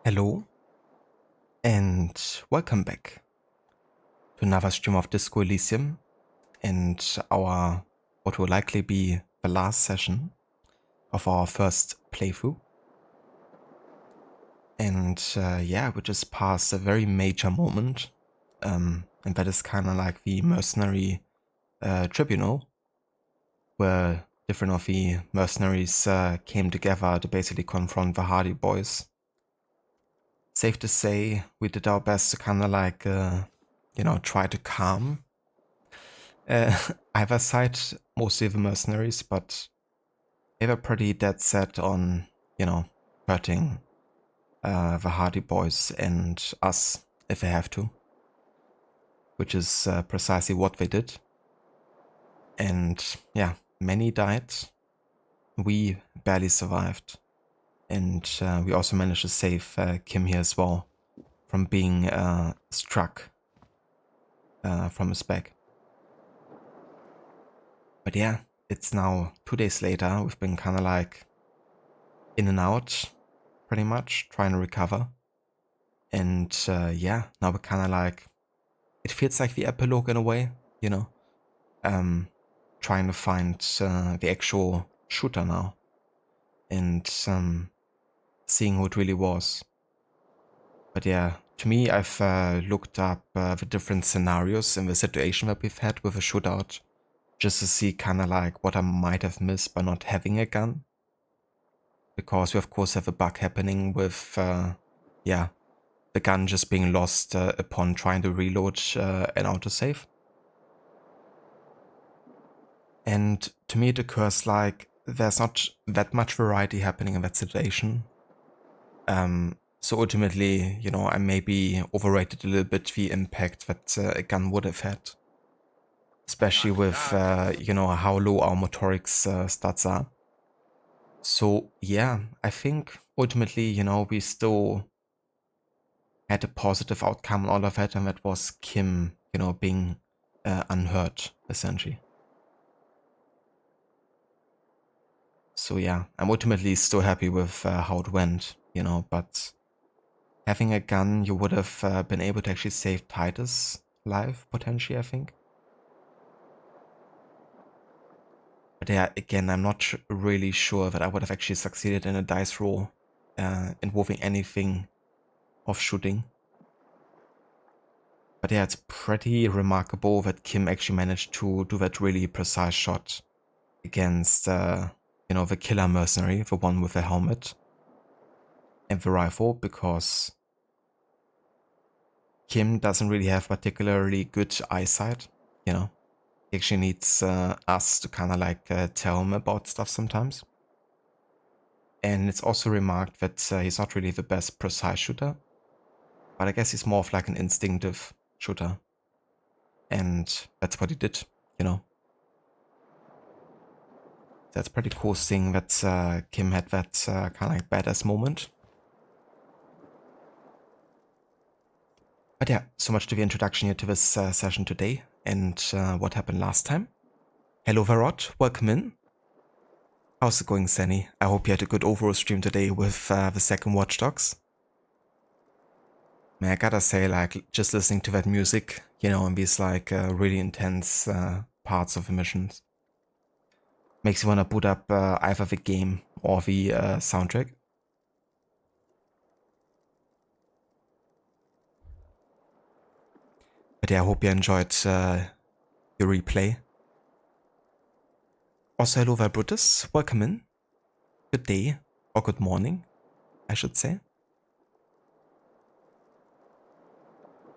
Hello and welcome back to another stream of Disco Elysium and our what will likely be the last session of our first playthrough. And we just passed a very major moment, and that is kind of like the mercenary tribunal, where different of the mercenaries came together to basically confront the Hardy Boys. Safe to say, we did our best to kind of like, try to calm either side, mostly the mercenaries, but they were pretty dead set on, hurting the Hardy Boys and us if they have to, which is precisely what they did. And yeah, many died. We barely survived. And we also managed to save Kim here as well from being struck from his back. But yeah, it's now 2 days later. We've been kind of like in and out, pretty much, trying to recover. And now we're kind of like, it feels like the epilogue in a way, trying to find the actual shooter now. And seeing who it really was. But yeah, to me, I've looked up the different scenarios in the situation that we've had with a shootout, just to see kind of like what I might have missed by not having a gun. Because we of course have a bug happening with, the gun just being lost upon trying to reload an autosave. And to me it occurs like there's not that much variety happening in that situation. So ultimately, I maybe overrated a little bit the impact that a gun would have had. Especially with, how low our motorics stats are. So yeah, I think ultimately, we still had a positive outcome on all of it, and that was Kim, being unhurt, essentially. So yeah, I'm ultimately still happy with how it went, but having a gun, you would have been able to actually save Titus' life, potentially, I think. But yeah, again, I'm not really sure that I would have actually succeeded in a dice roll involving anything of shooting. But yeah, it's pretty remarkable that Kim actually managed to do that really precise shot against, the killer mercenary, the one with the helmet and the rifle, because Kim doesn't really have particularly good eyesight, He actually needs us to kind of like tell him about stuff sometimes. And it's also remarked that he's not really the best precise shooter, but I guess he's more of like an instinctive shooter. And that's what he did, That's pretty cool seeing that Kim had that kind of like badass moment. But yeah, so much to the introduction here to this session today and what happened last time. Hello Varot, welcome in. How's it going, Sani? I hope you had a good overall stream today with the second Watch Dogs. Man, I gotta say, like, just listening to that music, in these like really intense parts of the missions, makes you wanna boot up either the game or the soundtrack. But yeah, I hope you enjoyed your replay. Also, hello there, Brutus. Welcome in. Good day, or good morning, I should say.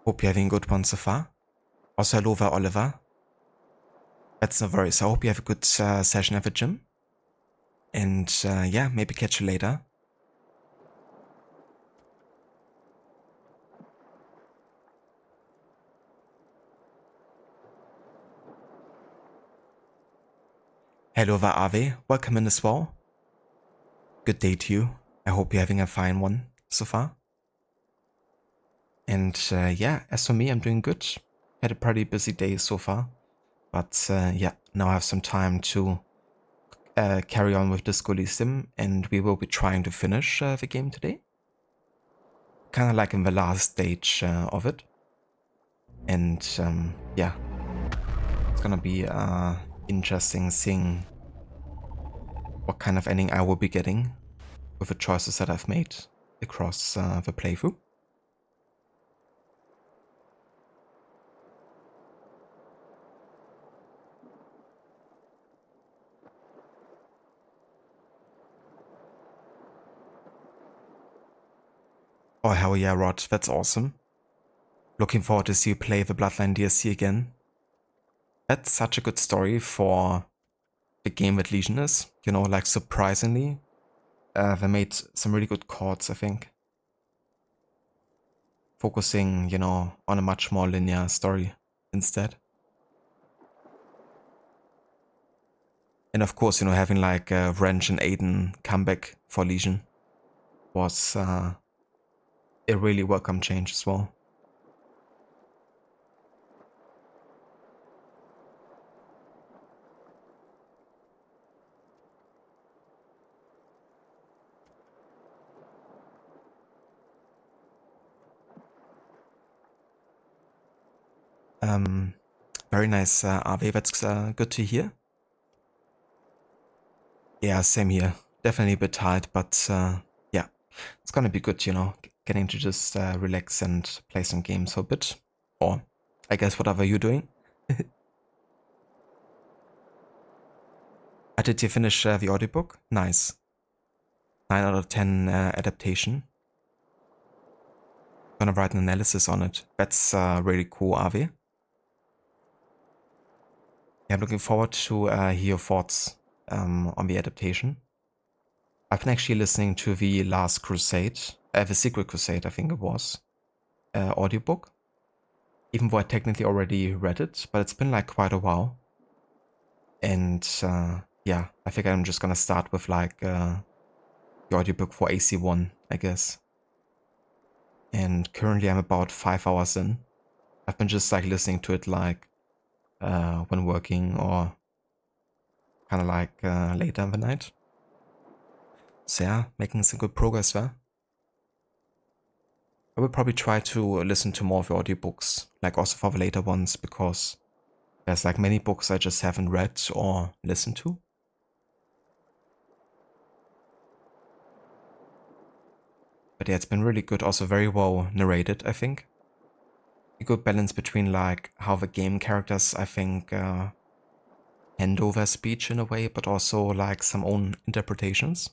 Hope you're having a good one so far. Also, hello there, Oliver. That's no worries. I hope you have a good session at the gym. And maybe catch you later. Hello there, Ave. Welcome in as well. Good day to you. I hope you're having a fine one so far. And as for me, I'm doing good. Had a pretty busy day so far. But now I have some time to carry on with Disco Elysium, and we will be trying to finish the game today. kind of like in the last stage of it. And yeah, it's gonna be interesting seeing what kind of ending I will be getting with the choices that I've made across the playthrough. Oh hell yeah, Rod, that's awesome. Looking forward to see you play the Bloodline DLC again. That's such a good story for the game that Legion is. You know, like surprisingly, they made some really good chords, I think. Focusing, you know, on a much more linear story instead. And of course, you know, having like Wrench and Aiden come back for Legion was a really welcome change as well. Very nice, Ave. That's good to hear. Yeah, same here. Definitely a bit tired, but yeah, it's gonna be good, you know, getting to just relax and play some games for a bit. Or I guess whatever you're doing. Did you finish the audiobook? Nice. 9 out of 10 adaptation. Gonna write an analysis on it. That's really cool, Avi. Yeah, I'm looking forward to hear your thoughts on the adaptation. I've been actually listening to the Last Crusade, the Secret Crusade, I think it was, audiobook. Even though I technically already read it, but it's been like quite a while. And yeah, I think I'm just gonna start with like the audiobook for AC1, I guess. And currently I'm about 5 hours in. I've been just like listening to it like when working or kind of like later in the night. So yeah, making some good progress there. I will probably try to listen to more of the audiobooks, like also for the later ones, because there's like many books I just haven't read or listened to. But yeah, it's been really good, also very well narrated, I think. A good balance between like how the game characters, I think, hand over speech in a way, but also like some own interpretations.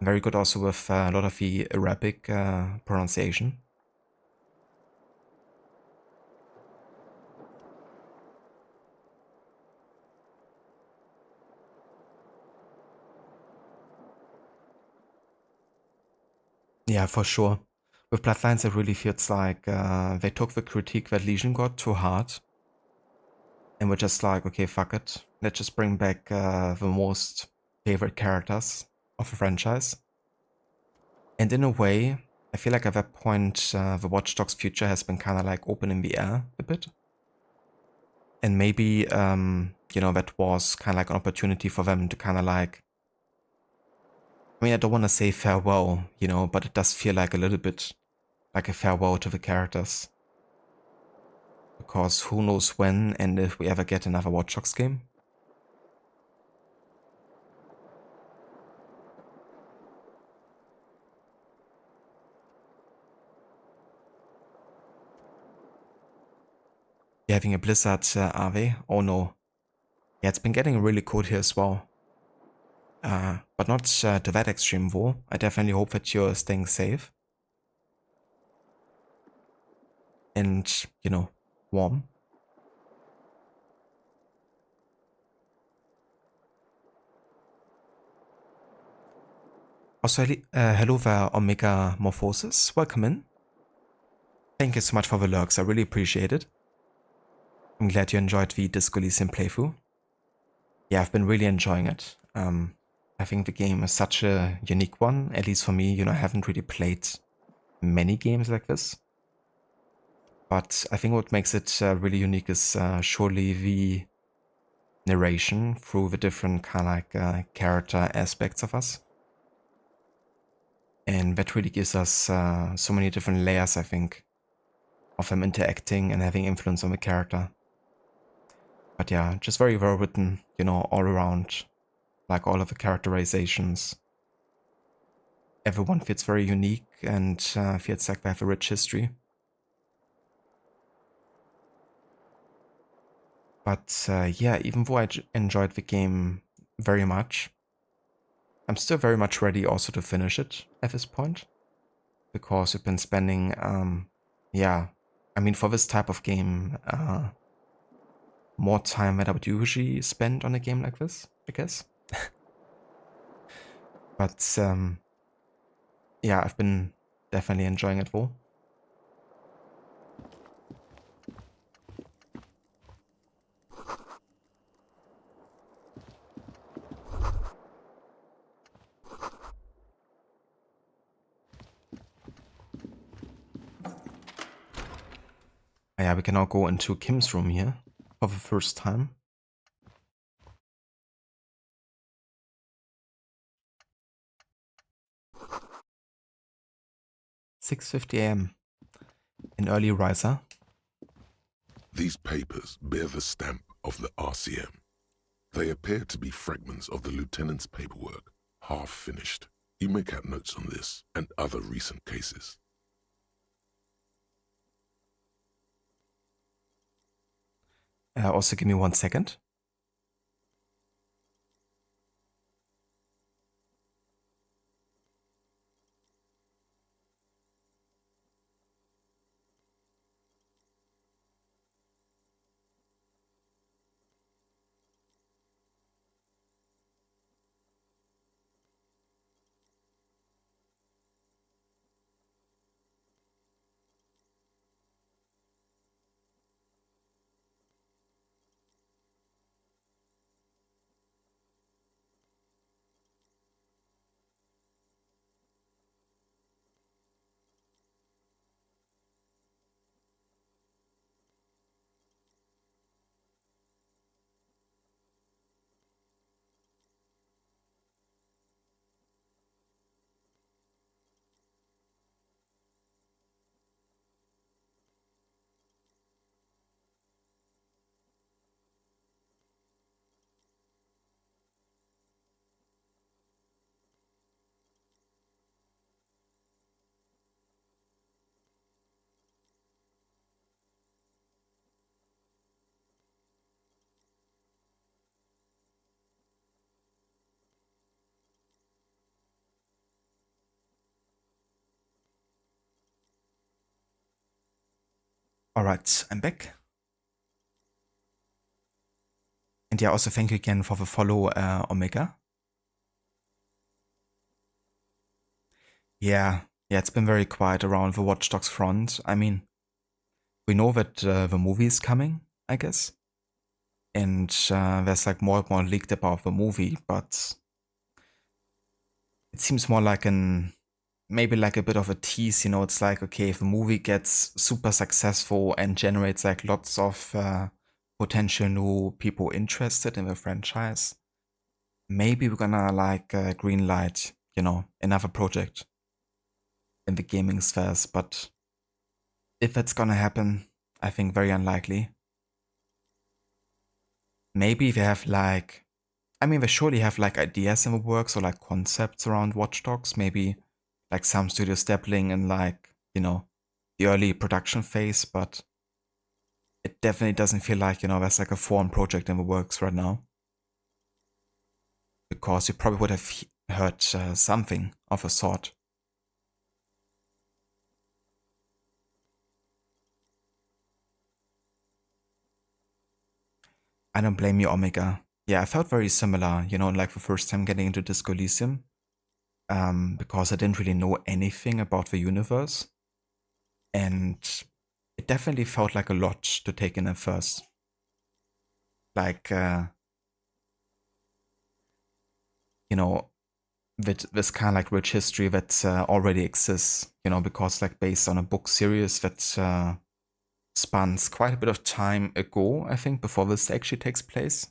Very good also with a lot of the Arabic pronunciation. Yeah, for sure. With Bloodlines, it really feels like they took the critique that Legion got too hard and were just like, okay, fuck it. Let's just bring back the most favorite characters of the franchise. And in a way, I feel like at that point, the Watch Dogs future has been kind of like open in the air a bit. And maybe, you know, that was kind of like an opportunity for them to kind of like, I mean, I don't want to say farewell, you know, but it does feel like a little bit like a farewell to the characters. Because who knows when and if we ever get another Watch Dogs game. You're having a blizzard, are they? Oh no. Yeah, it's been getting really cold here as well. But not to that extreme though. I definitely hope that you're staying safe. And, you know, warm. Also, hello there, Omega Morphosis. Welcome in. Thank you so much for the lurks. I really appreciate it. I'm glad you enjoyed the Disco Elysium playthrough. Yeah, I've been really enjoying it. I think the game is such a unique one, at least for me. You know, I haven't really played many games like this. But I think what makes it really unique is surely the narration through the different kind of like character aspects of us. And that really gives us so many different layers, I think, of him interacting and having influence on the character. But yeah, just very well written, you know, all around. Like all of the characterizations. Everyone feels very unique and feels like they have a rich history. But yeah, even though I enjoyed the game very much, I'm still very much ready also to finish it at this point. Because we've been spending, yeah, I mean, for this type of game, more time than I would usually spend on a game like this, I guess. But yeah, I've been definitely enjoying it though. Yeah, we can now go into Kim's room here for the first time. 6:50 a.m. An early riser. These papers bear the stamp of the RCM. They appear to be fragments of the lieutenant's paperwork, half finished. You make out notes on this and other recent cases. Also, give me 1 second. Alright, I'm back. And yeah, also thank you again for the follow, Omega. Yeah, it's been very quiet around the Watch Dogs front. I mean, we know that the movie is coming, I guess. And there's like more and more leaked about the movie, but it seems more like maybe like a bit of a tease, you know, it's like, okay, if the movie gets super successful and generates like lots of potential new people interested in the franchise, maybe we're gonna like green light, you know, another project in the gaming spheres, but if it's gonna happen, I think very unlikely. Maybe they have like, I mean, they surely have like ideas in the works or like concepts around Watch Dogs. Maybe like some studios dabbling in like, you know, the early production phase, but it definitely doesn't feel like, you know, there's like a foreign project in the works right now. Because you probably would have heard something of a sort. I don't blame you, Omega. Yeah, I felt very similar, you know, like the first time getting into Disco Elysium. Because I didn't really know anything about the universe. And it definitely felt like a lot to take in at first. Like, you know, with this kind of like rich history that already exists, you know, because like based on a book series that spans quite a bit of time ago, I think, before this actually takes place.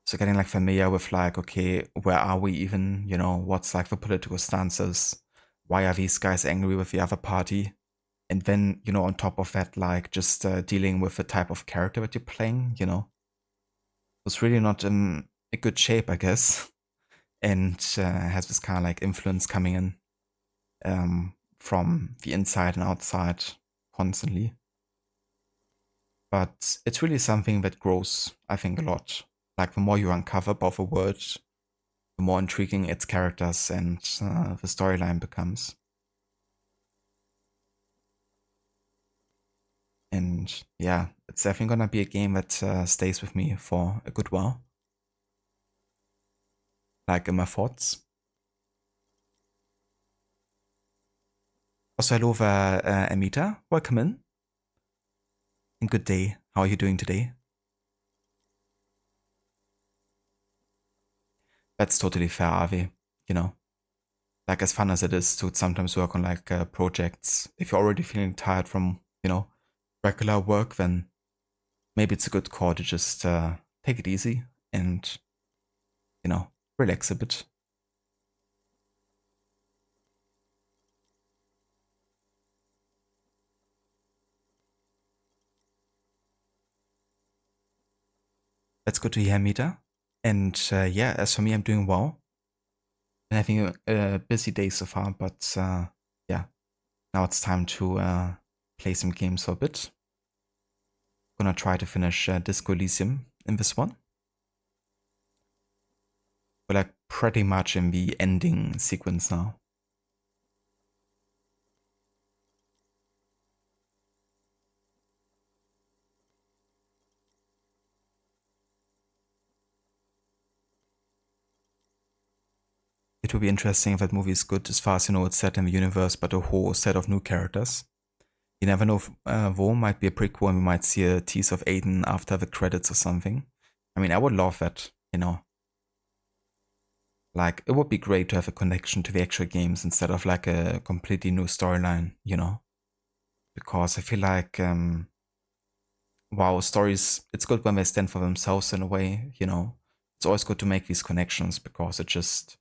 So getting like familiar with like, okay, where are we even? You know, what's like the political stances? Why are these guys angry with the other party? And then, you know, on top of that, like just dealing with the type of character that you're playing, you know, was really not in a good shape, I guess. And has this kind of like influence coming in from the inside and outside constantly. But it's really something that grows, I think, a lot. Like the more you uncover about the world, the more intriguing its characters and the storyline becomes. And yeah, it's definitely gonna be a game that stays with me for a good while. Like in my thoughts. Also, hello there, Amita. Welcome in. And good day. How are you doing today? That's totally fair, Avi. You know, like as fun as it is to sometimes work on like projects, if you're already feeling tired from, you know, regular work, then maybe it's a good call to just take it easy and, you know, relax a bit. That's good to hear, Mita. And yeah, as for me, I'm doing well. Been having a busy day so far, but yeah, now it's time to play some games for a bit. Gonna try to finish Disco Elysium in this one. We're like pretty much in the ending sequence now. It will be interesting if that movie is good as far as you know it's set in the universe, but a whole set of new characters. You never know if Wo might be a prequel and we might see a tease of Aiden after the credits or something. I mean, I would love that, you know. Like, it would be great to have a connection to the actual games instead of like a completely new storyline, you know. Because I feel like, wow, stories, it's good when they stand for themselves in a way, you know. It's always good to make these connections because it just,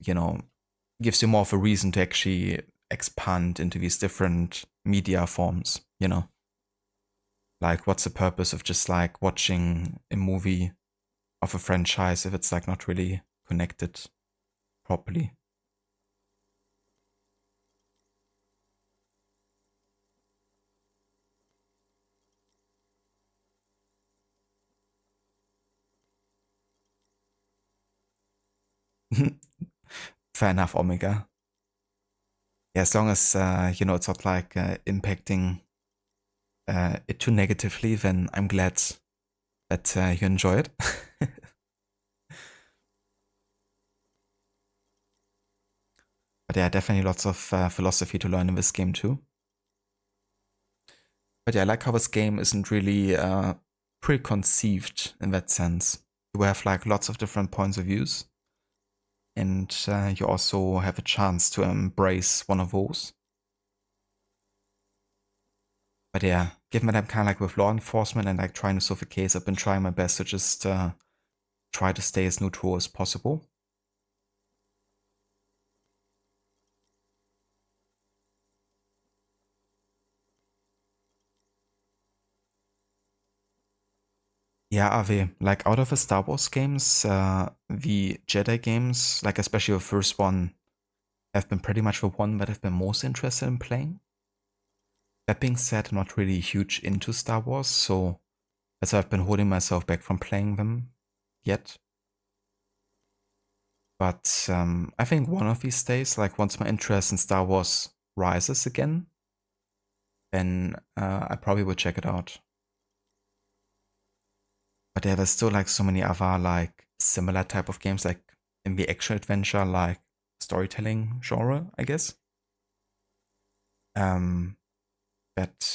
you know, gives you more of a reason to actually expand into these different media forms, you know. Like, what's the purpose of just like watching a movie of a franchise if it's like not really connected properly? Fair enough, Omega. Yeah, as long as you know it's not like impacting it too negatively, then I'm glad that you enjoy it. But yeah, definitely lots of philosophy to learn in this game too. But yeah, I like how this game isn't really preconceived in that sense. You have like lots of different points of views, and you also have a chance to embrace one of those. But yeah, given that I'm kind of like with law enforcement and like trying to solve a case, I've been trying my best to just try to stay as neutral as possible. Yeah, Ave, like out of the Star Wars games, the Jedi games, like especially the first one, have been pretty much the one that I've been most interested in playing. That being said, I'm not really huge into Star Wars, so that's why I've been holding myself back from playing them yet. But I think one of these days, like once my interest in Star Wars rises again, then I probably will check it out. But yeah, there's still like so many other like similar type of games, like in the action adventure, like storytelling genre, I guess. Um, but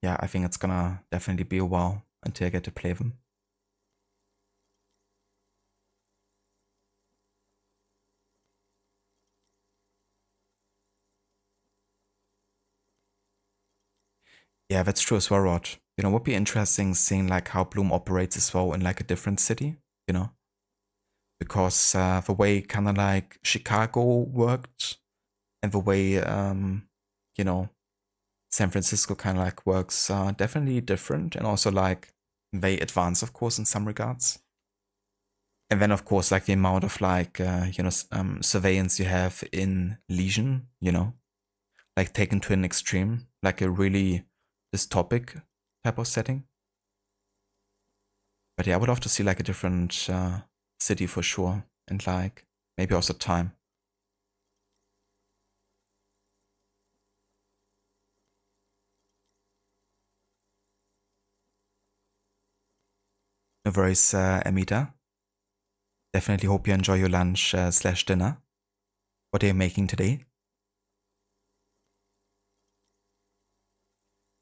yeah, I think it's gonna definitely be a while until I get to play them. Yeah, that's true as well, Rod. You know, would be interesting seeing like how Bloom operates as well in like a different city. you know, because the way kind of like Chicago worked and the way, you know, San Francisco kind of like works are definitely different, and also like they advance, of course, in some regards. And then, of course, like the amount of like, surveillance you have in Elysium, like taken to an extreme, like a really dystopic type of setting. But yeah, I would love to see like a different city for sure, and like maybe also time. No worries, Amita. Definitely hope you enjoy your lunch slash dinner. What are you making today?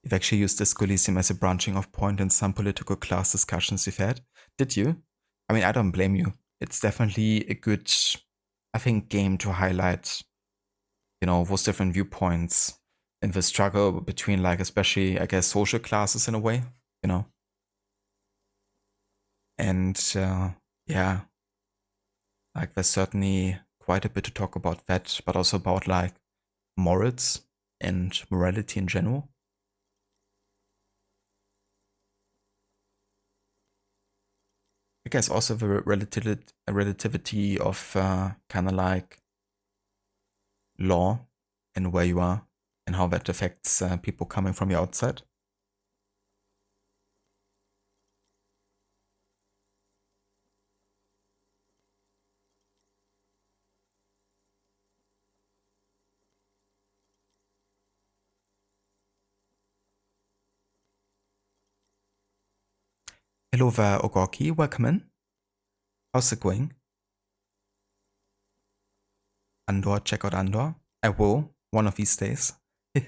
You've actually used this Elysium as a branching off point in some political class discussions you've had. Did you? I mean, I don't blame you. It's definitely a good, I think, game to highlight, those different viewpoints in the struggle between, like, especially, I guess, social classes in a way, you know? And yeah, like, there's certainly quite a bit to talk about that, but also about, like, morals and morality in general. I guess also the relativity of kind of like law and where you are and how that affects people coming from the outside. Hello there, Ogoki. Welcome in. How's it going? Andor, check out Andor. I will one of these days. Yeah,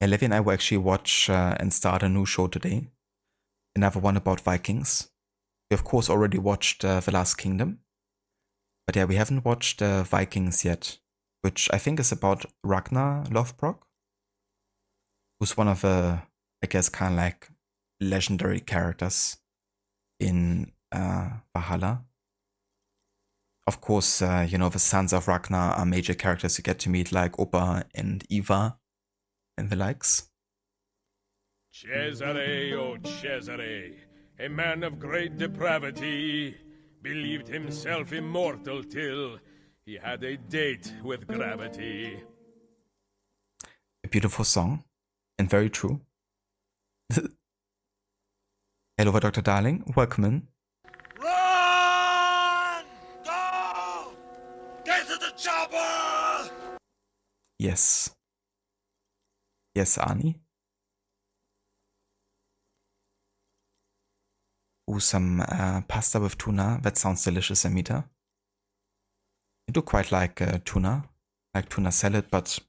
Levi and I will actually watch and start a new show today. Another one about Vikings. We of course already watched The Last Kingdom, but yeah, we haven't watched Vikings yet, which I think is about Ragnar Lothbrok, who's one of the, I guess, kind of like legendary characters in Valhalla. Of course, the sons of Ragnar are major characters you get to meet, like Oppa and Eva and the likes. Cesare, oh Cesare, a man of great depravity, believed himself immortal till he had a date with gravity. A beautiful song, and very true. Hello, Dr. Darling. Welcome in. Run! Go! Get to the chopper! Yes. Yes, Ani. Ooh, some pasta with tuna. That sounds delicious, Amita. I do quite like tuna, like tuna salad, but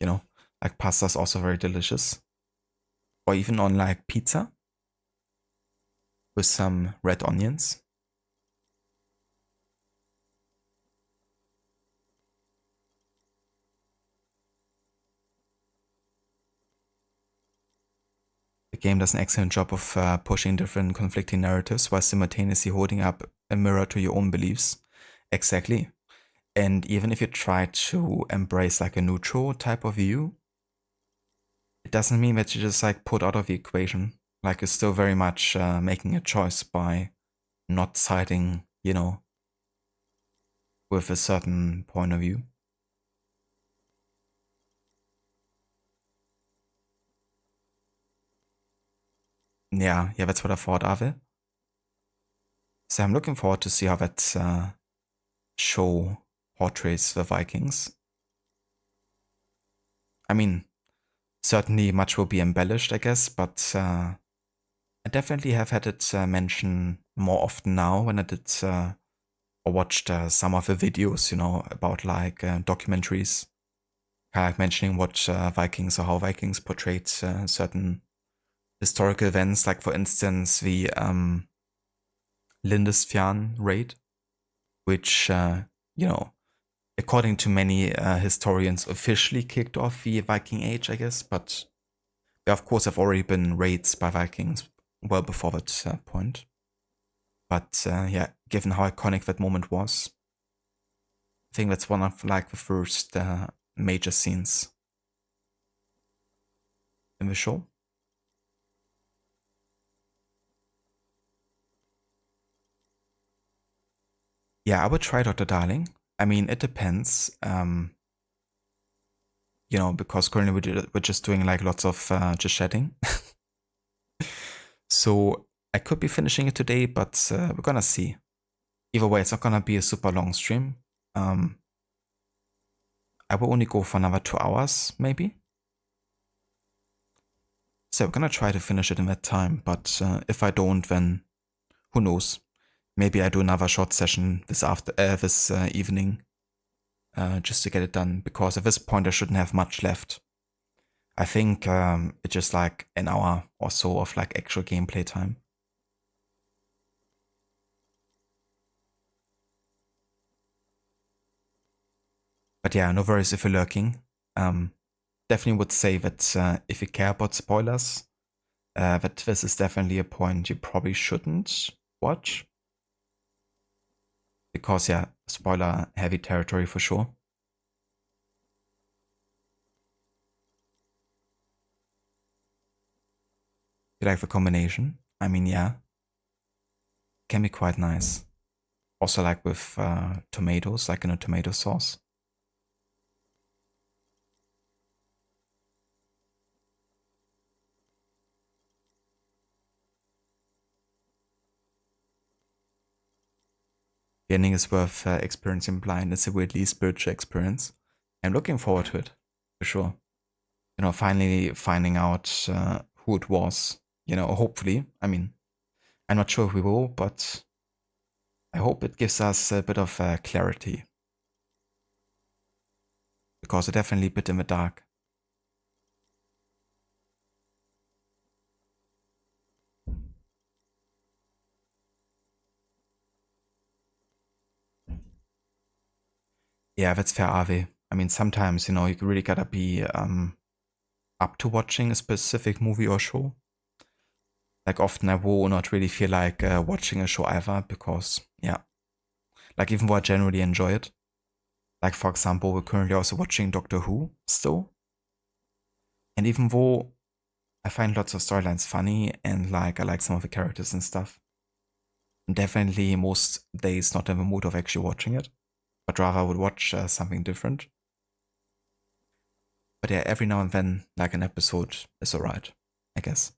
like pasta is also very delicious. Or even on like pizza with some red onions. The game does an excellent job of pushing different conflicting narratives while simultaneously holding up a mirror to your own beliefs. Exactly. And even if you try to embrace like a neutral type of view, it doesn't mean that you just like put out of the equation. Like you're still very much making a choice by not siding, with a certain point of view. Yeah, that's what I thought of it. So I'm looking forward to see how that show portrays the Vikings. I mean, certainly much will be embellished, I guess, but I definitely have had it mentioned more often now when I did or watched some of the videos, about like documentaries, kind of like mentioning what Vikings or how Vikings portrayed certain historical events, like for instance the Lindisfarne raid, which according to many historians, officially kicked off the Viking Age, I guess. But there, of course, have already been raids by Vikings well before that point. But yeah, given how iconic that moment was, I think that's one of like the first major scenes in the show. Yeah, I would try Dr. Darling. I mean, it depends. Because currently we're just doing like lots of just chatting. So I could be finishing it today, but we're gonna see. Either way, it's not gonna be a super long stream. I will only go for another 2 hours, maybe. So we're gonna try to finish it in that time, but if I don't, then who knows? Maybe I do another short session this evening, just to get it done. Because at this point, I shouldn't have much left. I think it's just like an hour or so of like actual gameplay time. But yeah, no worries if you're lurking. Definitely would say that if you care about spoilers, that this is definitely a point you probably shouldn't watch. Because yeah, spoiler heavy territory for sure. You like the combination? I mean, yeah, can be quite nice. Also, like with tomatoes, like in a tomato sauce. The ending is worth experiencing blind. It's a weirdly spiritual experience. I'm looking forward to it, for sure. Finally finding out who it was. Hopefully. I mean, I'm not sure if we will, but I hope it gives us a bit of clarity. Because it's definitely a bit in the dark. Yeah, that's fair, Avi. I mean, sometimes, you really gotta be up to watching a specific movie or show. Like, often I will not really feel like watching a show either, because, yeah. Like, even though I generally enjoy it. Like, for example, we're currently also watching Doctor Who still. And even though I find lots of storylines funny and like I like some of the characters and stuff, I'm definitely most days not in the mood of actually watching it, but rather I would watch something different. But yeah, every now and then, like an episode is alright, I guess.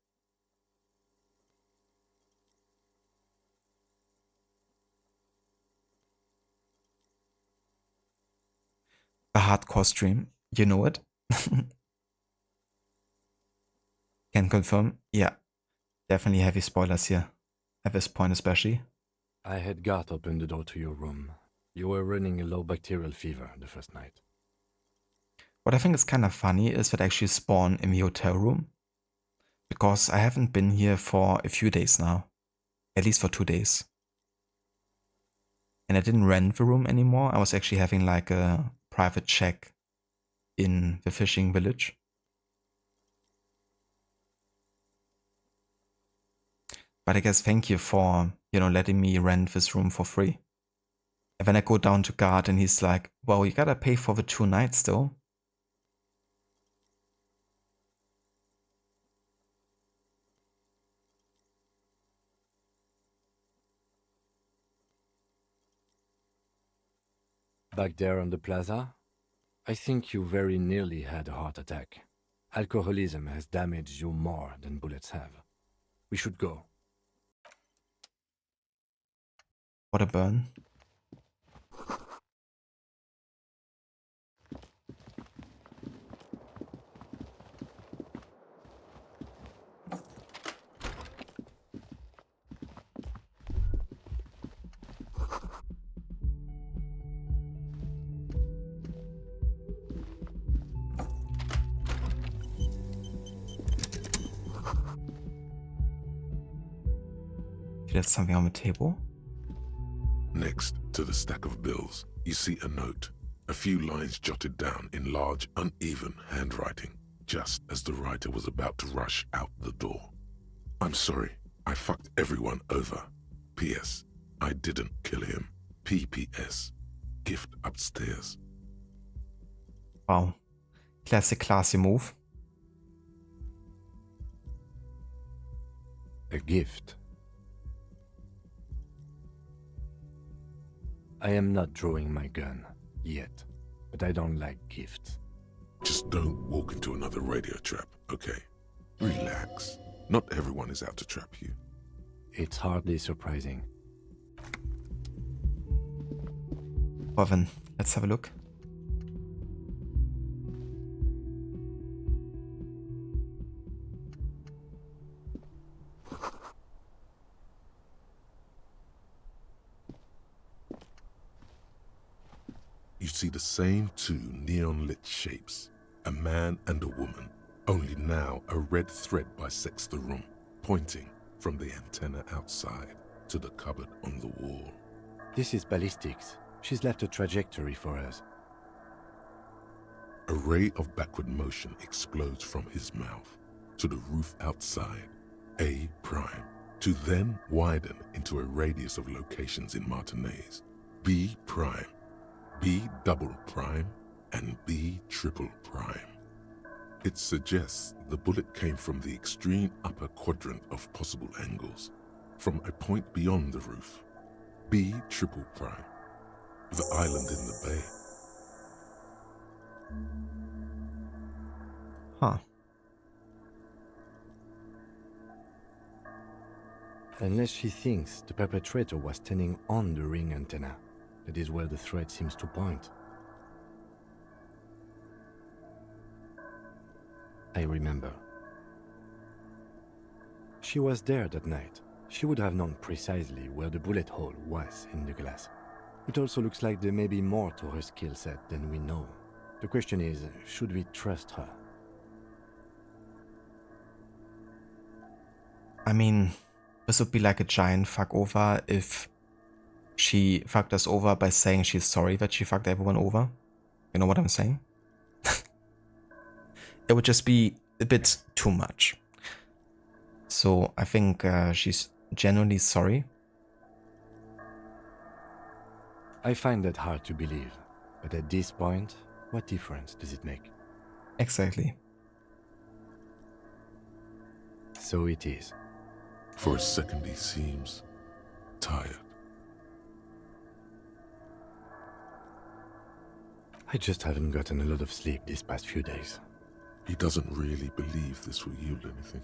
A hardcore stream, you know it. Can confirm, yeah, definitely heavy spoilers here, at this point especially. I had Garth open the door to your room. You were running a low bacterial fever the first night. What I think is kind of funny is that I actually spawn in the hotel room, because I haven't been here for a few days now, at least for 2 days. And I didn't rent the room anymore. I was actually having like a private check in the fishing village. But I guess thank you for, letting me rent this room for free. And then I go down to guard and he's like, well, you gotta pay for the 2 nights though. Back there on the plaza, I think you very nearly had a heart attack. Alcoholism has damaged you more than bullets have. We should go. What a burn. He left something on the table. Next to the stack of bills, you see a note, a few lines jotted down in large, uneven handwriting, just as the writer was about to rush out the door. I'm sorry, I fucked everyone over. P.S. I didn't kill him. P.P.S. Gift upstairs. Wow. Classic classy move. A gift. I am not drawing my gun yet, but I don't like gifts. Just don't walk into another radio trap, okay? Relax. Not everyone is out to trap you. It's hardly surprising. Well then, let's have a look. You see the same two neon-lit shapes, a man and a woman, only now a red thread bisects the room, pointing from the antenna outside to the cupboard on the wall. This is ballistics. She's left a trajectory for us. A ray of backward motion explodes from his mouth to the roof outside, A prime, to then widen into a radius of locations in Martinez, B prime, B double prime, and B triple prime. It suggests the bullet came from the extreme upper quadrant of possible angles, from a point beyond the roof, B triple prime, the island in the bay. Huh. Unless she thinks the perpetrator was standing on the ring antenna. That is where the thread seems to point. I remember. She was there that night. She would have known precisely where the bullet hole was in the glass. It also looks like there may be more to her skill set than we know. The question is, should we trust her? I mean, this would be like a giant fuck over if she fucked us over by saying she's sorry that she fucked everyone over. You know what I'm saying? It would just be a bit too much. So I think she's genuinely sorry. I find that hard to believe, but at this point, what difference does it make? Exactly. So it is. For a second he seems tired. I just haven't gotten a lot of sleep these past few days. He doesn't really believe this will yield anything.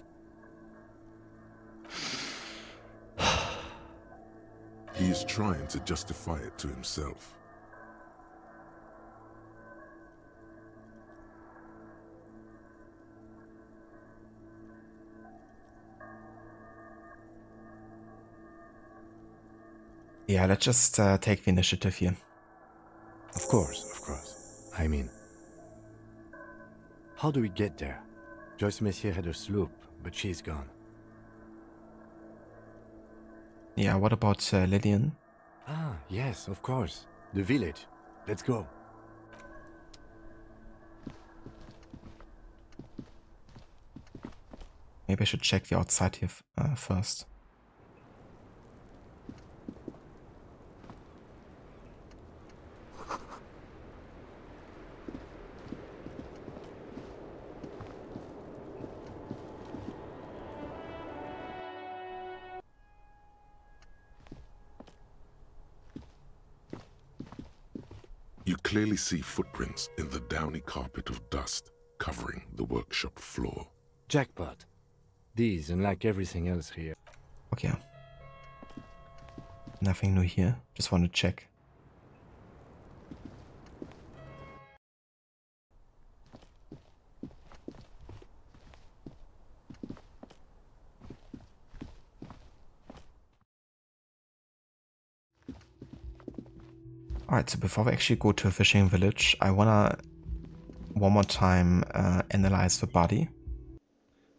He is trying to justify it to himself. Yeah, let's just take the initiative here. Of course. I mean, how do we get there? Joyce Messier had a sloop, but she's gone. Yeah, what about Lillian? Ah, yes, of course. The village. Let's go. Maybe I should check the outside here first. You clearly see footprints in the downy carpet of dust covering the workshop floor. Jackpot. These, unlike everything else here. Okay. Nothing new here. Just want to check. Alright, so before we actually go to a fishing village, I wanna one more time analyze the body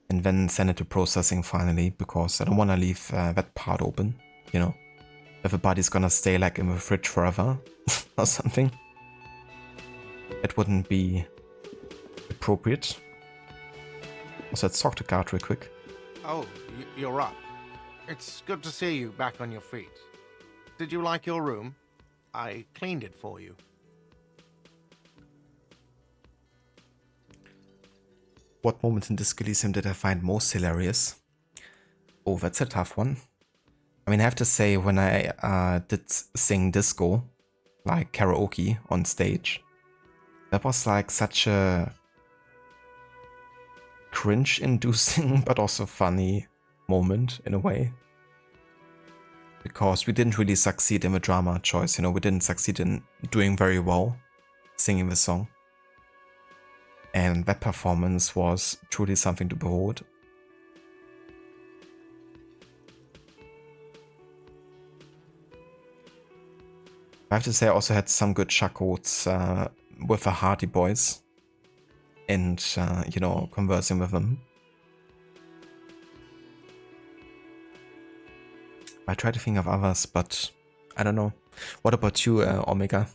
and then send it to processing finally, because I don't wanna leave that part open, you know? If the body's gonna stay like in the fridge forever or something, it wouldn't be appropriate. Also, let's talk to guard real quick. Oh, you're up. It's good to see you back on your feet. Did you like your room? I cleaned it for you. What moment in Disco Elysium did I find most hilarious? Oh, that's a tough one. I mean, I have to say, when I did sing disco, like karaoke on stage, that was like such a cringe-inducing but also funny moment in a way. Because we didn't really succeed in the drama choice, you know, we didn't succeed in doing very well singing the song. And that performance was truly something to behold. I have to say I also had some good chuckles with the Hardy Boys and, you know, conversing with them. I try to think of others, but I don't know. What about you, Omega?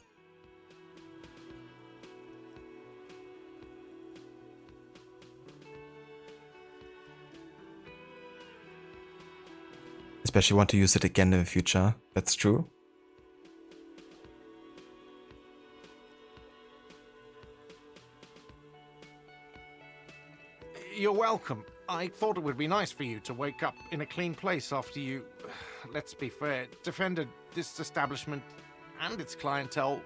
Especially want to use it again in the future. That's true. You're welcome. I thought it would be nice for you to wake up in a clean place after you, let's be fair, defended this establishment and its clientele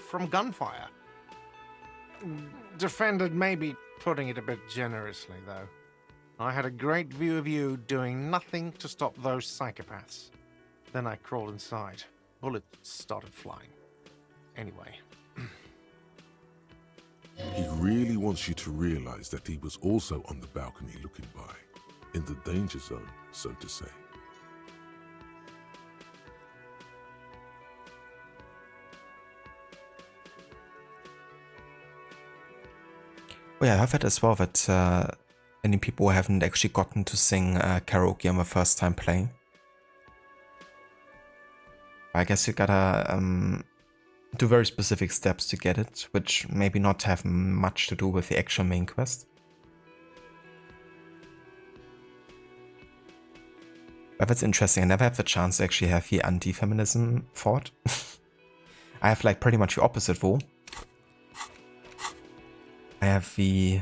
from gunfire. Defended may be putting it a bit generously, though. I had a great view of you doing nothing to stop those psychopaths. Then I crawled inside. Bullets started flying. Anyway. He really wants you to realize that he was also on the balcony looking by, in the danger zone, so to say. Oh yeah, I have heard as well that many people haven't actually gotten to sing karaoke on the first time playing. I guess you gotta do very specific steps to get it, which maybe not have much to do with the actual main quest. But that's interesting. I never had the chance to actually have the anti-feminism thought. I have like pretty much the opposite though. I have the...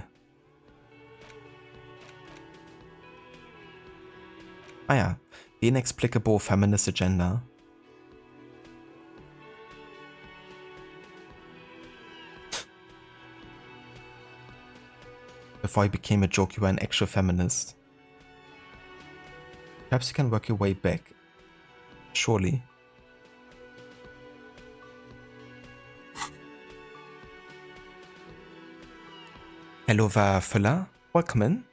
Ah yeah, the inexplicable feminist agenda. Before I became a joke, you were an actual feminist. Perhaps you can work your way back. Surely. Hello there, Fuller. Welcome in.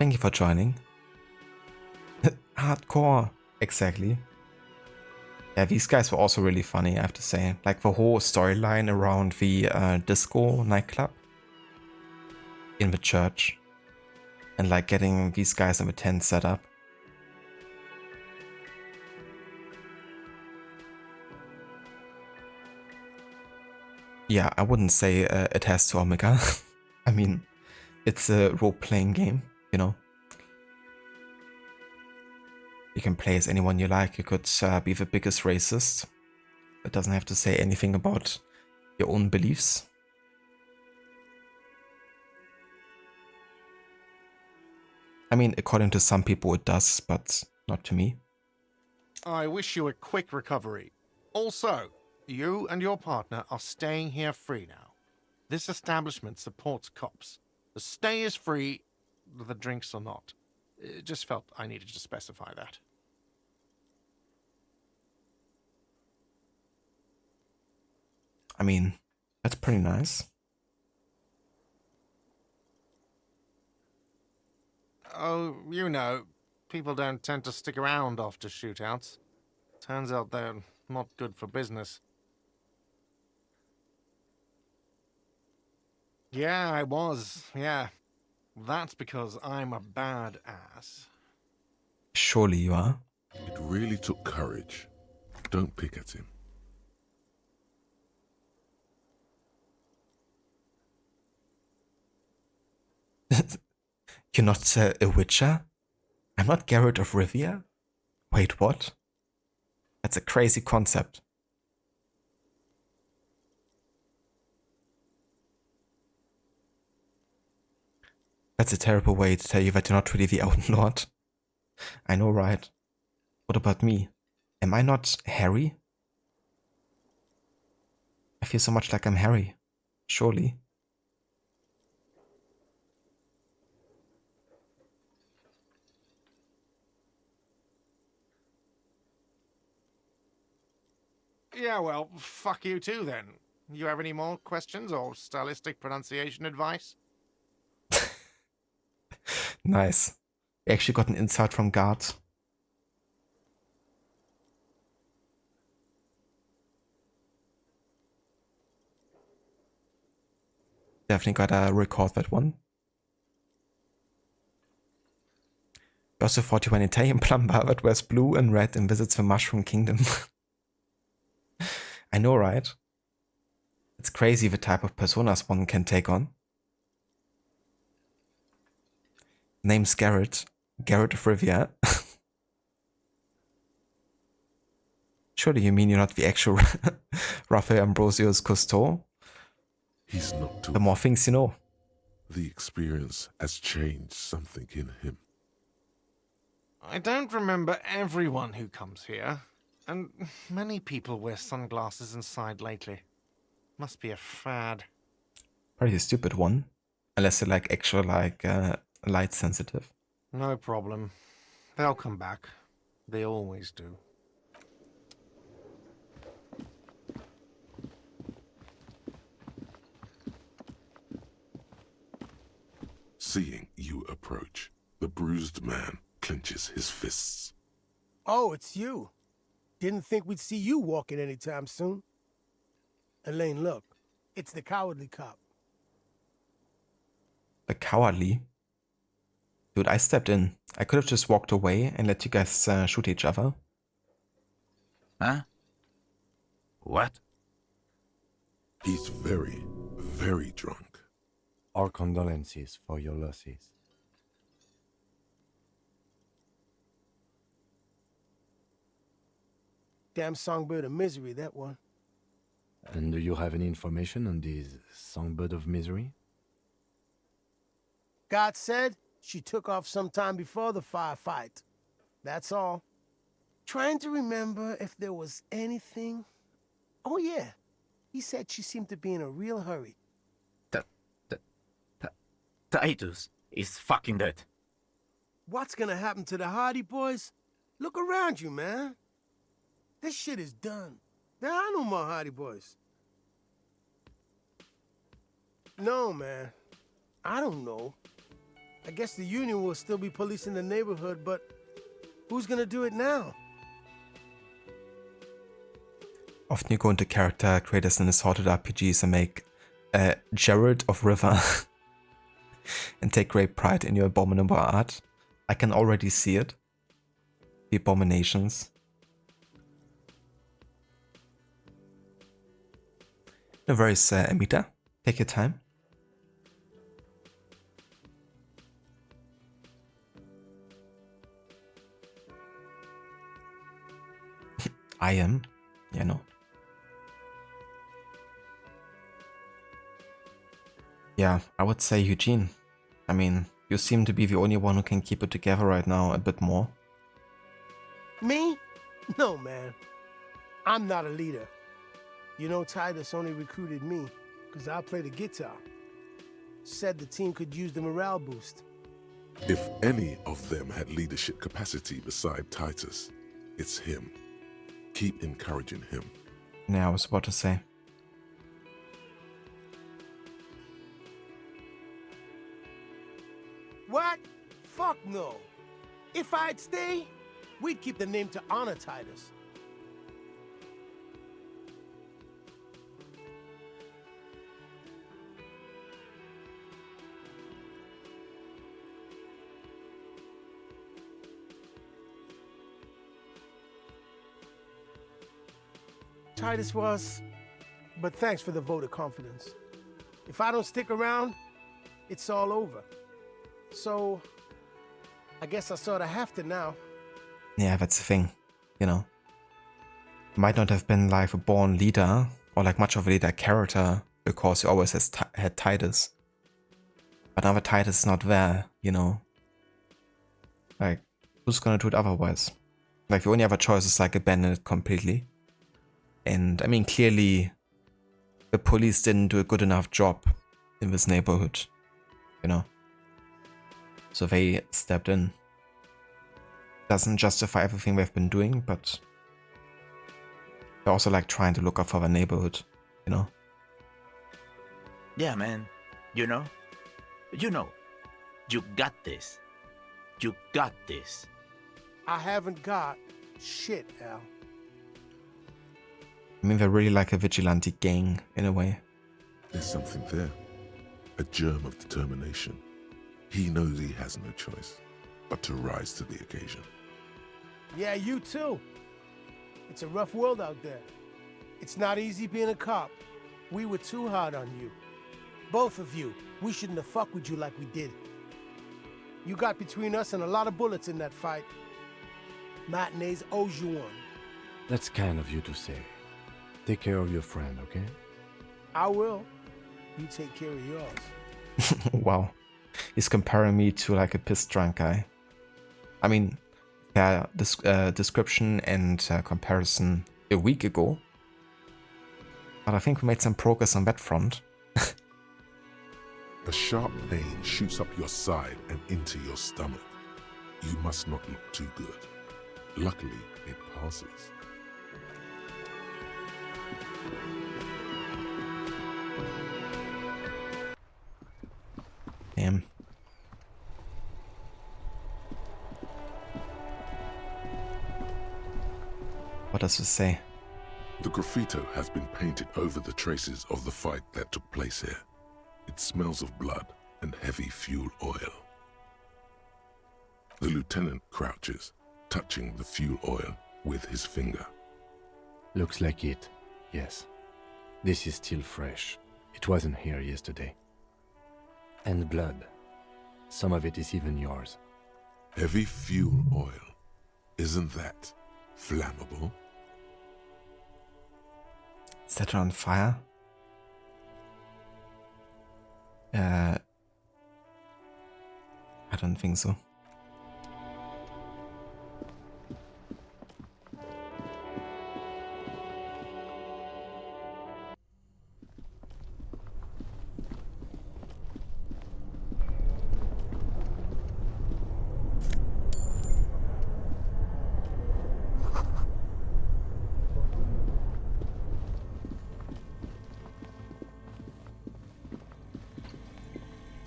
Thank you for joining. Hardcore. Exactly. Yeah, these guys were also really funny, I have to say. Like the whole storyline around the disco nightclub in the church. And like getting these guys in the tent set up. Yeah, I wouldn't say it has to Omega. I mean, it's a role-playing game, you know. You can play as anyone you like. You could be the biggest racist. It doesn't have to say anything about your own beliefs. I mean, according to some people it does, but not to me. I wish you a quick recovery. Also, you and your partner are staying here free now. This establishment supports cops. The stay is free, the drinks are not. It just felt I needed to specify that. I mean, that's pretty nice. Oh, you know, people don't tend to stick around after shootouts. Turns out they're not good for business. Yeah, I was, yeah. That's because I'm a badass. Surely you are. It really took courage. Don't pick at him. You're not a witcher? I'm not Geralt of Rivia? Wait, what? That's a crazy concept. That's a terrible way to tell you that you're not really the Elden Lord. I know, right? What about me? Am I not Harry? I feel so much like I'm Harry. Surely. Yeah, well, fuck you too then. You have any more questions or stylistic pronunciation advice? Nice. We actually got an insult from Guard. Definitely gotta record that one. You also thought you were an Italian plumber that wears blue and red and visits the Mushroom Kingdom. I know, right? It's crazy the type of personas one can take on. Name's Garrett. Garrett of Rivia. Surely you mean you're not the actual Raphael Ambrosius Cousteau? He's not too. The more things you know. The experience has changed something in him. I don't remember everyone who comes here, and many people wear sunglasses inside lately. Must be a fad. Probably a stupid one. Unless they're like actual like light sensitive. No problem. They'll come back. They always do. Seeing you approach, the bruised man clenches his fists. Oh, it's you. Didn't think we'd see you walking anytime soon. Elaine, look. It's the cowardly cop. The cowardly. Dude, I stepped in. I could have just walked away and let you guys shoot each other. Huh? What? He's very, very drunk. Our condolences for your losses. Damn songbird of misery, that one. And do you have any information on this songbird of misery? God said she took off sometime before the firefight. That's all. Trying to remember if there was anything. Oh, yeah. He said she seemed to be in a real hurry. Titus is fucking dead. What's gonna happen to the Hardy Boys? Look around you, man. This shit is done. There are no more Hardy Boys. No, man. I don't know. I guess the Union will still be policing the neighborhood, but who's gonna do it now? Often you go into character creators in assorted RPGs and make Geralt of River and take great pride in your abominable art. I can already see it. The abominations. No worries, Amita. Take your time. I am. Yeah, no. Yeah, I would say Eugene. I mean, you seem to be the only one who can keep it together right now a bit more. Me? No, man. I'm not a leader. You know, Titus only recruited me because I play the guitar. Said the team could use the morale boost. If any of them had leadership capacity beside Titus, it's him. Keep encouraging him. Yeah, I was about to say. What? Fuck no. If I'd stay, we'd keep the name to honor Titus. Titus was, but thanks for the vote of confidence. If I don't stick around, it's all over. So, I guess I sort of have to now. Yeah, that's the thing, you know. Might not have been like a born leader or like much of a leader character because he always had Titus. But now that Titus is not there, you know. Like, who's gonna do it otherwise? Like, the only other choice is like abandon it completely. And I mean, clearly, the police didn't do a good enough job in this neighborhood, you know. So they stepped in. Doesn't justify everything they've been doing, but they're also like trying to look out for the neighborhood, you know. Yeah, man. You know, you got this. You got this. I haven't got shit, Al. I mean, they're really like a vigilante gang in a way. There's something there. A germ of determination. He knows he has no choice but to rise to the occasion. Yeah, you too. It's a rough world out there. It's not easy being a cop. We were too hard on you. Both of you. We shouldn't have fucked with you like we did. You got between us and a lot of bullets in that fight. Matinees owes you one. That's kind of you to say. Take care of your friend, okay? I will. You take care of yours. Wow. He's comparing me to like a pissed drunk guy. I mean, fair description and comparison a week ago. But I think we made some progress on that front. A sharp pain shoots up your side and into your stomach. You must not look too good. Luckily, it passes. Damn. What does this say? The graffito has been painted over the traces of the fight that took place here. It smells of blood and heavy fuel oil. The lieutenant crouches, touching the fuel oil with his finger. Looks like it, yes. This is still fresh. It wasn't here yesterday. And blood. Some of it is even yours. Heavy fuel oil. Isn't that flammable? Set it on fire? I don't think so.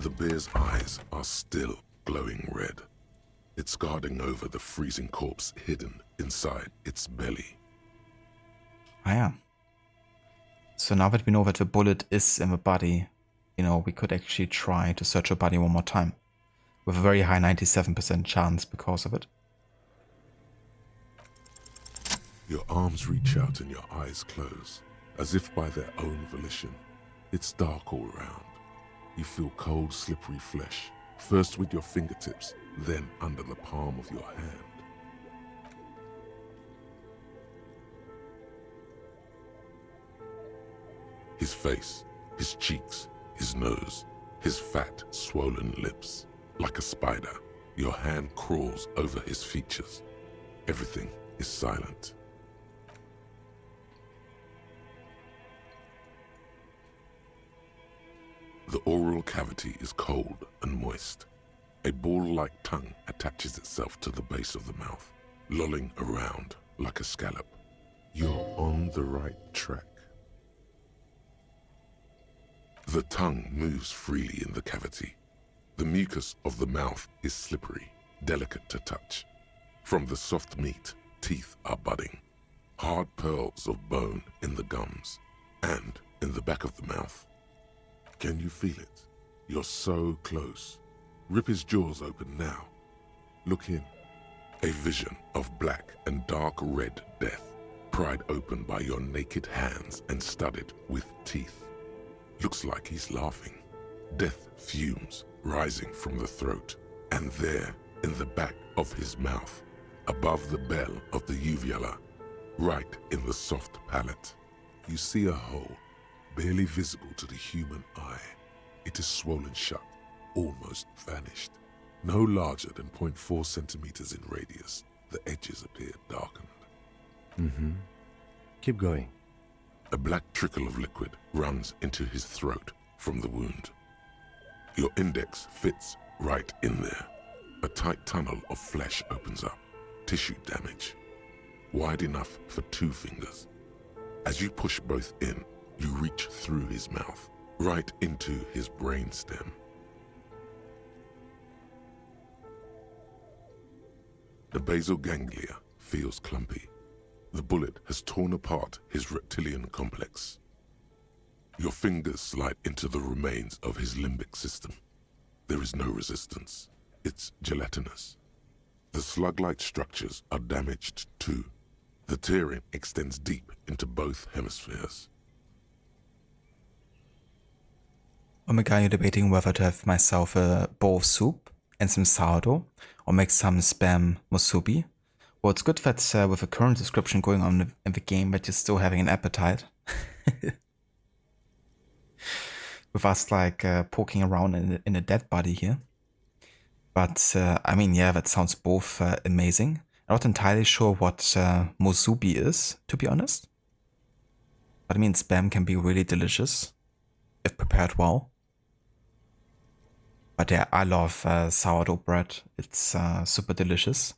The bear's eyes are still glowing red. It's guarding over the freezing corpse hidden inside its belly. Ah yeah. So now that we know that the bullet is in the body, you know, we could actually try to search the body one more time. With a very high 97% chance because of it. Your arms reach out and your eyes close, as if by their own volition. It's dark all around. You feel cold, slippery flesh, first with your fingertips, then under the palm of your hand. His face, his cheeks, his nose, his fat, swollen lips. Like a spider, your hand crawls over his features. Everything is silent. The oral cavity is cold and moist. A ball-like tongue attaches itself to the base of the mouth, lolling around like a scallop. You're on the right track. The tongue moves freely in the cavity. The mucus of the mouth is slippery, delicate to touch. From the soft meat, teeth are budding. Hard pearls of bone in the gums and in the back of the mouth. Can you feel it? You're so close. Rip his jaws open now. Look in. A vision of black and dark red death, pried open by your naked hands and studded with teeth. Looks like he's laughing. Death fumes rising from the throat. And there, in the back of his mouth, above the bell of the uvula, right in the soft palate. You see a hole, barely visible to the human eye. It is swollen shut, almost vanished. No larger than 0.4 centimeters in radius, the edges appear darkened. Keep going. A black trickle of liquid runs into his throat from the wound. Your index fits right in there. A tight tunnel of flesh opens up, tissue damage, wide enough for 2 fingers. As you push both in, you reach through his mouth, right into his brainstem. The basal ganglia feels clumpy. The bullet has torn apart his reptilian complex. Your fingers slide into the remains of his limbic system. There is no resistance. It's gelatinous. The slug-like structures are damaged too. The tearing extends deep into both hemispheres. Omega, you're debating whether to have myself a bowl of soup and some sourdough, or make some spam musubi. Well, it's good that with the current description going on in the game that you're still having an appetite. With us like poking around in a dead body here. But I mean, yeah, that sounds both amazing. I'm not entirely sure what musubi is, to be honest. But I mean, spam can be really delicious if prepared well. But yeah, I love sourdough bread. It's super delicious.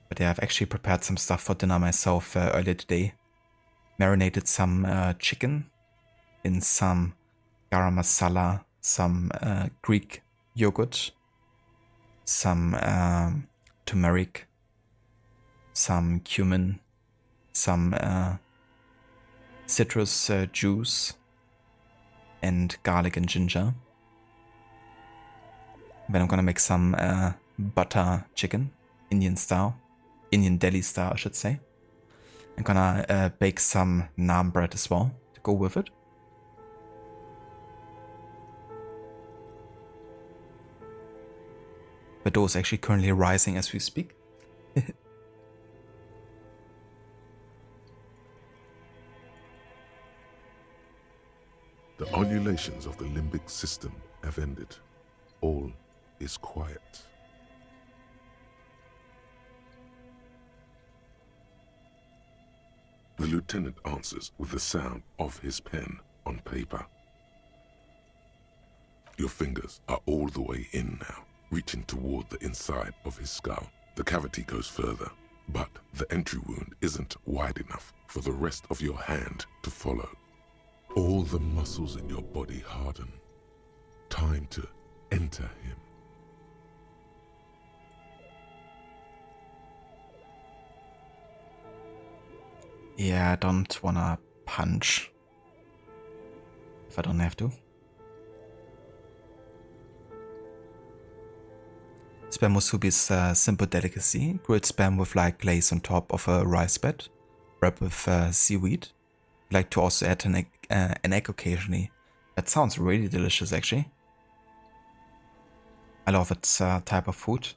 But yeah, I've actually prepared some stuff for dinner myself earlier today. Marinated some chicken in some garam masala, some Greek yogurt, some turmeric, some cumin, some citrus juice, and garlic and ginger. Then I'm gonna make some butter chicken, Indian style. Indian deli style, I should say. I'm gonna bake some naan bread as well to go with it. The dough is actually currently rising as we speak. The undulations of the limbic system have ended. All is quiet. The lieutenant answers with the sound of his pen on paper. Your fingers are all the way in now, reaching toward the inside of his skull. The cavity goes further, but the entry wound isn't wide enough for the rest of your hand to follow. All the muscles in your body harden. Time to enter him. Yeah, I don't wanna punch if I don't have to. Spam musubi is a simple delicacy, grilled spam with like glaze on top of a rice bed, wrapped with seaweed. I like to also add an egg occasionally. That sounds really delicious actually. I love that type of food.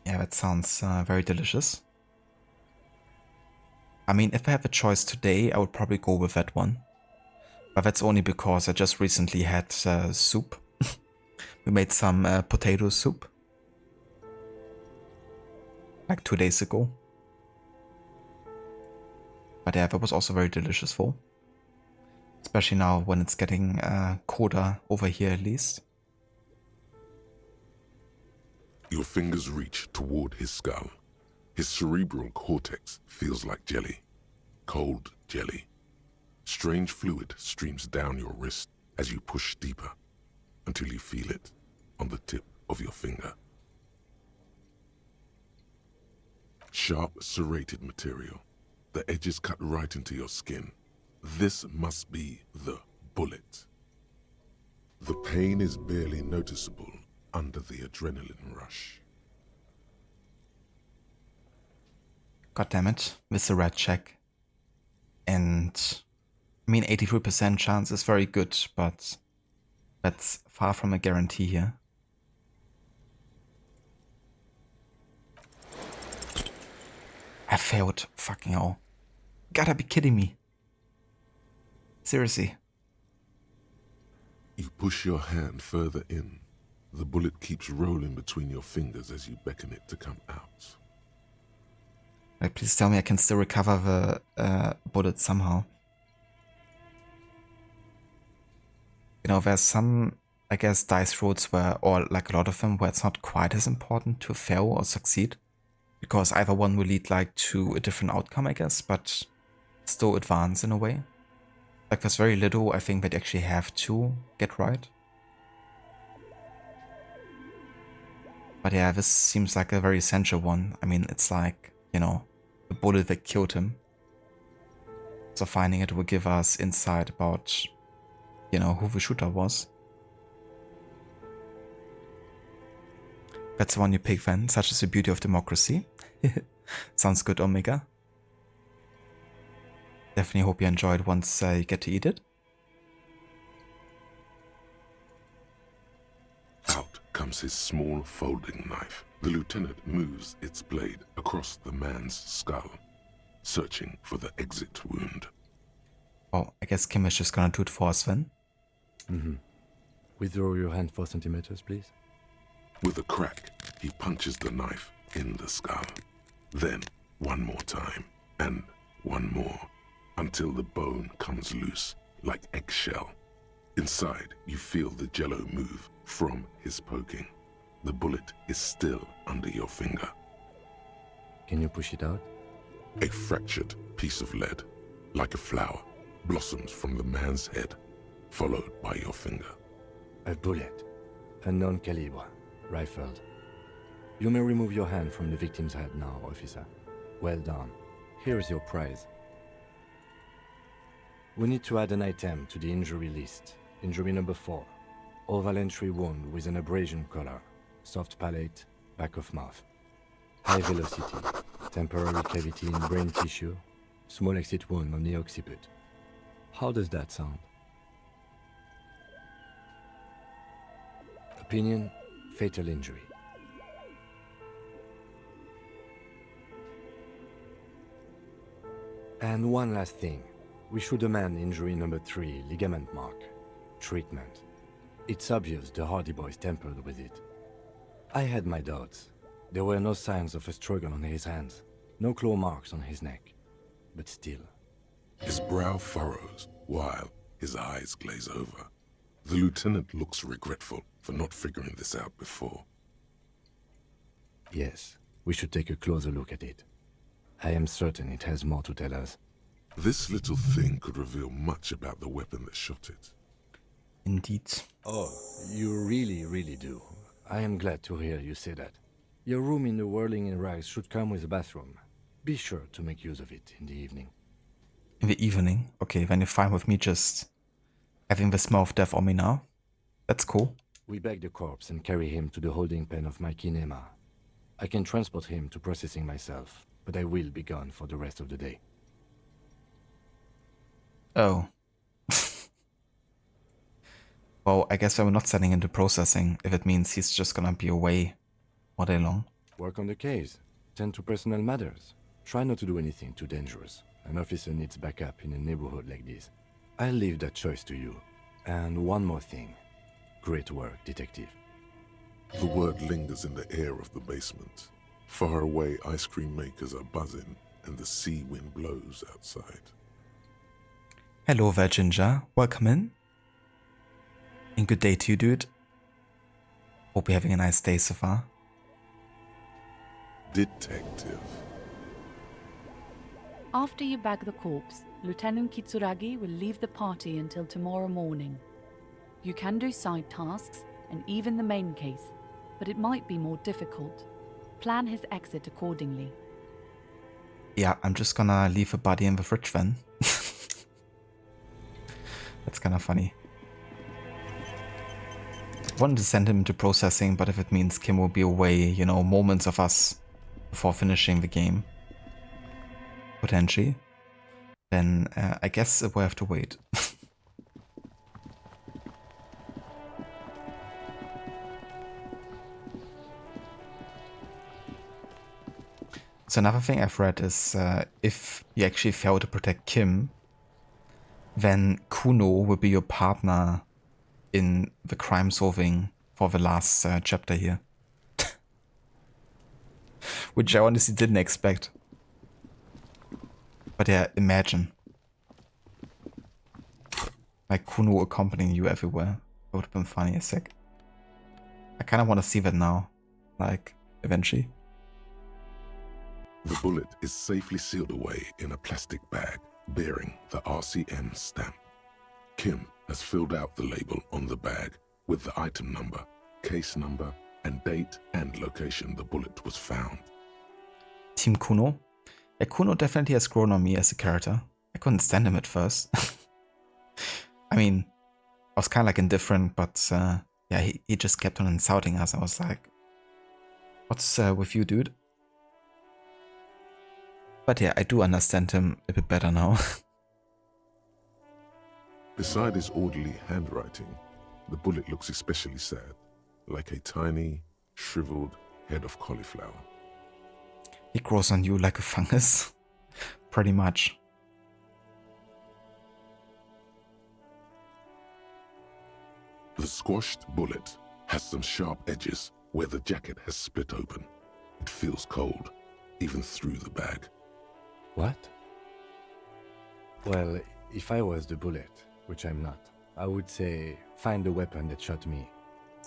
Yeah, that sounds very delicious. I mean, if I have a choice today, I would probably go with that one. But that's only because I just recently had soup. We made some potato soup. Like 2 days ago. But yeah, that was also very delicious though. Especially now when it's getting colder over here at least. Your fingers reach toward his skull. His cerebral cortex feels like jelly. Cold jelly. Strange fluid streams down your wrist as you push deeper until you feel it on the tip of your finger. Sharp, serrated material. The edges cut right into your skin. This must be the bullet. The pain is barely noticeable under the adrenaline rush. God damn it, with the red check. And I mean, 83% chance is very good, but that's far from a guarantee here. I failed. Fucking hell. Gotta be kidding me. Seriously. You push your hand further in. The bullet keeps rolling between your fingers as you beckon it to come out. Like, please tell me I can still recover the bullet somehow. You know, there's some, I guess, dice rolls where, or like a lot of them, where it's not quite as important to fail or succeed. Because either one will lead like to a different outcome, I guess, but still advance in a way. Like there's very little I think that you actually have to get right. But yeah, this seems like a very essential one. I mean, it's like, you know, the bullet that killed him. So finding it will give us insight about, you know, who the shooter was. That's the one you pick then, such is the beauty of democracy. Sounds good, Omega. Definitely hope you enjoy it once you get to eat it. Out comes his small folding knife. The lieutenant moves its blade across the man's skull, searching for the exit wound. Oh, I guess Kim is just gonna do it for us then. Withdraw your hand 4 centimeters, please. With a crack, he punches the knife in the skull. Then, one more time, and one more, until the bone comes loose, like eggshell. Inside, you feel the jello move from his poking. The bullet is still under your finger. Can you push it out? A fractured piece of lead, like a flower, blossoms from the man's head, followed by your finger. A bullet. Unknown calibre. Rifled. You may remove your hand from the victim's head now, officer. Well done. Here is your prize. We need to add an item to the injury list. Injury number 4. Oval entry wound with an abrasion color. Soft palate, back of mouth. High velocity. Temporary cavity in brain tissue. Small exit wound on the occiput. How does that sound? Opinion, fatal injury. And one last thing. We should amend injury number 3, ligament mark. Treatment. It's obvious the Hardy Boys tampered with it. I had my doubts. There were no signs of a struggle on his hands. No claw marks on his neck. But still. His brow furrows, while his eyes glaze over. The lieutenant looks regretful for not figuring this out before. Yes, we should take a closer look at it. I am certain it has more to tell us. This little thing could reveal much about the weapon that shot it. Indeed. Oh, you really do. I am glad to hear you say that. Your room in the Whirling in Rags should come with a bathroom. Be sure to make use of it in the evening. In the evening? Okay, then you're fine with me just having the smell of death on me now? That's cool. We bag the corpse and carry him to the holding pen of my kinema. I can transport him to processing myself, but I will be gone for the rest of the day. Oh. Well, I guess we're not sending him to processing if it means he's just gonna be away all day long. Work on the case. Tend to personal matters. Try not to do anything too dangerous. An officer needs backup in a neighborhood like this. I'll leave that choice to you. And one more thing. Great work, detective. The word lingers in the air of the basement. Far away, ice cream makers are buzzing, and the sea wind blows outside. Hello there, Ginger. Welcome in. And good day to you, dude. Hope you're having a nice day so far. Detective. After you bag the corpse, Lieutenant Kitsuragi will leave the party until tomorrow morning. You can do side tasks and even the main case, but it might be more difficult. Plan his exit accordingly. Yeah, I'm just gonna leave a body in the fridge then. That's kind of funny. Wanted to send him to processing, but if it means Kim will be away, you know, moments of us before finishing the game, potentially, then I guess we'll have to wait. So another thing I've read is if you actually fail to protect Kim, then Kuno will be your partner in the crime solving for the last chapter here. Which I honestly didn't expect. But yeah, imagine. Like Kuno accompanying you everywhere. That would have been funny as heck. I kind of want to see that now. Like, eventually. The bullet is safely sealed away in a plastic bag bearing the RCM stamp. Kim has filled out the label on the bag with the item number, case number, and date and location the bullet was found. Team Kuno? Yeah, Kuno definitely has grown on me as a character. I couldn't stand him at first. I mean, I was kind of like indifferent, but yeah, he just kept on insulting us. I was like, what's with you, dude? But yeah, I do understand him a bit better now. Beside his orderly handwriting, the bullet looks especially sad, like a tiny, shriveled head of cauliflower. He grows on you like a fungus. Pretty much. The squashed bullet has some sharp edges where the jacket has split open. It feels cold, even through the bag. What? Well, if I was the bullet, which I'm not, I would say find the weapon that shot me.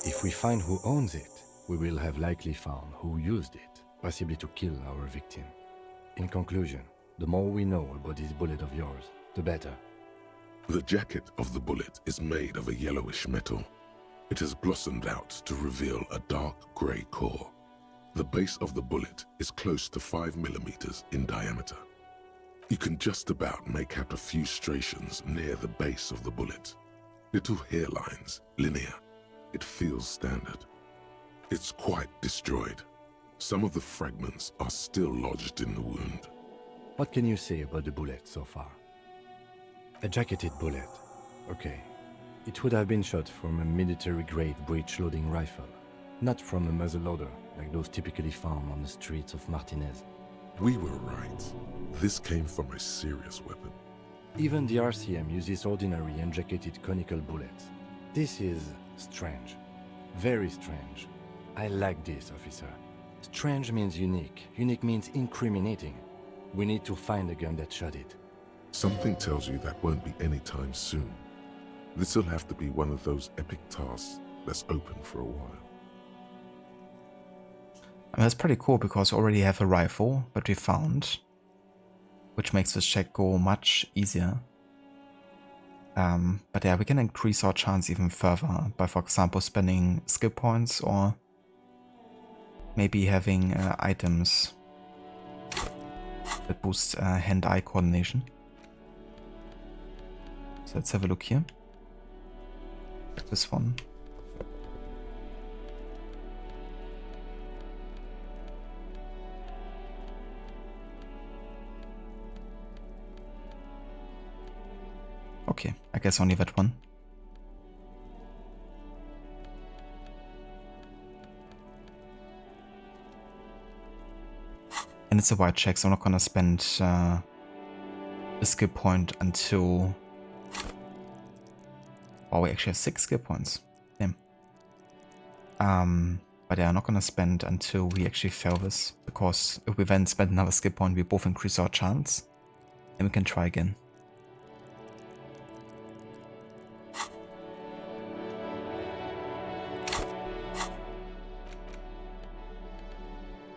If we find who owns it, we will have likely found who used it, possibly to kill our victim. In conclusion, the more we know about this bullet of yours, the better. The jacket of the bullet is made of a yellowish metal. It has blossomed out to reveal a dark grey core. The base of the bullet is close to 5 millimeters in diameter. You can just about make out a few striations near the base of the bullet. Little hairlines, linear. It feels standard. It's quite destroyed. Some of the fragments are still lodged in the wound. What can you say about the bullet so far? A jacketed bullet. Okay. It would have been shot from a military-grade breech-loading rifle, not from a muzzleloader like those typically found on the streets of Martinez. We were right. This came from a serious weapon. Even the RCM uses ordinary unjacketed conical bullets. This is strange. Very strange. I like this, officer. Strange means unique. Unique means incriminating. We need to find the gun that shot it. Something tells you that won't be anytime soon. This'll have to be one of those epic tasks that's open for a while. I mean, that's pretty cool because we already have a rifle that we found, which makes this check go much easier. But yeah, we can increase our chance even further by, for example, spending skill points or maybe having items that boost hand-eye coordination. So let's have a look here. This one. Okay, I guess only that one. And it's a white check, so I'm not gonna spend a skill point until... Oh, we actually have 6 skill points. Damn. But yeah, I'm not gonna spend until we actually fail this, because if we then spend another skill point, we both increase our chance, and we can try again.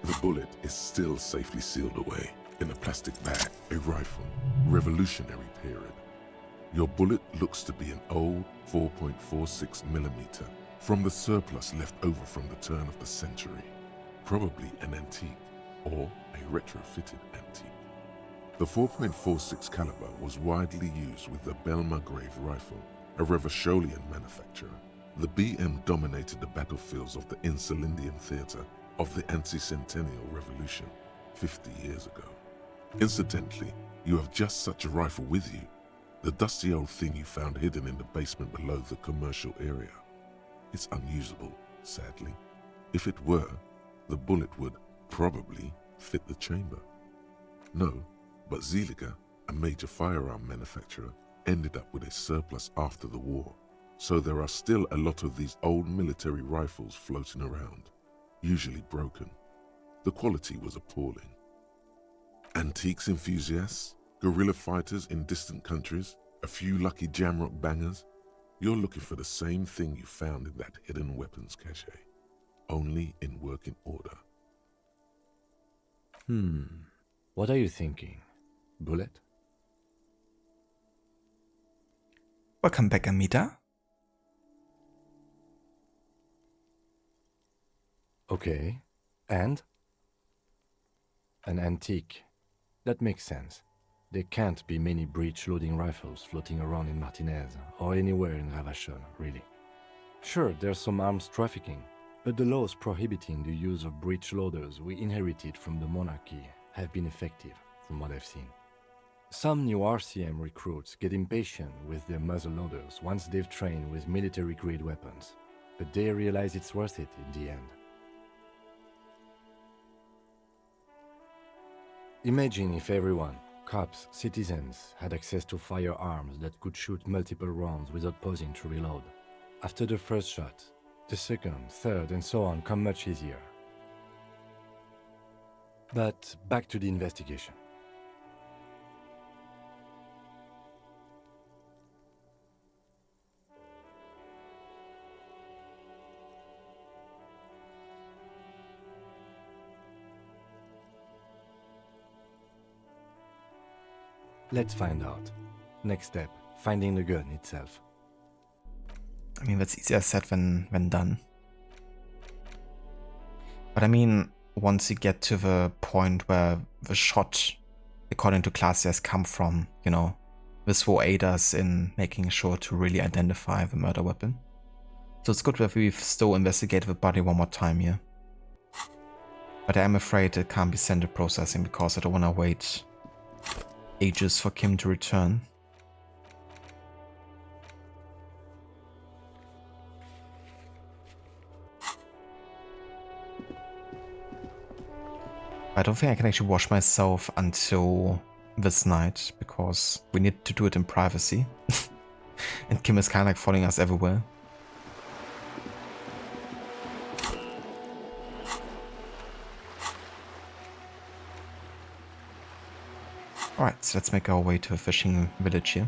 The bullet is still safely sealed away in a plastic bag, a rifle, Revolutionary period. Your bullet looks to be an old 4.46 millimeter from the surplus left over from the turn of the century, probably an antique or a retrofitted antique. The 4.46 caliber was widely used with the Belmargrave rifle, a Revacholian manufacturer. The BM dominated the battlefields of the Insulindian theater of the anti-centennial revolution 50 years ago. Incidentally, you have just such a rifle with you. The dusty old thing you found hidden in the basement below the commercial area. It's unusable, sadly. If it were, the bullet would probably fit the chamber. No, but Zeliger, a major firearm manufacturer, ended up with a surplus after the war. So there are still a lot of these old military rifles floating around, usually broken. The quality was appalling. Antiques enthusiasts, guerrilla fighters in distant countries, a few lucky jamrock bangers. You're looking for the same thing you found in that hidden weapons cache, only in working order. What are you thinking? Bullet? Welcome back, Amita. Okay. And? An antique. That makes sense. There can't be many breech-loading rifles floating around in Martinez, or anywhere in Ravachol, really. Sure, there's some arms trafficking, but the laws prohibiting the use of breech loaders we inherited from the monarchy have been effective, from what I've seen. Some new RCM recruits get impatient with their muzzle loaders once they've trained with military-grade weapons, but they realize it's worth it in the end. Imagine if everyone, cops, citizens, had access to firearms that could shoot multiple rounds without pausing to reload. After the first shot, the second, third, and so on come much easier. But back to the investigation. Let's find out. Next step, finding the gun itself. I mean, that's easier said than done. But I mean, once you get to the point where the shot, according to Classy, has come from, you know, this will aid us in making sure to really identify the murder weapon. So it's good that we've still investigated the body one more time here. But I am afraid it can't be sent to processing because I don't want to wait ages for Kim to return. I don't think I can actually wash myself until this night because we need to do it in privacy. And Kim is kind of like following us everywhere. Alright, so let's make our way to a fishing village here.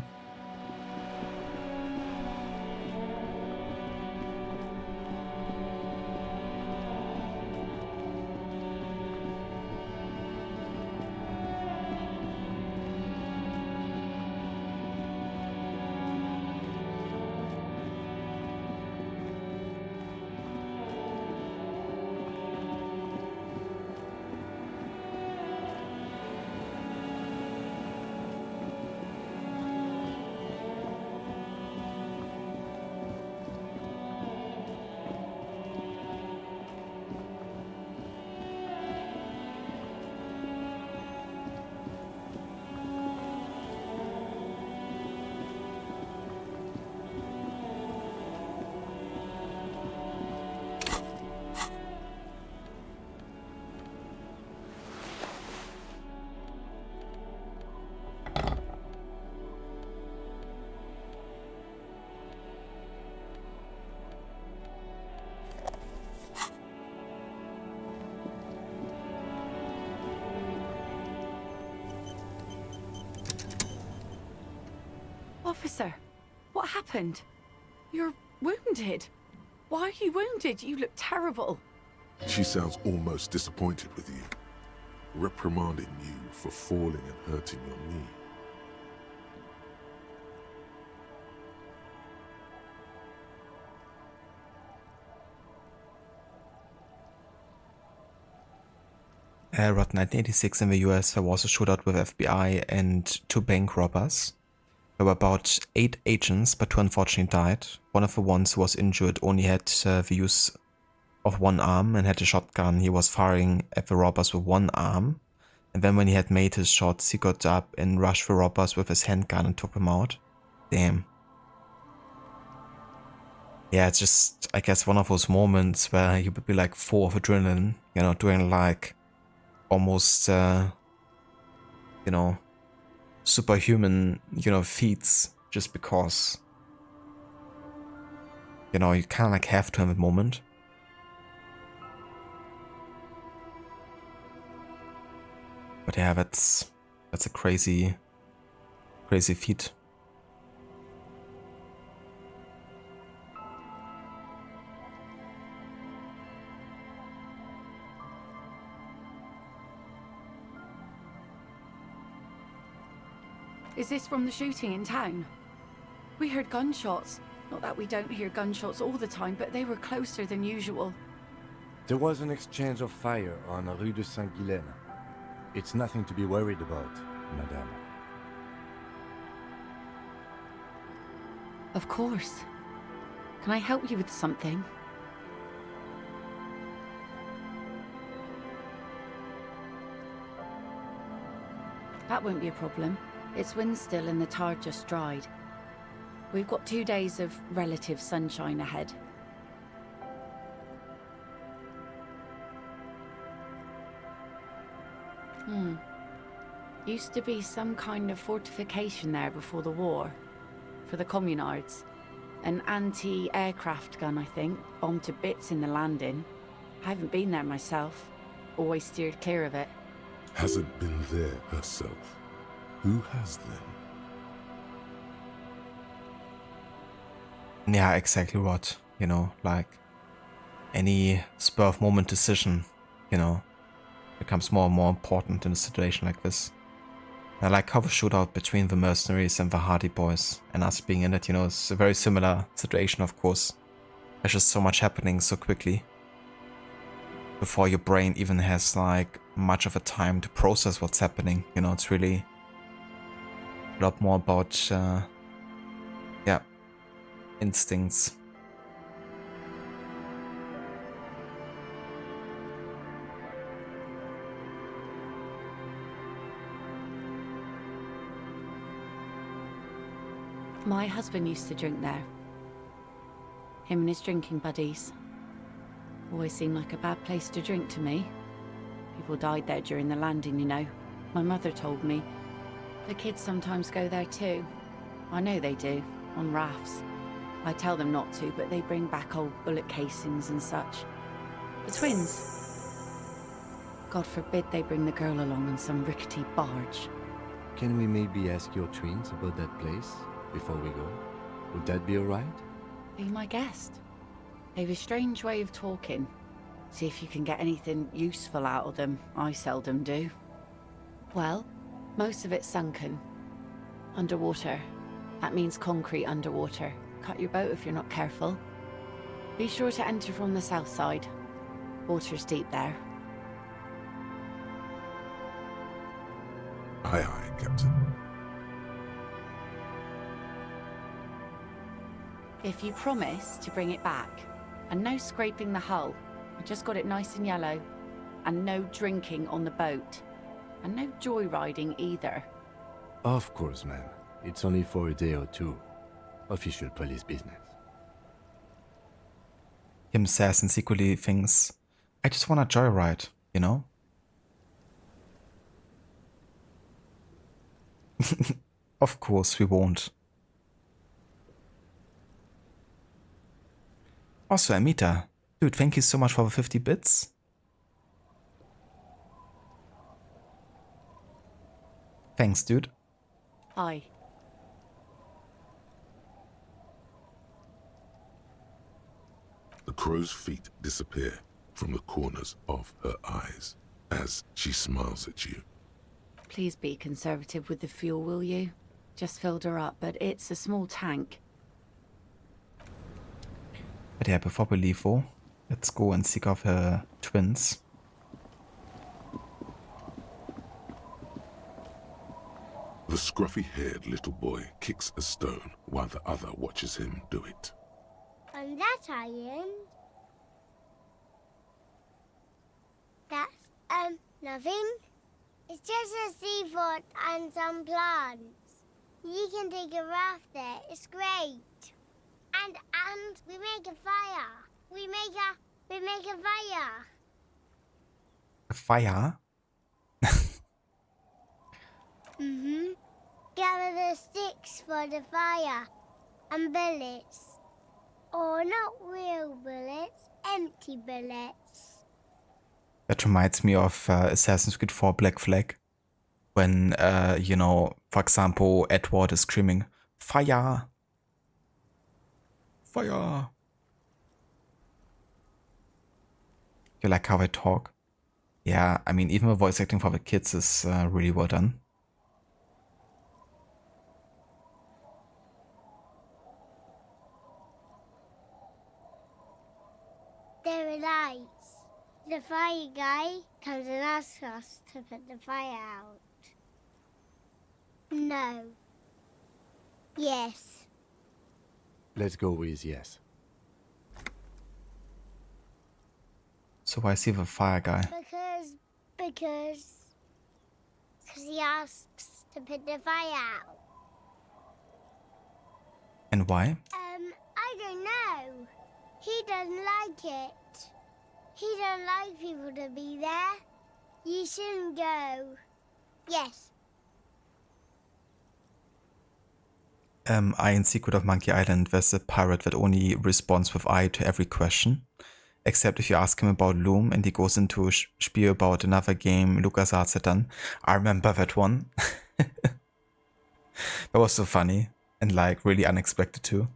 Officer, what happened? You're wounded. Why are you wounded? You look terrible. She sounds almost disappointed with you, reprimanding you for falling and hurting your knee. Around 1986 in the US, there was a shootout with FBI and 2 bank robbers. There were about 8 agents, but 2 unfortunately died. One of the ones who was injured only had the use of one arm and had a shotgun. He was firing at the robbers with one arm, And then when he had made his shots, he got up and rushed for robbers with his handgun and took them out. Damn. Yeah, it's just, I guess, one of those moments where you would be like full of adrenaline, you know, doing like almost, you know, superhuman, you know, feats just because, you know, you kind of like have to in the moment. But yeah, that's a crazy feat. Is this from the shooting in town? We heard gunshots. Not that we don't hear gunshots all the time, but they were closer than usual. There was an exchange of fire on Rue de Saint-Guylaine. It's nothing to be worried about, madame. Of course. Can I help you with something? That won't be a problem. It's wind still and the tar just dried. We've got 2 days of relative sunshine ahead. Used to be some kind of fortification there before the war. For the communards. An anti-aircraft gun, I think. Bombed to bits in the landing. I haven't been there myself. Always steered clear of it. Hasn't been there herself. Who has then? Yeah, exactly what, you know, like any spur of moment decision, you know, becomes more and more important in a situation like this. I like how the shootout between the mercenaries and the Hardy Boys and us being in it, you know, it's a very similar situation, of course. There's just so much happening so quickly. Before your brain even has like much of a time to process what's happening, you know, it's really a lot more about, yeah, instincts. My husband used to drink there. Him and his drinking buddies. Always seemed like a bad place to drink to me. People died there during the landing, you know. My mother told me. The kids sometimes go there too. I know they do, on rafts. I tell them not to, but they bring back old bullet casings and such. The twins. God forbid they bring the girl along on some rickety barge. Can we maybe ask your twins about that place before we go? Would that be alright? Be my guest. They've a strange way of talking. See if you can get anything useful out of them. I seldom do. Well, most of it's sunken. Underwater. That means concrete underwater. Cut your boat if you're not careful. Be sure to enter from the south side. Water's deep there. Aye, aye, Captain. If you promise to bring it back, and no scraping the hull, I just got it nice and yellow, and no drinking on the boat, and no joyriding either. Of course, ma'am. It's only for a day or two. Official police business. Him says and secretly thinks, I just want a joyride, you know? Of course we won't. Also, Amita, dude, thank you so much for the 50 bits. Thanks, dude. Aye. The crow's feet disappear from the corners of her eyes as she smiles at you. Please be conservative with the fuel, will you? Just filled her up, but it's a small tank. But yeah, before we leave though, let's go and seek out her twins. The scruffy-haired little boy kicks a stone while the other watches him do it. And that iron. That's, nothing. It's just a seafort and some plants. You can take a raft there. It's great. And we make a fire. We make a fire. A fire? Gather the sticks for the fire and bullets. Or not real bullets, empty bullets. That reminds me of Assassin's Creed 4 Black Flag. When, you know, for example, Edward is screaming, fire! Fire! You like how I talk? Yeah, I mean, even the voice acting for the kids is really well done. There are lights. The fire guy comes and asks us to put the fire out. No. Yes. Let's go with yes. So I see the fire guy. Because he asks to put the fire out. And why? I don't know. He doesn't like it. He doesn't like people to be there. You shouldn't go. Yes. I in Secret of Monkey Island, there's a pirate that only responds with I to every question. Except if you ask him about Loom and he goes into a spiel about another game LucasArts had done. I remember that one. That was so funny and like really unexpected too.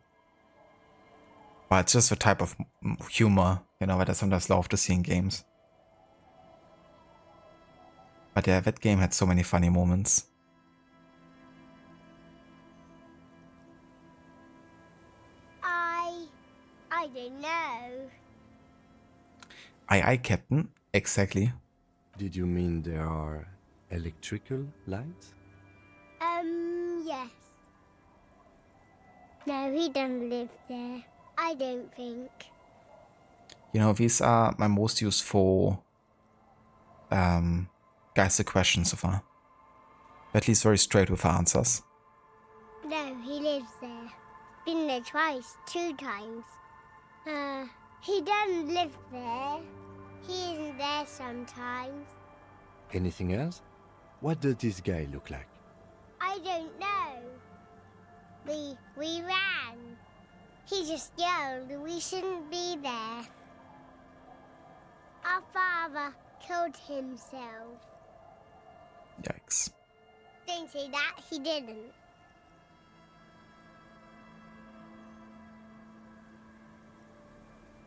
But it's just the type of humor, you know, that I sometimes love to see in games. But yeah, that game had so many funny moments. I don't know. Aye, Captain. Exactly. Did you mean there are electrical lights? Yes. No, he doesn't live there. I don't think. You know, these are my most useful guessing questions so far. At least very straight with the answers. No, he lives there. Been there twice, 2 times. He doesn't live there. He isn't there sometimes. Anything else? What does this guy look like? I don't know. We ran. He just yelled we shouldn't be there. Our father killed himself. Yikes. Don't say that, he didn't.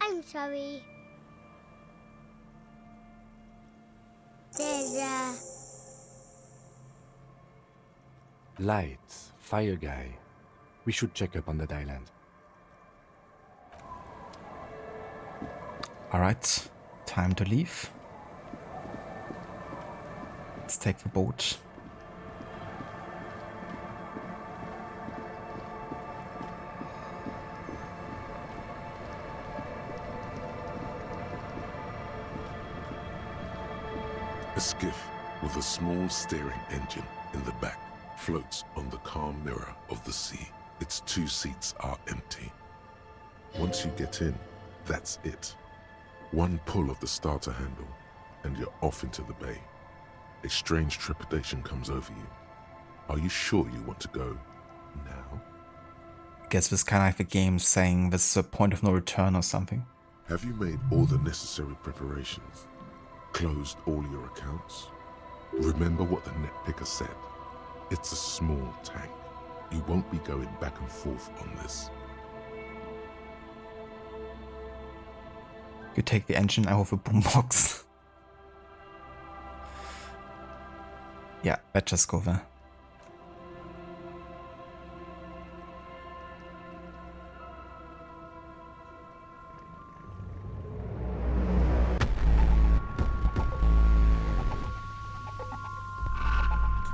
I'm sorry. There's Lights, fire guy. We should check up on that island. Alright, time to leave. Let's take the boat. A skiff with a small steering engine in the back floats on the calm mirror of the sea. Its 2 seats are empty. Once you get in, that's it. One pull of the starter handle, and you're off into the bay. A strange trepidation comes over you. Are you sure you want to go now? I guess this kind of like the game saying this is a point of no return or something. Have you made all the necessary preparations? Closed all your accounts? Remember what the netpicker said. It's a small tank. You won't be going back and forth on this. You take the engine out of a boombox. Yeah, let's just go there.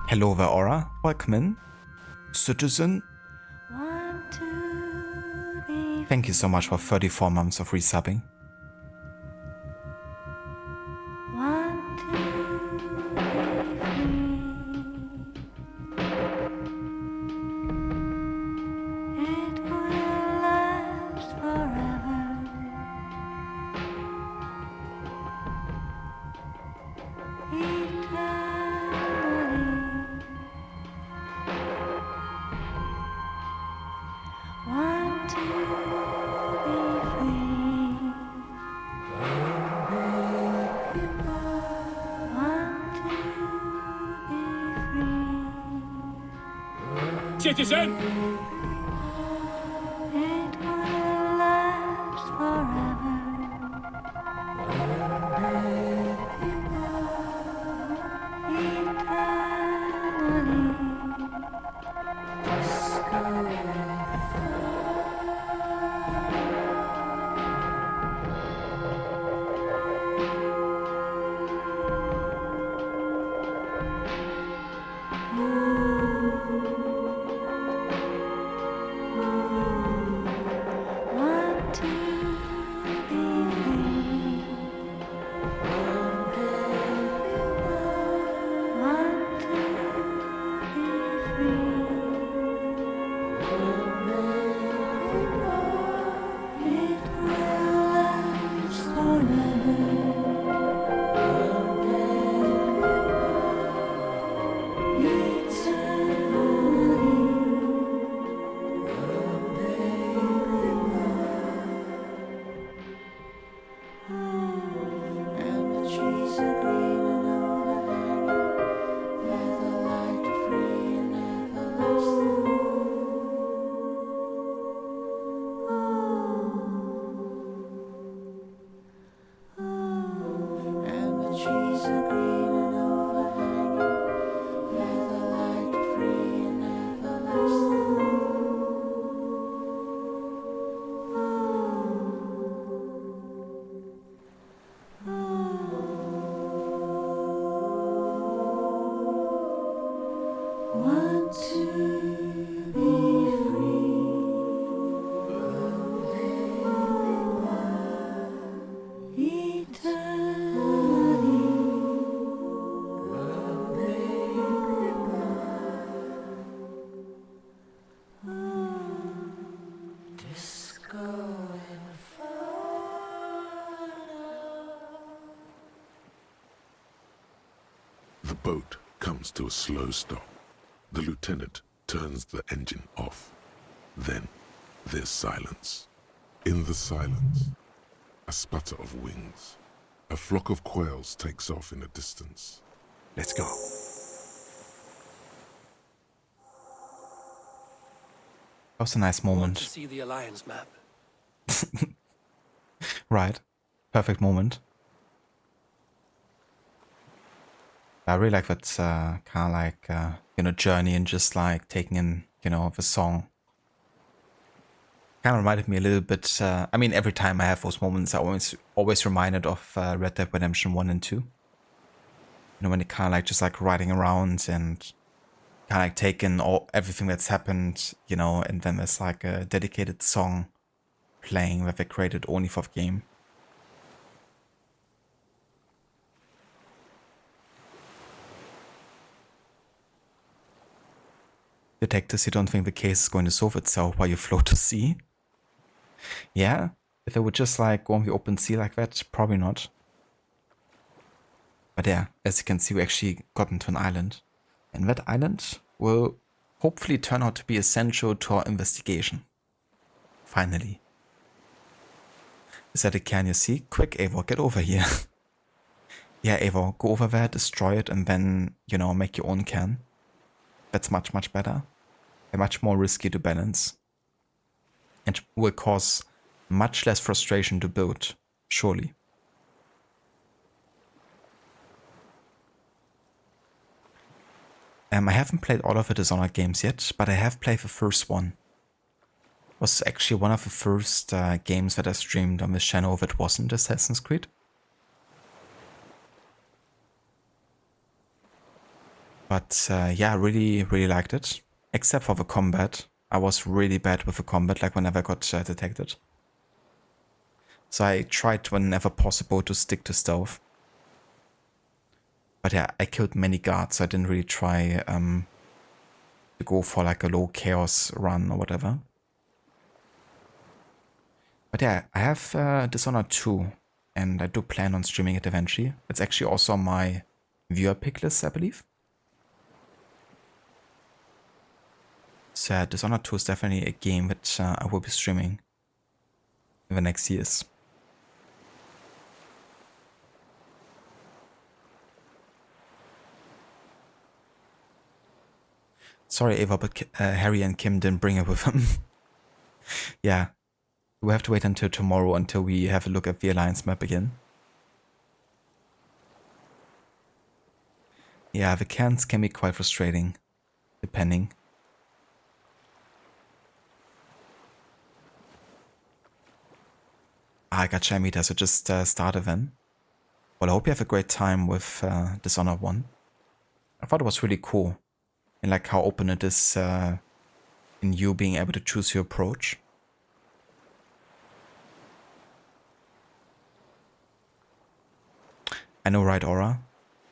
Hello there, Aura. Welcome in. Citizen. Thank you so much for 34 months of resubbing. Citizen! It will last forever. Want to be free. Want to be free. It will last forever. And the trees are green and overhanging, where the light free and everlasting. And the trees are green and overhanging, where the light free and everlasting. Want to be free. The boat comes to a slow stop. The lieutenant turns the engine off. Then there's silence. In the silence, a sputter of wings. A flock of quails takes off in the distance. Let's go. That was a nice moment. See the Alliance map. Right. Perfect moment. I really like that kind of like, journey and just like taking in, the song. Kind of reminded me a little bit, I mean, every time I have those moments, I always reminded of Red Dead Redemption 1 and 2. When you're kind of like just like riding around and kind of like taking everything that's happened, and then there's like a dedicated song playing that they created only for the game. Detectives, you don't think the case is going to solve itself while you float to sea? Yeah, if they would just like go on the open sea like that, probably not. But yeah, as you can see, we actually got into an island. And that island will hopefully turn out to be essential to our investigation. Finally. Is that a can you see? Quick, Eivor, get over here. Yeah, Eivor, go over there, destroy it, and then, make your own can. That's much, much better. And much more risky to balance. And will cause much less frustration to build, surely. I haven't played all of the Dishonored games yet, but I have played the first one. It was actually one of the first games that I streamed on this channel that wasn't Assassin's Creed. But yeah, really, really liked it. Except for the combat. I was really bad with the combat, like whenever I got detected. So I tried whenever possible to stick to stealth. But yeah, I killed many guards, so I didn't really try to go for like a low chaos run or whatever. But yeah, I have Dishonored 2, and I do plan on streaming it eventually. It's actually also on my viewer pick list, I believe. So Dishonored 2 is definitely a game that I will be streaming in the next years. Sorry, Ava, but Harry and Kim didn't bring it with them. Yeah. We have to wait until tomorrow until we have a look at the Alliance map again. Yeah, the cans can be quite frustrating, depending. I got Shamita, so just start then. Well, I hope you have a great time with Dishonored 1. I thought it was really cool. And like how open it is in you being able to choose your approach. I know, right, Aura?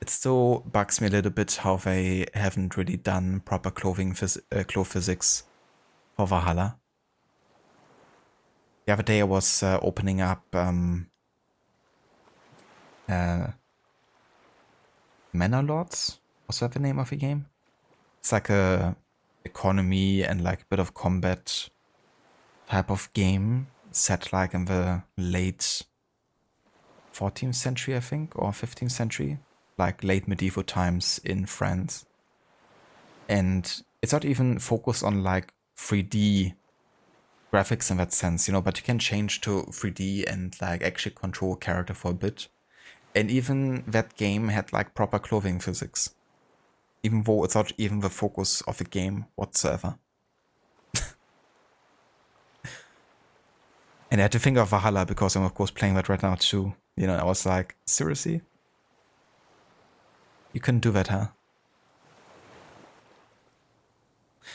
It still bugs me a little bit how they haven't really done proper cloth physics for Valhalla. The other day I was opening up Manor Lords. Was that the name of the game? It's like a economy and like a bit of combat type of game set like in the late 14th century, I think, or 15th century, like late medieval times in France. And it's not even focused on like 3D graphics in that sense, you know, but you can change to 3D and like actually control a character for a bit. And even that game had like proper clothing physics, even though it's not even the focus of the game whatsoever. And I had to think of Valhalla because I'm of course playing that right now too. You know, I was like, seriously? You couldn't do that, huh?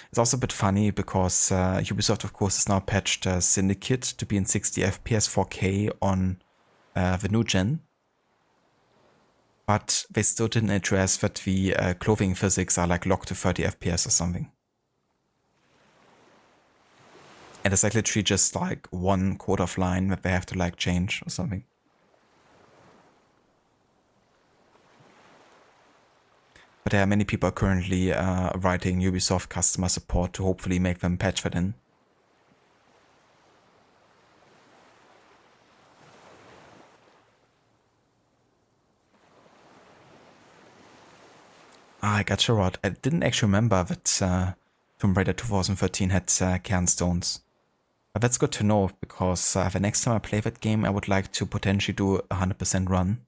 It's also a bit funny because Ubisoft of course has now patched Syndicate to be in 60 FPS 4K on the new gen. But they still didn't address that the clothing physics are like locked to 30 FPS or something. And it's like literally just like one code of line that they have to like change or something. But yeah, many people are currently writing Ubisoft customer support to hopefully make them patch that in. I got you right. I didn't actually remember that Tomb Raider 2013 had cairnstones. But that's good to know, because the next time I play that game, I would like to potentially do a 100% run.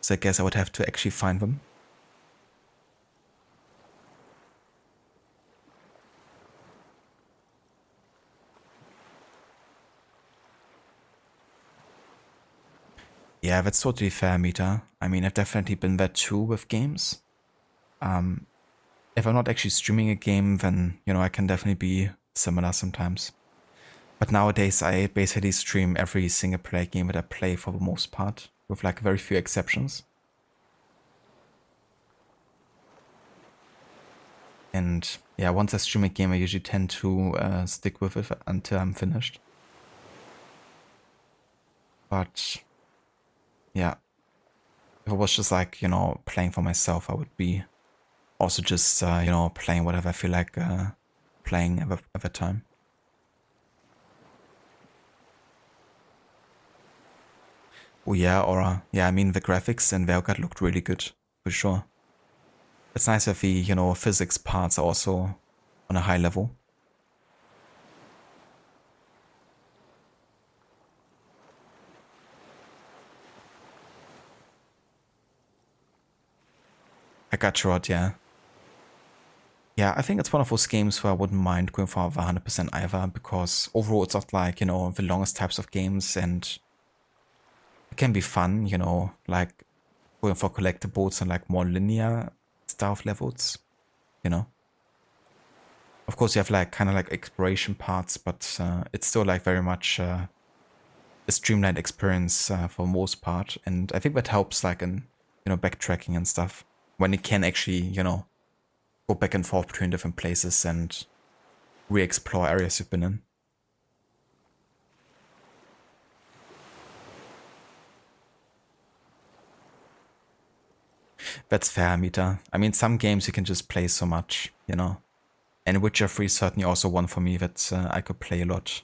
So I guess I would have to actually find them. Yeah, that's totally fair, Mita. I mean, I've definitely been there too with games. If I'm not actually streaming a game, then, you know, I can definitely be similar sometimes. But nowadays, I basically stream every single player game that I play for the most part, with like very few exceptions. And yeah, once I stream a game, I usually tend to stick with it until I'm finished. But yeah, if it was just like, you know, playing for myself, I would be also just, you know, playing whatever I feel like playing at the time. Oh yeah, or yeah, I mean the graphics in Velgat looked really good, for sure. It's nice if the, you know, physics parts are also on a high level. I got you out, yeah. Yeah, I think it's one of those games where I wouldn't mind going for 100% either, because overall it's not like, you know, the longest types of games, and it can be fun, you know, like going for collectibles and like more linear style of levels, you know. Of course you have like kind of like exploration parts, but it's still like very much a streamlined experience for the most part, and I think that helps like in, you know, backtracking and stuff, when it can actually, you know, go back and forth between different places and re-explore areas you've been in. That's fair, Mita. I mean, some games you can just play so much, you know. And Witcher 3 is certainly also one for me that I could play a lot.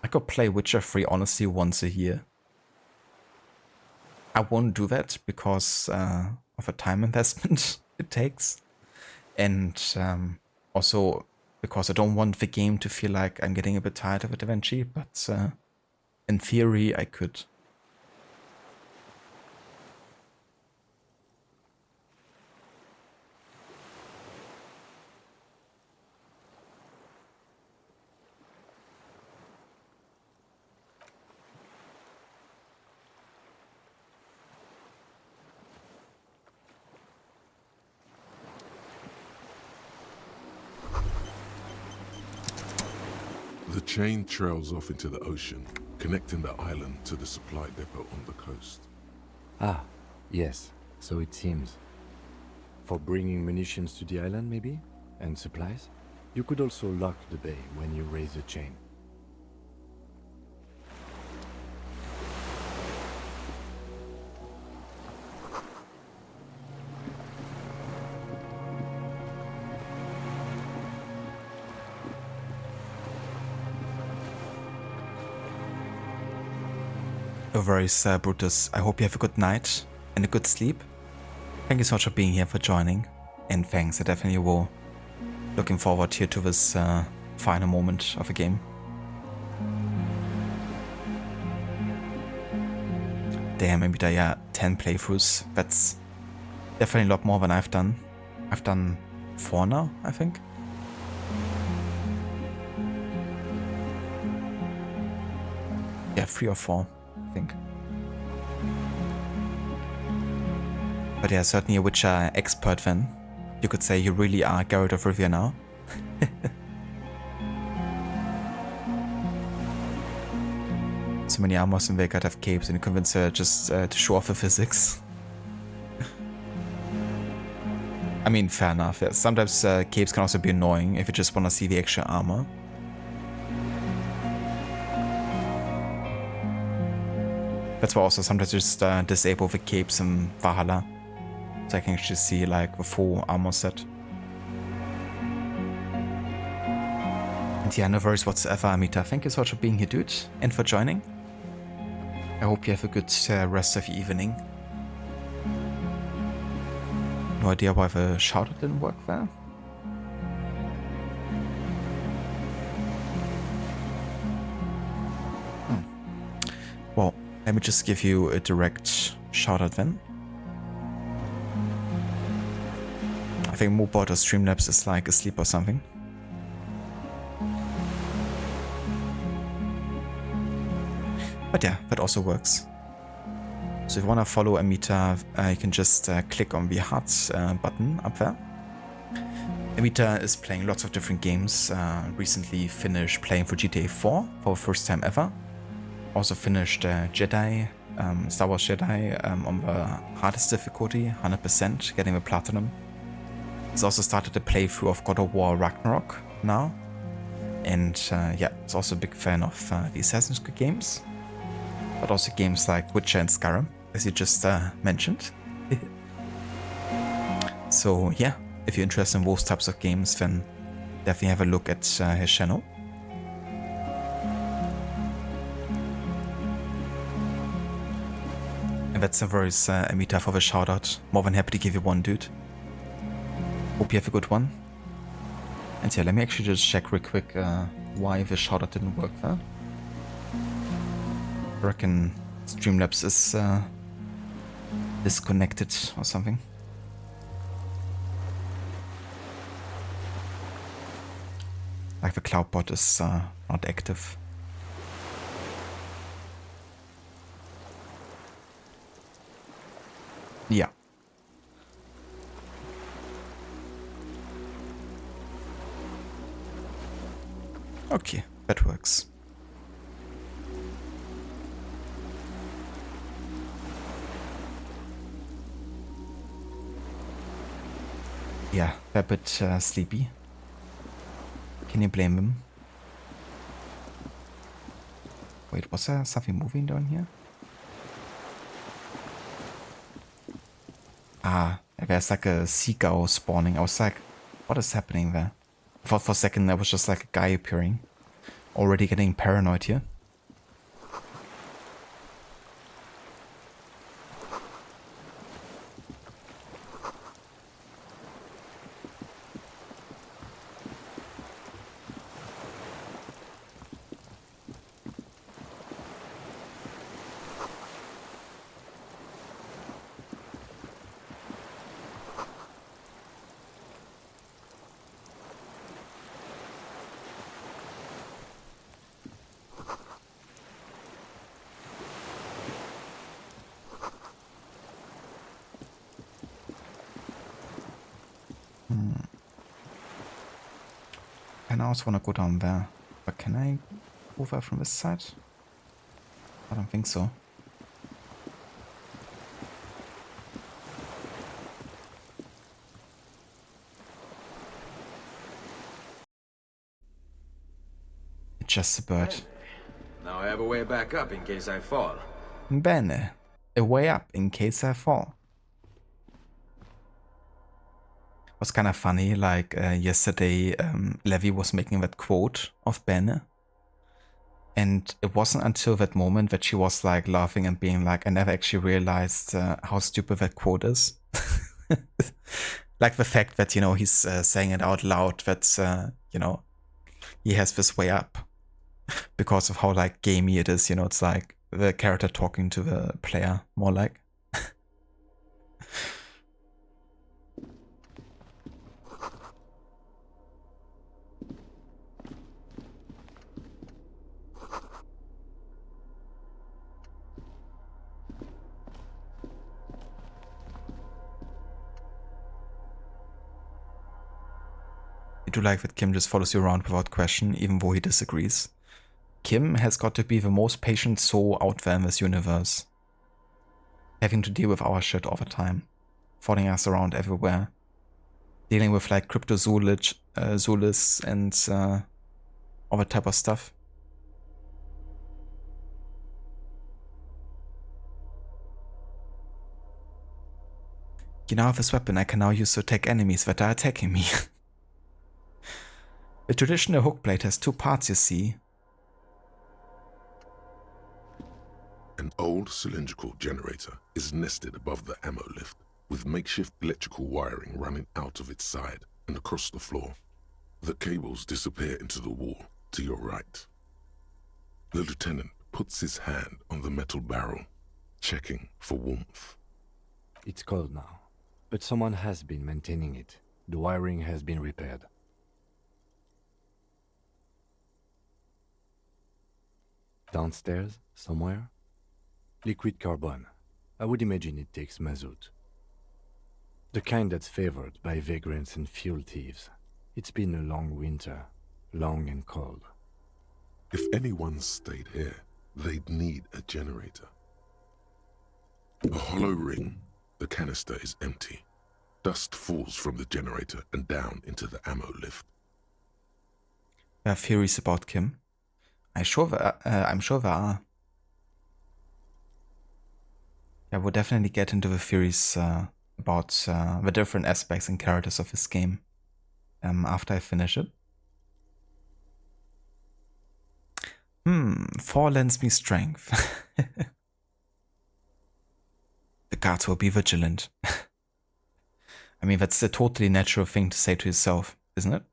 I could play Witcher 3 honestly once a year. I won't do that because of a time investment. it takes. And also because I don't want the game to feel like I'm getting a bit tired of it eventually, but in theory I could. The chain trails off into the ocean, connecting the island to the supply depot on the coast. Ah, yes, so it seems. For bringing munitions to the island, maybe? And supplies? You could also lock the bay when you raise the chain. No worries, Brutus. I hope you have a good night and a good sleep. Thank you so much for being here, for joining. And thanks, I definitely will. Looking forward here to this final moment of a game. Damn, maybe there are 10 playthroughs. That's definitely a lot more than I've done. I've done 4 now, I think. Yeah, 3 or 4, I think. But yeah, certainly a Witcher expert then. You could say you really are Geralt of Rivia now. So many armors and they gotta have capes and you convince her just to show off the physics. I mean, fair enough. Yeah. Sometimes capes can also be annoying if you just want to see the extra armor. That's why also sometimes just disable the capes in Valhalla. So I can actually see like the full armor set. And yeah, no worries whatsoever, Amita. Thank you so much for being here, dude, and for joining. I hope you have a good rest of your evening. No idea why the shoutout didn't work there. Well, let me just give you a direct shoutout then. I think Mobot or Streamlabs is like asleep or something. But yeah, that also works. So if you want to follow Amita, you can just click on the hearts button up there. Amita is playing lots of different games. Recently finished playing for GTA 4 for the first time ever. Also finished Jedi, Star Wars Jedi on the hardest difficulty, 100%, getting the platinum. He's also started a playthrough of God of War Ragnarok now. And yeah, he's also a big fan of the Assassin's Creed games. But also games like Witcher and Skyrim, as you just mentioned. So yeah, if you're interested in those types of games, then definitely have a look at his channel. And that's a very Amita for the shoutout. More than happy to give you one, dude. Hope you have a good one. And yeah, let me actually just check real quick why the shoutout didn't work there. I reckon Streamlabs is disconnected or something. Like the cloud bot is not active. Yeah. Okay, that works. Yeah, a bit sleepy. Can you blame him? Wait, was there something moving down here? Ah, there's like a seagull spawning. I was like, what is happening there? For a second there was just like a guy appearing. Already getting paranoid here. kind of also want to go down there. But can I go over from this side? I don't think so. It's just a bird. Now I have a way back up in case I fall. Bene. A way up in case I fall. It was kind of funny, like yesterday Levi was making that quote of Bene. And it wasn't until that moment that she was like laughing and being like, I never actually realized how stupid that quote is. Like the fact that, you know, he's saying it out loud, that, you know, he has this way up. Because of how like gamey it is, you know, it's like the character talking to the player, more like. I do like that Kim just follows you around without question, even though he disagrees. Kim has got to be the most patient soul out there in this universe. Having to deal with our shit all the time. Following us around everywhere. Dealing with like cryptozoologists and all that type of stuff. You now have this weapon I can now use to attack enemies that are attacking me. The traditional hook blade has two parts, you see. An old cylindrical generator is nested above the ammo lift, with makeshift electrical wiring running out of its side and across the floor. The cables disappear into the wall to your right. The lieutenant puts his hand on the metal barrel, checking for warmth. It's cold now, but someone has been maintaining it. The wiring has been repaired. Downstairs, somewhere? Liquid carbon. I would imagine it takes mazout. The kind that's favored by vagrants and fuel thieves. It's been a long winter, long and cold. If anyone stayed here, they'd need a generator. A hollow ring, the canister is empty. Dust falls from the generator and down into the ammo lift. There are theories about Kim. I'm sure there are. Yeah, we'll definitely get into the theories about the different aspects and characters of this game after I finish it. 4 lends me strength. The guards will be vigilant. I mean, that's a totally natural thing to say to yourself, isn't it?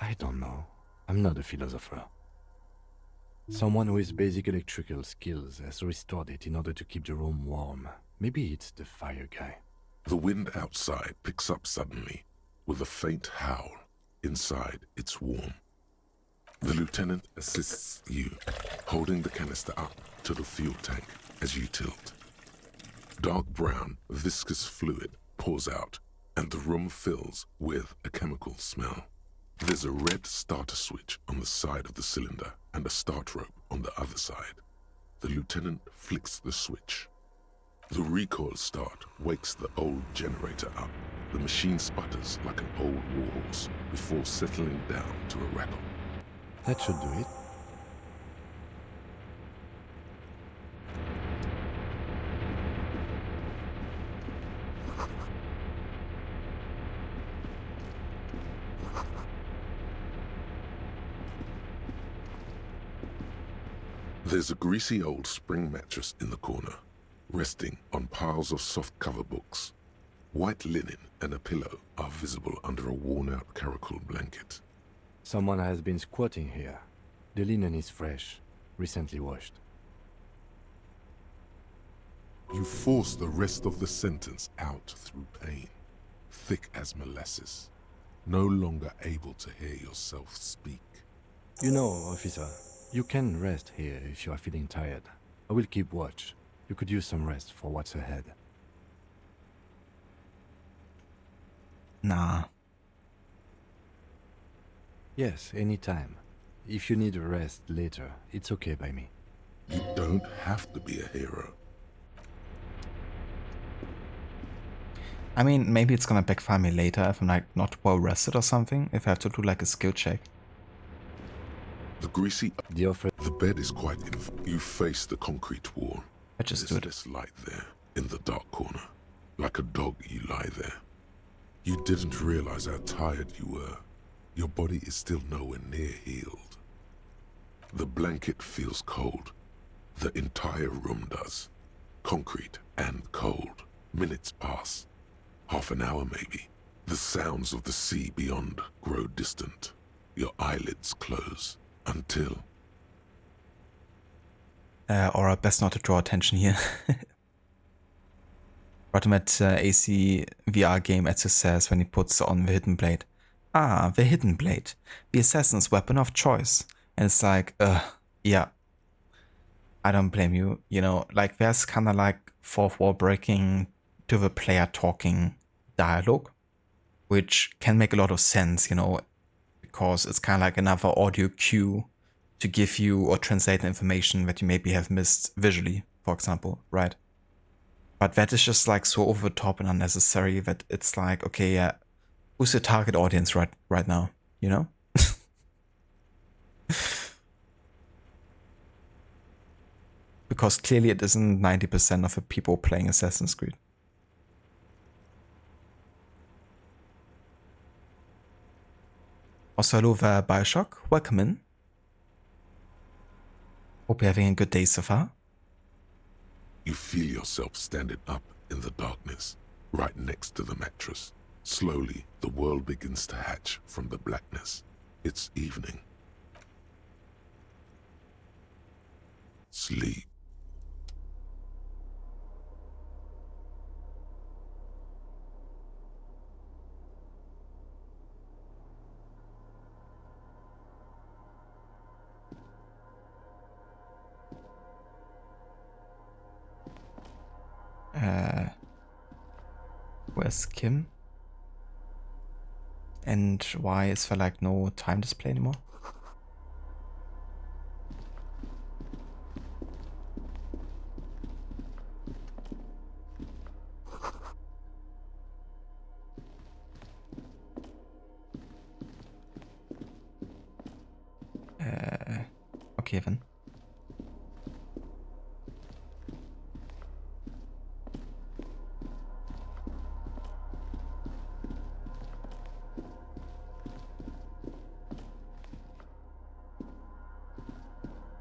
I don't know. I'm not a philosopher. Someone with basic electrical skills has restored it in order to keep the room warm. Maybe it's the fire guy. The wind outside picks up suddenly, with a faint howl. Inside, it's warm. The lieutenant assists you, holding the canister up to the fuel tank as you tilt. Dark brown, viscous fluid pours out, and the room fills with a chemical smell. There's a red starter switch on the side of the cylinder and a start rope on the other side. The lieutenant flicks the switch. The recoil start wakes the old generator up. The machine sputters like an old warhorse before settling down to a rattle. That should do it. There's a greasy old spring mattress in the corner, resting on piles of soft cover books. White linen and a pillow are visible under a worn-out caracal blanket. Someone has been squatting here. The linen is fresh, recently washed. You force the rest of the sentence out through pain, thick as molasses, no longer able to hear yourself speak. You know, officer, you can rest here if you are feeling tired. I will keep watch. You could use some rest for what's ahead. Nah. Yes, anytime. If you need a rest later, it's okay by me. You don't have to be a hero. I mean, maybe it's gonna backfire me later if I'm like not well rested or something, if I have to do like a skill check. The greasy... The offer... The bed is quite... You face the concrete wall. I just do There's it. less light there, in the dark corner. Like a dog, you lie there. You didn't realize how tired you were. Your body is still nowhere near healed. The blanket feels cold. The entire room does. Concrete and cold. Minutes pass. Half an hour maybe. The sounds of the sea beyond grow distant. Your eyelids close. Until... Or best not to draw attention here. Ultimate AC VR game Ezio says when he puts on the hidden blade. Ah, the hidden blade. The assassin's weapon of choice. And it's like, yeah. I don't blame you. You know, like there's kind of like fourth wall breaking to the player talking dialogue, which can make a lot of sense, you know, because it's kind of like another audio cue to give you or translate information that you maybe have missed visually, for example, right? But that is just like so over the top and unnecessary that it's like, okay, yeah, who's your target audience right now, you know? Because clearly it isn't 90% of the people playing Assassin's Creed. Also, hello there, Bioshock. Welcome in. Hope you're having a good day so far. You feel yourself standing up in the darkness, right next to the mattress. Slowly, the world begins to hatch from the blackness. It's evening. Sleep. Where's Kim? And why is there like no time display anymore? Okay then.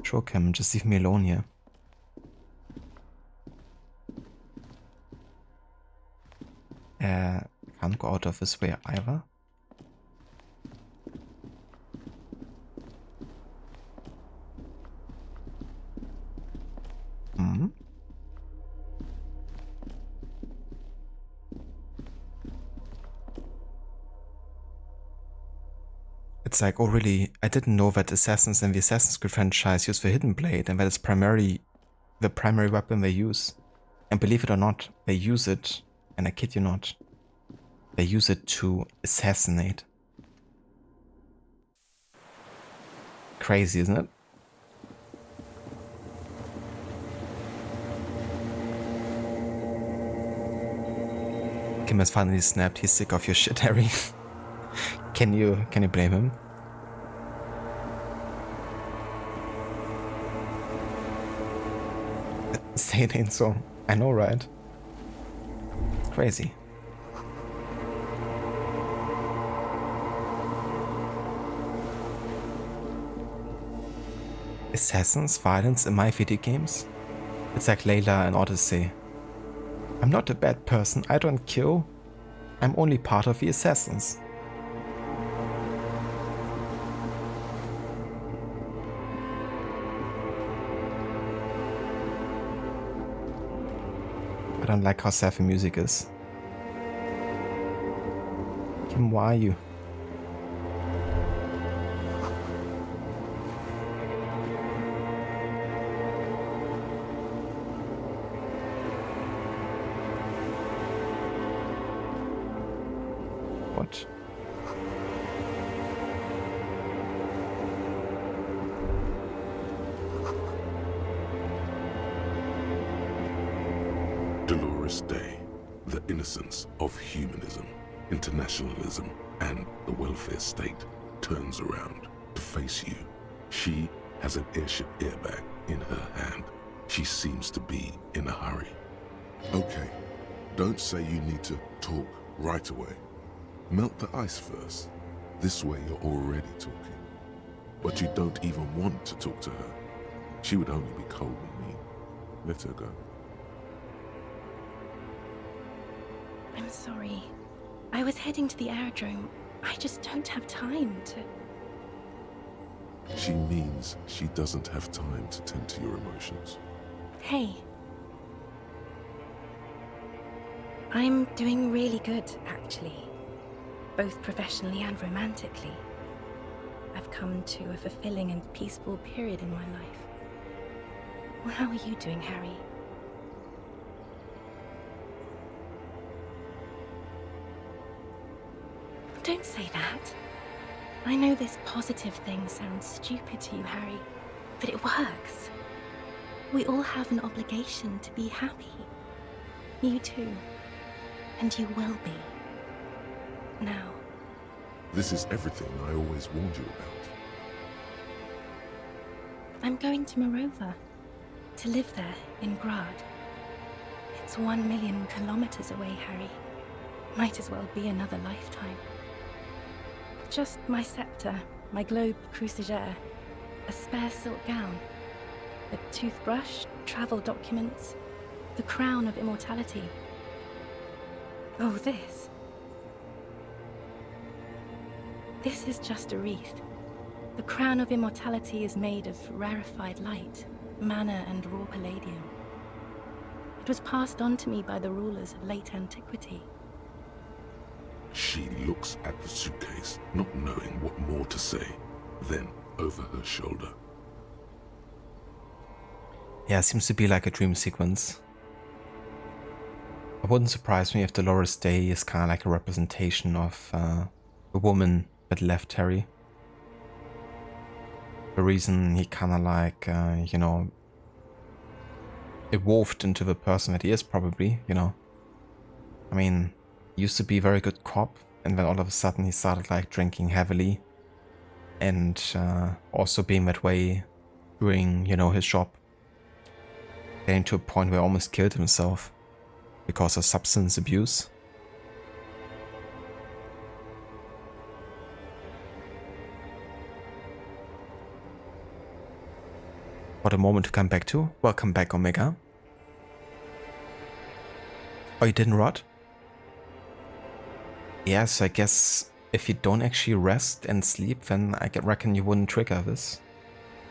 Sure, Kim, just leave me alone here. Can't go out of this way either. Hmm? It's like, oh really, I didn't know that assassins in the Assassin's Creed franchise use the hidden blade and that it's primarily the primary weapon they use. And believe it or not, they use it, and I kid you not, they use it to assassinate. Crazy, isn't it? Kim has finally snapped, he's sick of your shit, Harry. Can you blame him? Say it ain't so. I know, right? Crazy. Assassins, violence in my video games? It's like Layla and Odyssey. I'm not a bad person, I don't kill. I'm only part of the assassins. I don't like how sad the music is. Kim, why are you? first day, the innocence of humanism, internationalism, and the welfare state turns around to face you. She has an airship airbag in her hand. She seems to be in a hurry. Okay, don't say you need to talk right away. Melt the ice first. This way you're already talking. But you don't even want to talk to her. She would only be cold and mean. Let her go. I'm sorry. I was heading to the aerodrome. I just don't have time to... She means she doesn't have time to tend to your emotions. Hey. I'm doing really good, actually. Both professionally and romantically. I've come to a fulfilling and peaceful period in my life. Well, how are you doing, Harry? Don't say that. I know this positive thing sounds stupid to you, Harry, but it works. We all have an obligation to be happy. You too. And you will be. Now. This is everything I always warned you about. I'm going to Morova. To live there, in Grad. It's 1 million kilometers away, Harry. Might as well be another lifetime. Just my scepter, my globe cruciger, a spare silk gown, a toothbrush, travel documents, the crown of immortality. Oh, this. This is just a wreath. The crown of immortality is made of rarefied light, mana and raw palladium. It was passed on to me by the rulers of late antiquity. She looks at the suitcase, not knowing what more to say, then over her shoulder. Yeah, it seems to be like a dream sequence. It wouldn't surprise me if Dolores Day is kind of like a representation of the woman that left Harry. The reason he kind of like, you know, evolved into the person that he is probably, you know. I mean, he used to be a very good cop, and then all of a sudden he started like drinking heavily and also being that way during, you know, his job. Getting to a point where he almost killed himself because of substance abuse. What a moment to come back to. Welcome back, Omega. Oh, you didn't rot? Yes, I guess if you don't actually rest and sleep, then I reckon you wouldn't trigger this.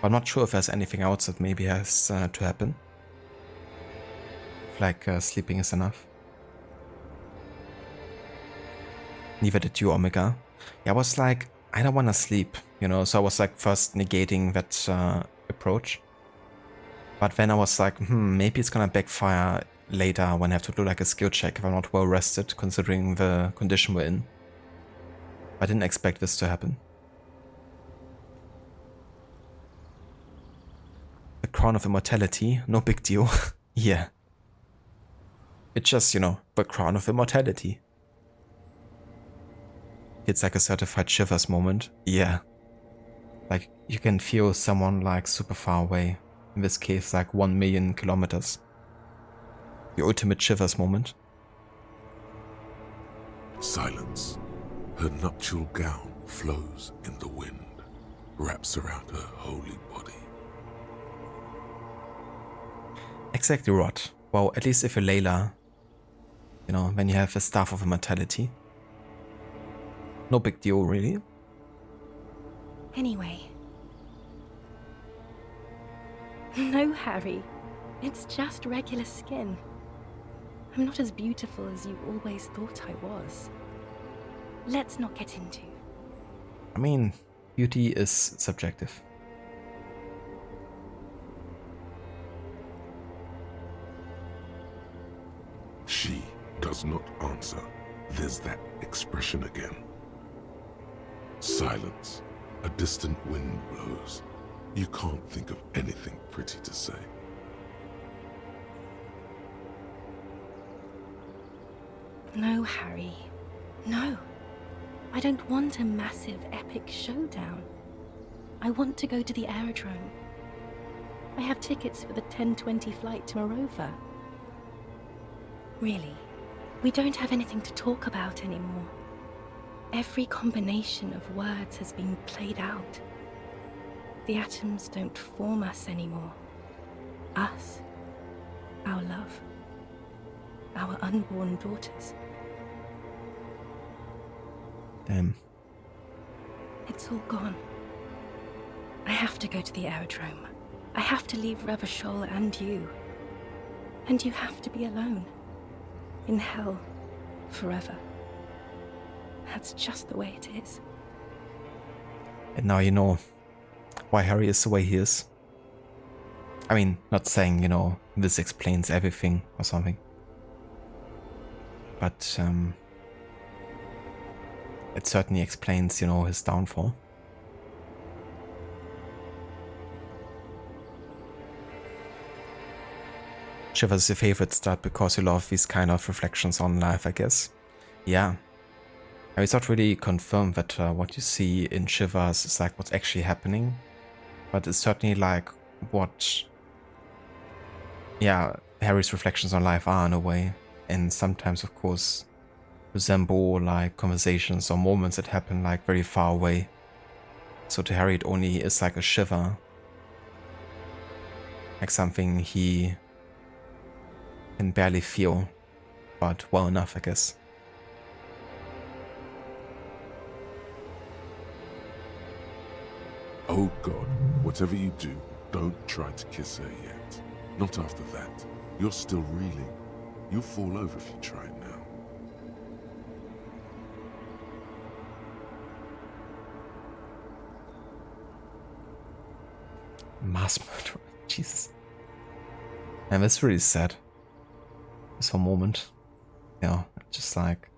But I'm not sure if there's anything else that maybe has to happen. If like sleeping is enough. Neither did you, Omega. Yeah, I was like, I don't want to sleep, you know, so I was like first negating that approach. But then I was like, maybe it's gonna backfire later when I have to do like a skill check if I'm not well rested, considering the condition we're in. I didn't expect this to happen. The Crown of Immortality, no big deal. Yeah. It's just, you know, the Crown of Immortality. It's like a certified shivers moment. Yeah. Like, you can feel someone like super far away. In this case, like 1 million kilometers. The ultimate shivers moment. Silence. Her nuptial gown flows in the wind, wraps around her holy body. Exactly, Rod. Well, at least if you're Layla, you know, when you have a Staff of Immortality. No big deal, really. Anyway. No, Harry. It's just regular skin. I'm not as beautiful as you always thought I was. Let's not get into. I mean, beauty is subjective. She does not answer. There's that expression again. Silence. A distant wind blows. You can't think of anything pretty to say. No, Harry. No. I don't want a massive, epic showdown. I want to go to the aerodrome. I have tickets for the 10:20 flight to Morova. Really, we don't have anything to talk about anymore. Every combination of words has been played out. The atoms don't form us anymore. Us, our love, our unborn daughters. Damn. It's all gone. I have to go to the aerodrome. I have to leave Revachol and you. And you have to be alone. In hell. Forever. That's just the way it is. And now you know why Harry is the way he is. I mean, not saying, you know, this explains everything or something. But it certainly explains, you know, his downfall. Shivers your favorite start because you love these kind of reflections on life, I guess. Yeah. I mean, it's not really confirmed that what you see in Shivers is like what's actually happening. But it's certainly like what, yeah, Harry's reflections on life are in a way. And sometimes, of course, resemble like conversations or moments that happen like very far away. So to Harry it only is like a shiver. Like something he can barely feel, but well enough, I guess. Oh God, whatever you do, don't try to kiss her yet. Not after that. You're still reeling. You'll fall over if you try now. Mass murder. Jesus. And that's really sad. Just for a moment. Yeah, just like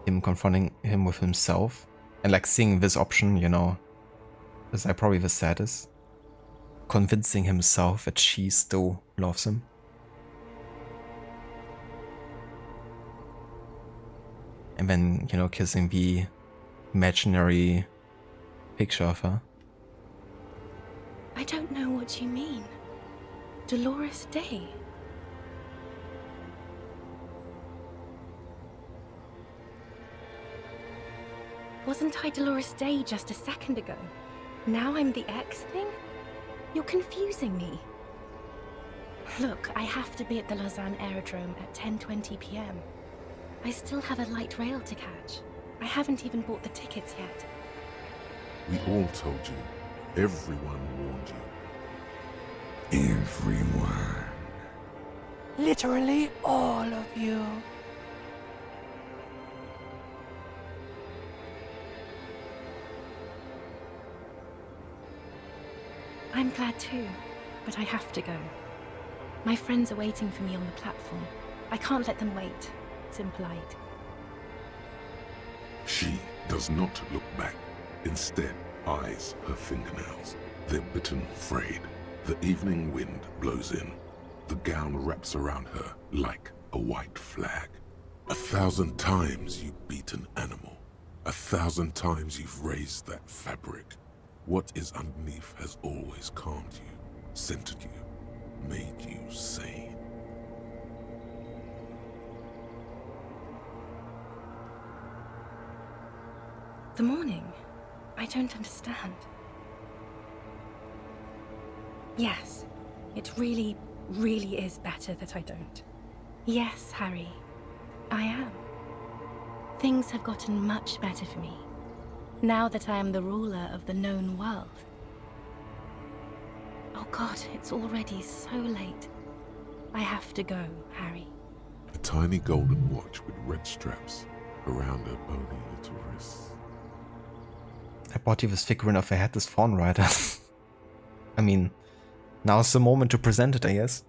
him confronting him with himself. And like seeing this option, you know, is like probably the saddest. Convincing himself that she still loves him. And then, you know, kissing the imaginary picture of her. I don't know what you mean. Dolores Day. Wasn't I Dolores Day just a second ago? Now I'm the X thing? You're confusing me. Look, I have to be at the Lausanne Aerodrome at 10:20 p.m. I still have a light rail to catch. I haven't even bought the tickets yet. We all told you. Everyone warned you. Everyone. Literally all of you. I'm glad too, but I have to go. My friends are waiting for me on the platform. I can't let them wait. It's impolite. She does not look back. Instead, eyes her fingernails. They're bitten, frayed. The evening wind blows in. The gown wraps around her like a white flag. 1,000 times you beat an animal. 1,000 times you've raised that fabric. What is underneath has always calmed you, centered you, made you sane. The morning? I don't understand. Yes, it really, really is better that I don't. Yes, Harry, I am. Things have gotten much better for me, now that I am the ruler of the known world. Oh God, it's already so late. I have to go, Harry. A tiny golden watch with red straps around her bony little wrists. I bought you this figurine of a headless fawn rider. I mean, now's the moment to present it, I guess.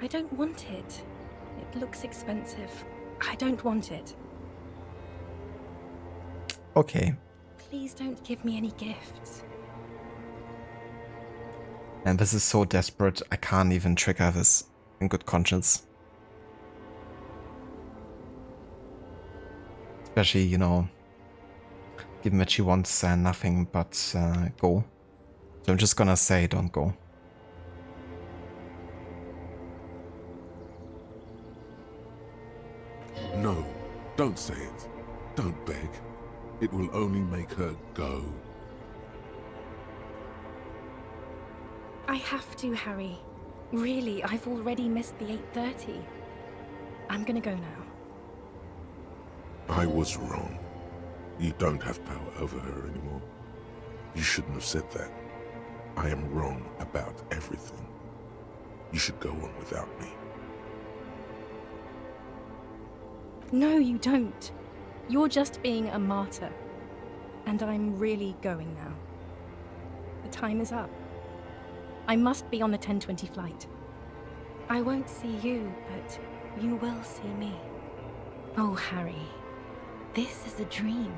I don't want it. It looks expensive. I don't want it. Okay. Please don't give me any gifts. And this is so desperate, I can't even trigger this in good conscience. Especially, you know, given that she wants nothing but go. So I'm just gonna say don't go. No, don't say it. Don't beg. It will only make her go. I have to, Harry. Really, I've already missed the 8:30. I'm gonna go now. I was wrong. You don't have power over her anymore. You shouldn't have said that. I am wrong about everything. You should go on without me. No, you don't. You're just being a martyr. And I'm really going now. The time is up. I must be on the 10:20 flight. I won't see you, but you will see me. Oh, Harry. This is a dream.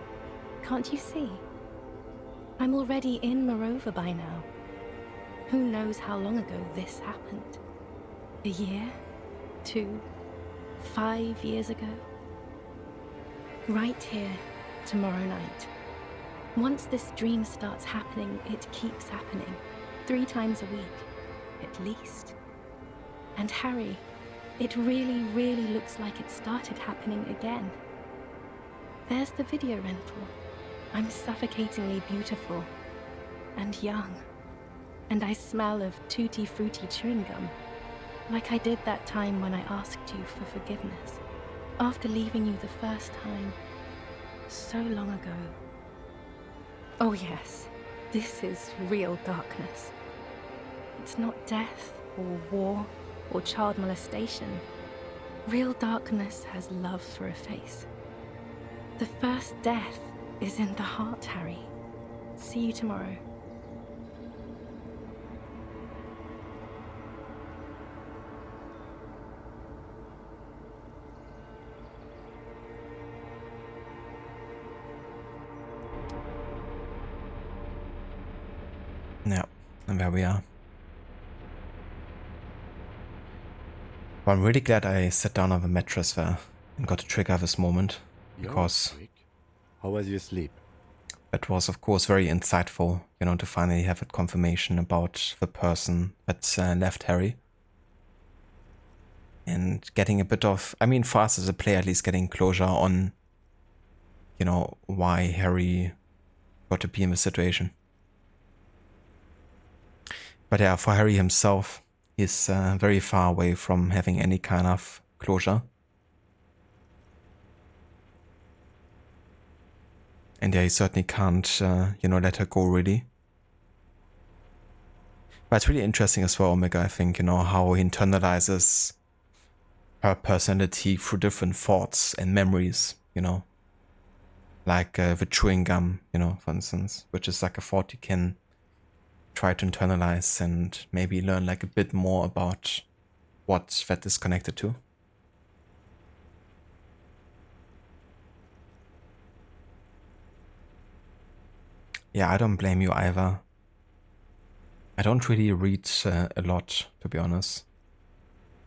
Can't you see? I'm already in Morova by now. Who knows how long ago this happened? A year? 2? 5 years ago? Right here, tomorrow night. Once this dream starts happening, it keeps happening. 3 times a week, at least. And Harry, it really, really looks like it started happening again. There's the video rental. I'm suffocatingly beautiful and young. And I smell of tutti frutti chewing gum, like I did that time when I asked you for forgiveness, after leaving you the first time, so long ago. Oh yes, this is real darkness. It's not death or war or child molestation. Real darkness has love for a face. The first death is in the heart, Harry. See you tomorrow. Yeah, and there we are. Well, I'm really glad I sat down on the mattress there and got to trigger this moment, because how was your sleep? That was, of course, very insightful, you know, to finally have that confirmation about the person that left Harry. And getting a bit of, I mean, for us as a player, at least getting closure on, you know, why Harry got to be in the situation. But yeah, for Harry himself, he's very far away from having any kind of closure. And yeah, he certainly can't, you know, let her go, really. But it's really interesting as well, Omega, I think, you know, how he internalizes her personality through different thoughts and memories, you know. Like the chewing gum, you know, for instance, which is like a thought you can try to internalize and maybe learn like a bit more about what that is connected to. Yeah, I don't blame you either. I don't really read a lot, to be honest.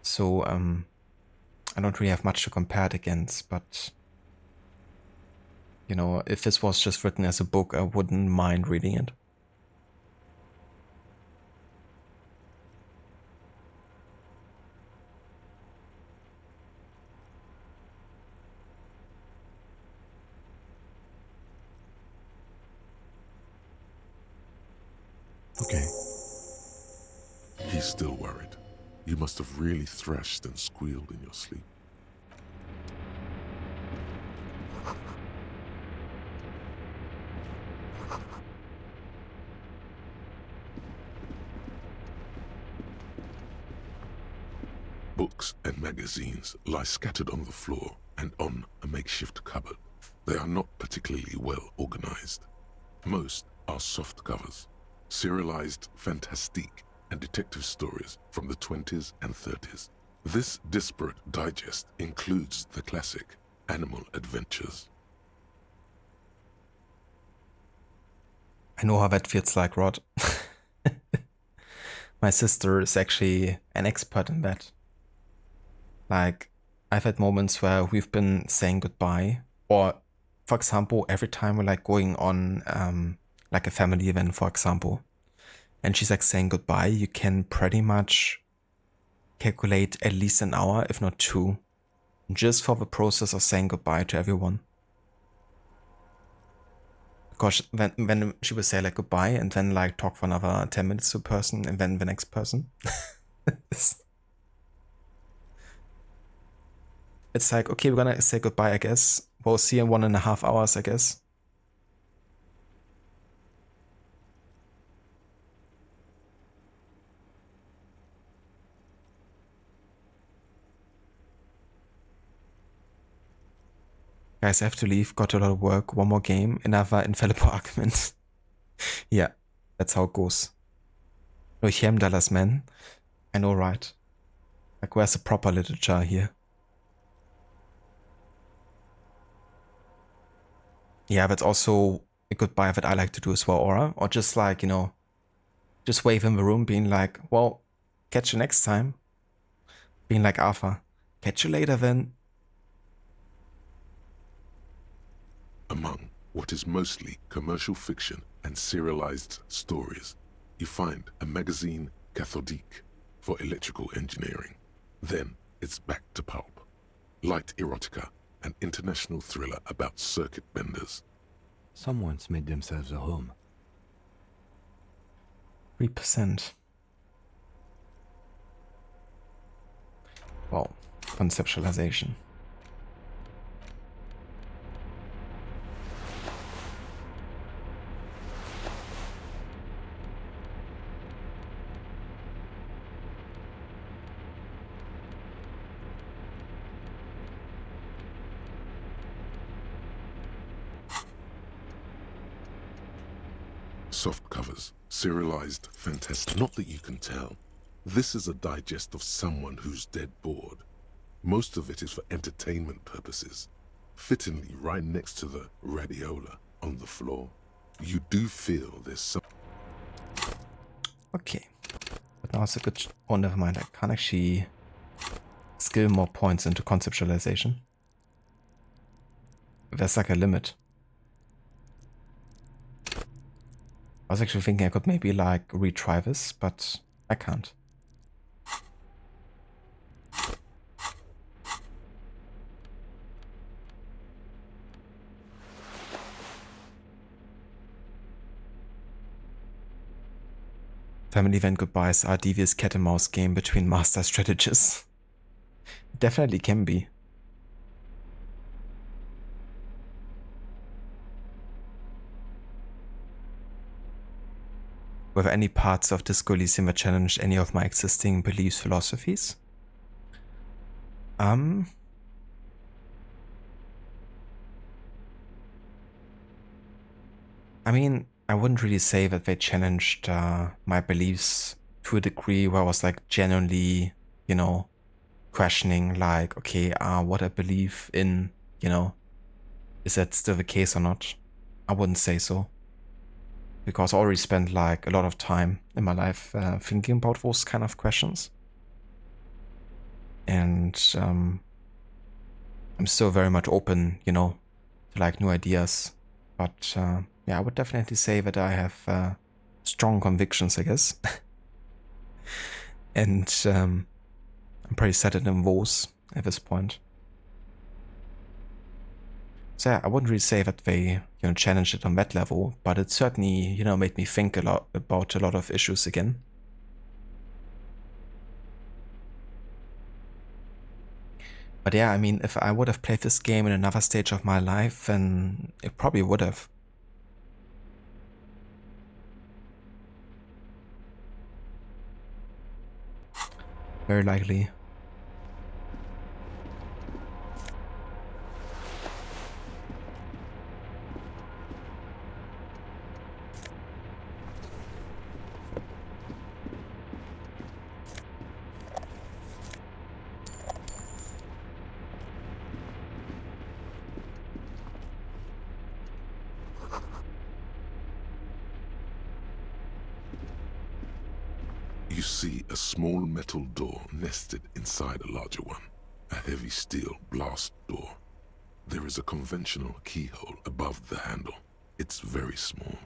So, I don't really have much to compare it against, but, you know, if this was just written as a book, I wouldn't mind reading it. Okay. He's still worried. You must have really thrashed and squealed in your sleep. Books and magazines lie scattered on the floor and on a makeshift cupboard. They are not particularly well organized. Most are soft covers, serialized fantastique and detective stories from the 20s and 30s. This disparate digest includes the classic Animal Adventures. I know how that feels like, Rod. My sister is actually an expert in that. Like, I've had moments where we've been saying goodbye, or for example, every time we're like going on like a family event, for example, and she's like saying goodbye, you can pretty much calculate at least an hour, if not 2, just for the process of saying goodbye to everyone. Because when she would say like goodbye and then like talk for another 10 minutes to a person and then the next person. It's like, okay, we're gonna say goodbye, I guess. We'll see in 1.5 hours, I guess. Guys, I have to leave. Got a lot of work. One more game. Another infallible argument. Yeah, that's how it goes. No $100, man. I know, right? Like, where's the proper literature here? Yeah, that's also a goodbye that I like to do as well, Aura. Or just like, you know, just wave in the room being like, well, catch you next time. Being like Arthur, catch you later then. Among what is mostly commercial fiction and serialized stories, you find a magazine cathodique for electrical engineering. Then it's back to pulp. Light erotica, an international thriller about circuit benders. Someone's made themselves a home. 3%. Wow, conceptualization. Soft covers, serialized, fantastic. Not that you can tell. This is a digest of someone who's dead bored. Most of it is for entertainment purposes. Fittingly right next to the radiola on the floor. You do feel there's some... Okay. But now it's a good... Oh, never mind. I can't actually skill more points into conceptualization. There's like a limit. I was actually thinking I could maybe like retry this, but I can't. Family event goodbyes are a devious cat and mouse game between master strategists. Definitely can be. Were any parts of Disco Elysium that challenged any of my existing beliefs, philosophies? I mean, I wouldn't really say that they challenged my beliefs to a degree where I was like genuinely, you know, questioning like, okay, what I believe in, you know, is that still the case or not? I wouldn't say so. Because I already spent like a lot of time in my life thinking about those kind of questions. And I'm still very much open, you know, to like new ideas. But yeah, I would definitely say that I have strong convictions, I guess. And I'm pretty settled in those at this point. So yeah, I wouldn't really say that they, you know, challenged it on that level, but it certainly, you know, made me think a lot about a lot of issues again. But yeah, I mean, if I would have played this game in another stage of my life, then it probably would have. Very likely. You see a small metal door nested inside a larger one. A heavy steel blast door. There is a conventional keyhole above the handle. It's very small.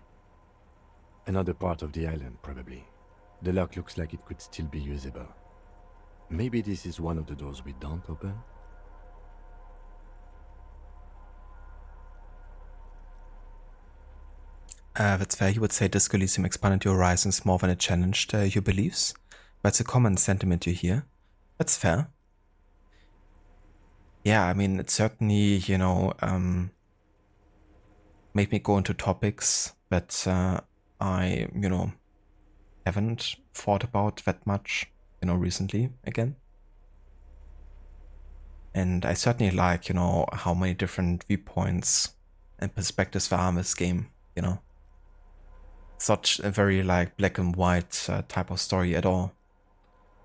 Another part of the island, probably. The lock looks like it could still be usable. Maybe this is one of the doors we don't open? That's fair. You would say Disco Elysium expanded your horizons more than it challenged your beliefs. That's a common sentiment you hear. That's fair. Yeah, I mean, it certainly, made me go into topics that I, haven't thought about that much, recently again. And I certainly like, how many different viewpoints and perspectives there are in this game, Such a very like black and white type of story at all.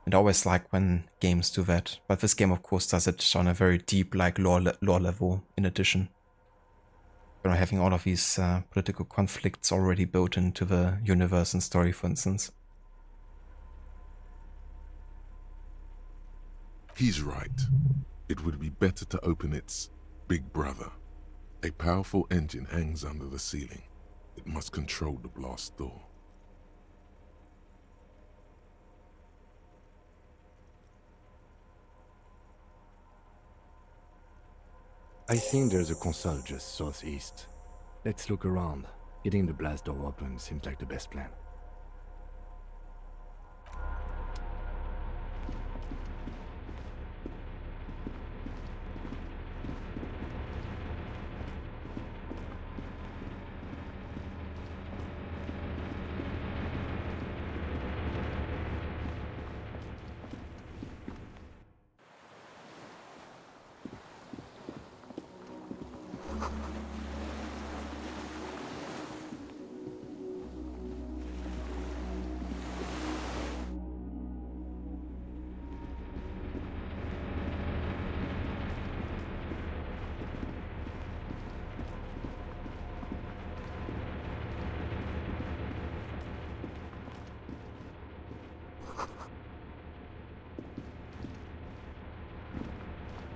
And I always like when games do that. But this game, of course, does it on a very deep like lore level in addition. Having all of these political conflicts already built into the universe and story, for instance. He's right. It would be better to open its big brother. A powerful engine hangs under the ceiling. It must control the blast door. I think there's a console just southeast. Let's look around. Getting the blast door open seems like the best plan.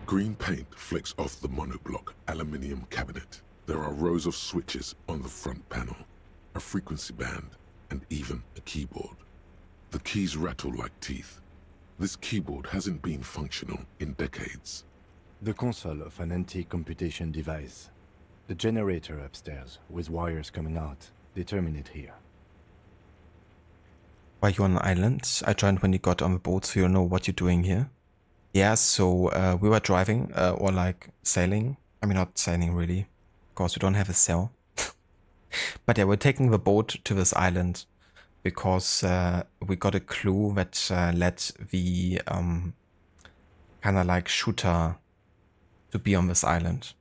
Green paint flecks off the monoblock aluminium cabinet. There are rows of switches on the front panel, a frequency band, and even a keyboard. The keys rattle like teeth. This keyboard hasn't been functional in decades. The console of an antique computation device. The generator upstairs, with wires coming out, they terminate here. Why you on an island? I joined when you got on the boat, so you know what you're doing here. Yeah, so we were driving, or like sailing. I mean, not sailing really, because we don't have a sail. But yeah, we're taking the boat to this island because we got a clue that led the kind of like shooter to be on this island.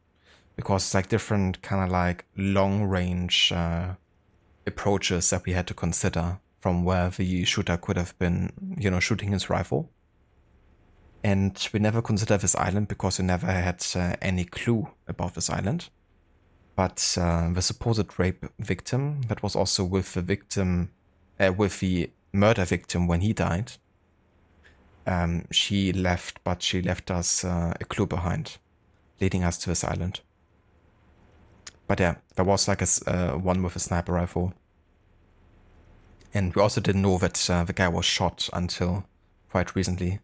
Because it's like different kind of like long range approaches that we had to consider from where the shooter could have been, shooting his rifle. And we never considered this island because we never had any clue about this island. But the supposed rape victim that was also with the victim, with the murder victim when he died, she left, but she left us a clue behind, leading us to this island. But yeah, there was like a one with a sniper rifle. And we also didn't know that the guy was shot until quite recently.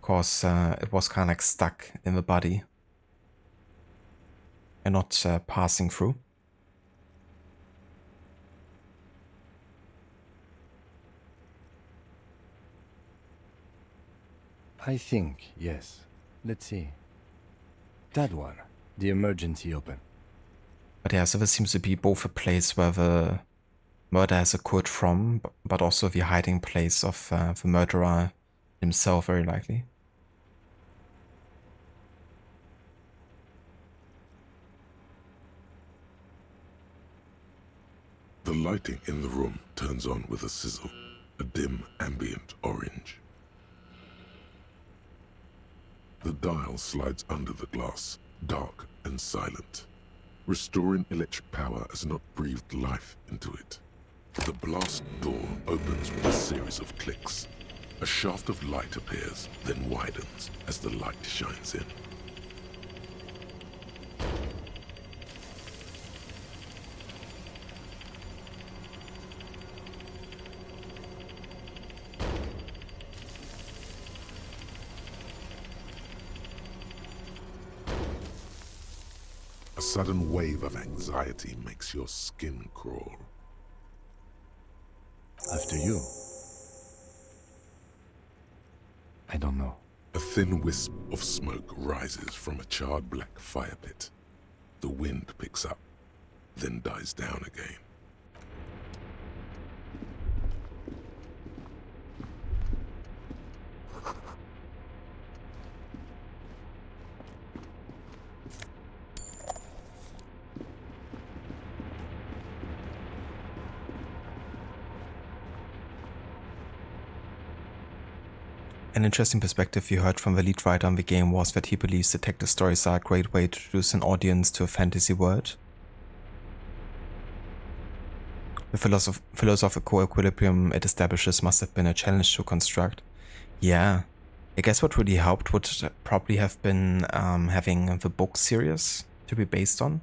Because it was kind of like stuck in the body and not passing through. I think, yes. Let's see. That one, the emergency open. But yeah, so this seems to be both a place where the murder has occurred from, but also the hiding place of the murderer himself, very likely. The lighting in the room turns on with a sizzle, a dim ambient orange. The dial slides under the glass, dark and silent. Restoring electric power has not breathed life into it. The blast door opens with a series of clicks. A shaft of light appears, then widens as the light shines in. sudden wave of anxiety makes your skin crawl. After you. I don't know. A thin wisp of smoke rises from a charred black fire pit. The wind picks up, then dies down again. An interesting perspective you heard from the lead writer on the game was that he believes detective stories are a great way to introduce an audience to a fantasy world. The philosophical equilibrium it establishes must have been a challenge to construct. Yeah, I guess what really helped would probably have been having the book series to be based on.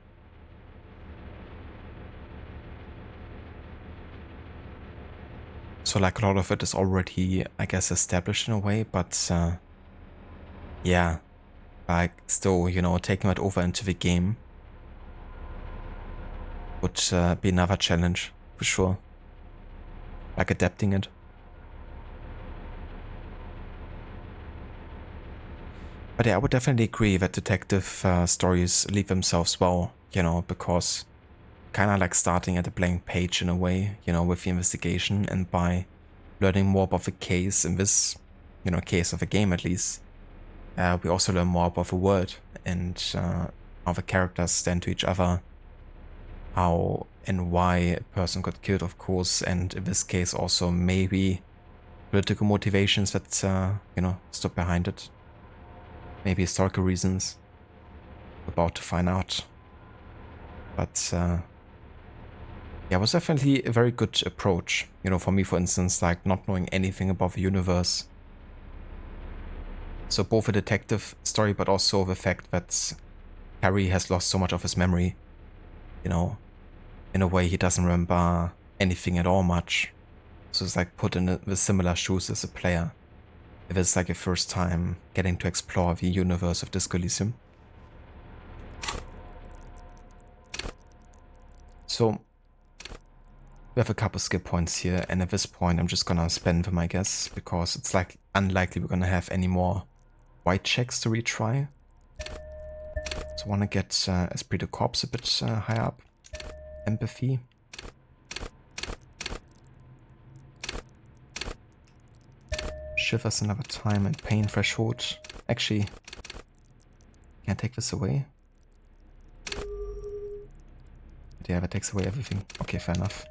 So like a lot of it is already, I guess, established in a way, but yeah, like still, you know, taking it over into the game would be another challenge for sure. Like adapting it. But yeah, I would definitely agree that detective stories lead themselves well, you know, because kind of like starting at a blank page in a way, you know, with the investigation, and by learning more about the case in this, you know, case of a game at least, we also learn more about the world and how the characters stand to each other, how and why a person got killed, of course, and in this case also maybe political motivations that, you know, stood behind it. Maybe historical reasons. About to find out. But yeah, it was definitely a very good approach. You know, for me, for instance, like not knowing anything about the universe. So both a detective story, but also the fact that Harry has lost so much of his memory. You know, in a way he doesn't remember anything at all much. So it's like put in the similar shoes as a player. If it's like your first time getting to explore the universe of Disco Elysium. So we have a couple skill points here, and at this point I'm just gonna spend them, I guess, because it's like unlikely we're gonna have any more white checks to retry. So I wanna get Esprit de Corps a bit higher up. Empathy. Shivers another time, and pain threshold. Actually, can I take this away? Yeah, that takes away everything. Okay, fair enough.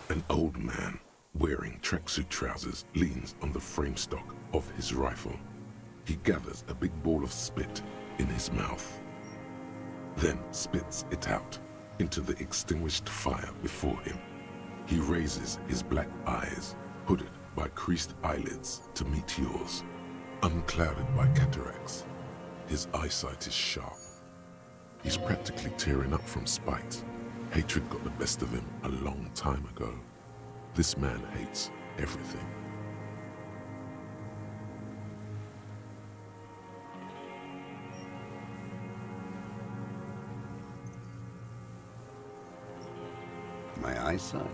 An old man wearing tracksuit trousers leans on the frame stock of his rifle. He gathers a big ball of spit in his mouth, then spits it out into the extinguished fire before him. He raises his black eyes, hooded by creased eyelids, to meet yours, unclouded by cataracts. His eyesight is sharp. He's practically tearing up from spite. Hatred got the best of him a long time ago. This man hates everything. My eyesight?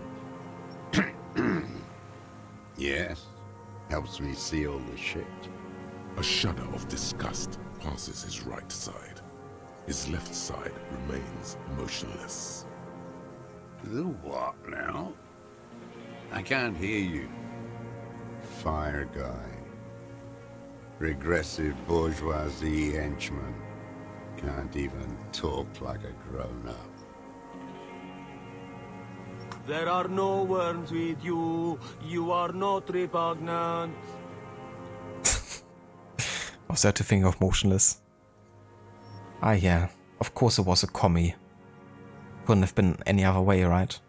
Yes. Helps me see all the shit. A shudder of disgust passes his right side. His left side remains motionless. The what now? I can't hear you. Fire guy. Regressive bourgeoisie henchman. Can't even talk like a grown-up. There are no worms with you. You are not repugnant. Was that to think of Motionless? Ah yeah, of course it was a commie. Couldn't have been any other way, right?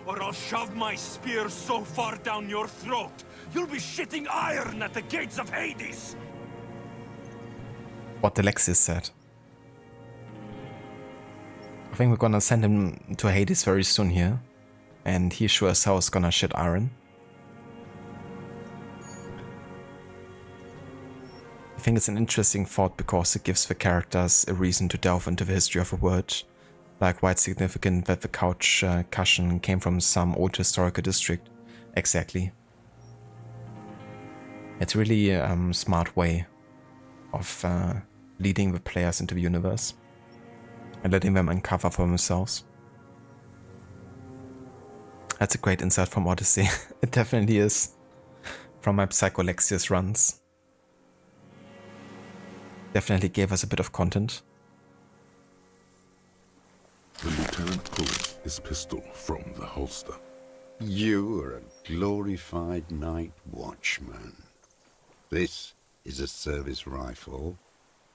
Or I'll shove my spear so far down your throat, you'll be shitting iron at the gates of Hades! What Alexis said. I think we're gonna send him to Hades very soon here. And he sure as hell is gonna shit iron. I think it's an interesting thought because it gives the characters a reason to delve into the history of a word. Like why it's significant that the couch cushion came from some old historical district. Exactly. It's really a smart way of leading the players into the universe and letting them uncover for themselves. That's a great insight from Odyssey. It definitely is. From my Psycholexius runs. Definitely gave us a bit of content. The lieutenant pulls his pistol from the holster. You are a glorified night watchman. This is a service rifle.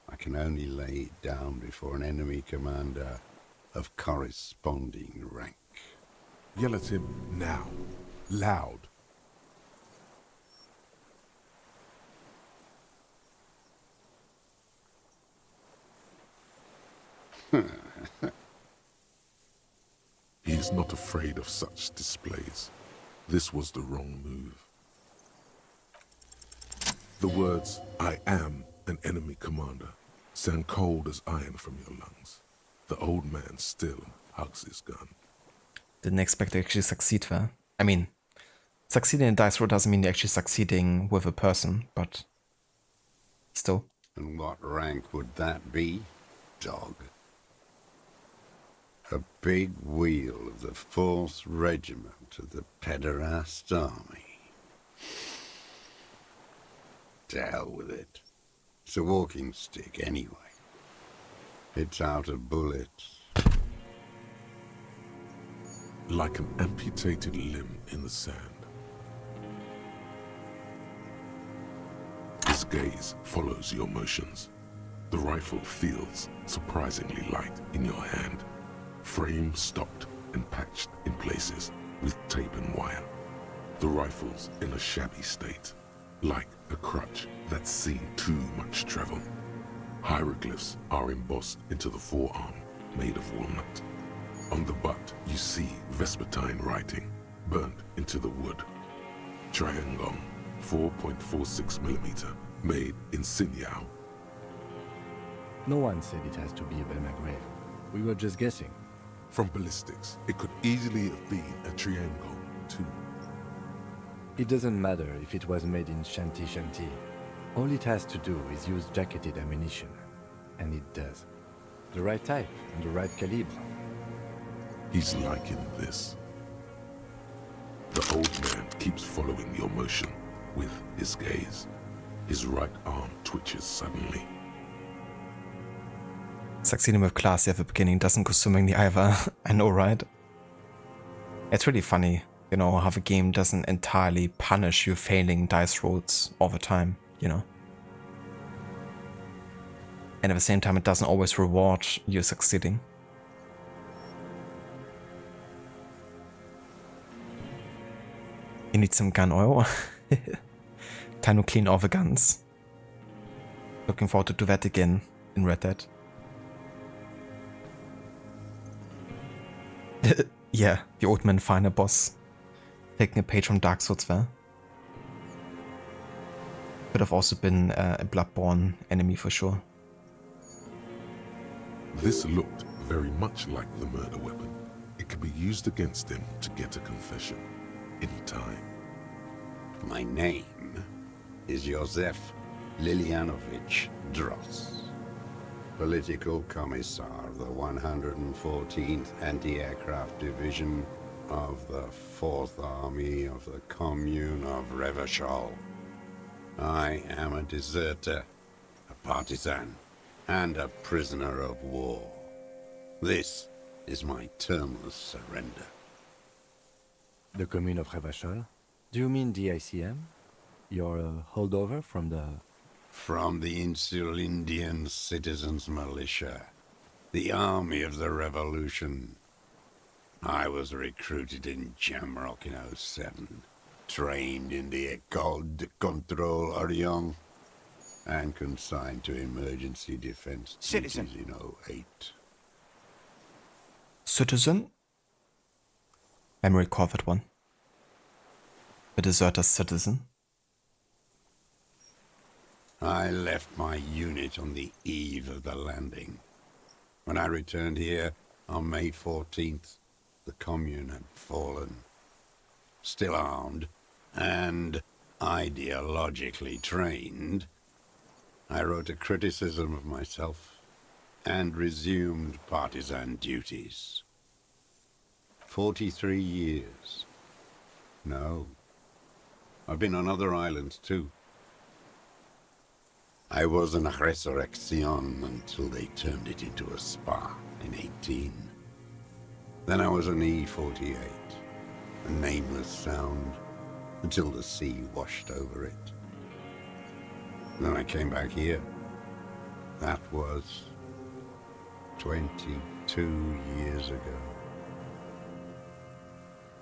I can only lay it down before an enemy commander of corresponding rank. Yell at him now. Loud. He is not afraid of such displays. This was the wrong move. The words, "I am an enemy commander," sound cold as iron from your lungs. The old man still hugs his gun. Didn't expect to actually succeed there. I mean, succeeding in dice roll doesn't mean you're actually succeeding with a person, but still. And what rank would that be, dog? A big wheel of the 4th Regiment of the Pederast Army. To hell with it. It's a walking stick anyway. It's out of bullets. Like an amputated limb in the sand. His gaze follows your motions. The rifle feels surprisingly light in your hand. Frame stocked and patched in places with tape and wire. The rifle's in a shabby state, like a crutch that's seen too much travel. Hieroglyphs are embossed into the forearm, made of walnut. On the butt, you see Vespertine writing, burnt into the wood. Triangle, 4.46mm, made in Sinyao. No one said it has to be a Belmagrave. We were just guessing. From ballistics, it could easily have been a triangle, too. It doesn't matter if it was made in Shanti Shanti. All it has to do is use jacketed ammunition. And it does. The right type and the right caliber. He's liking this. The old man keeps following your motion with his gaze. His right arm twitches suddenly. Succeeding with classy at the beginning doesn't go swimmingly either. I know, right? It's really funny, you know, how the game doesn't entirely punish you failing dice rolls all the time, you know? And at the same time, it doesn't always reward you succeeding. You need some gun oil. Time to clean all the guns. Looking forward to do that again in Red Dead. Yeah, the old man final boss. Taking a page from Dark Souls there. Could have also been a Bloodborne enemy for sure. This looked very much like the murder weapon. It could be used against him to get a confession. In time. My name is Josef Lilianovich Dross. Political Commissar of the 114th Anti-Aircraft Division of the 4th Army of the Commune of Revachol. I am a deserter, a partisan, and a prisoner of war. This is my termless surrender. The Commune of Revachol? Do you mean the ICM? You're a holdover from the... From the Insular Indian Citizens Militia, the army of the revolution. I was recruited in Jamrock in '07, trained in the École de Contrôle Orient, and consigned to emergency defense duties in '08. Citizen? Let me recall that one. A deserter's citizen. I left my unit on the eve of the landing. When I returned here on May 14th, the Commune had fallen. Still armed and ideologically trained, I wrote a criticism of myself and resumed partisan duties. 43 years. No. I've been on other islands too. I was an Resurrection until they turned it into a spa in '18. Then I was an E-48, a nameless sound, until the sea washed over it. Then I came back here. That was 22 years ago.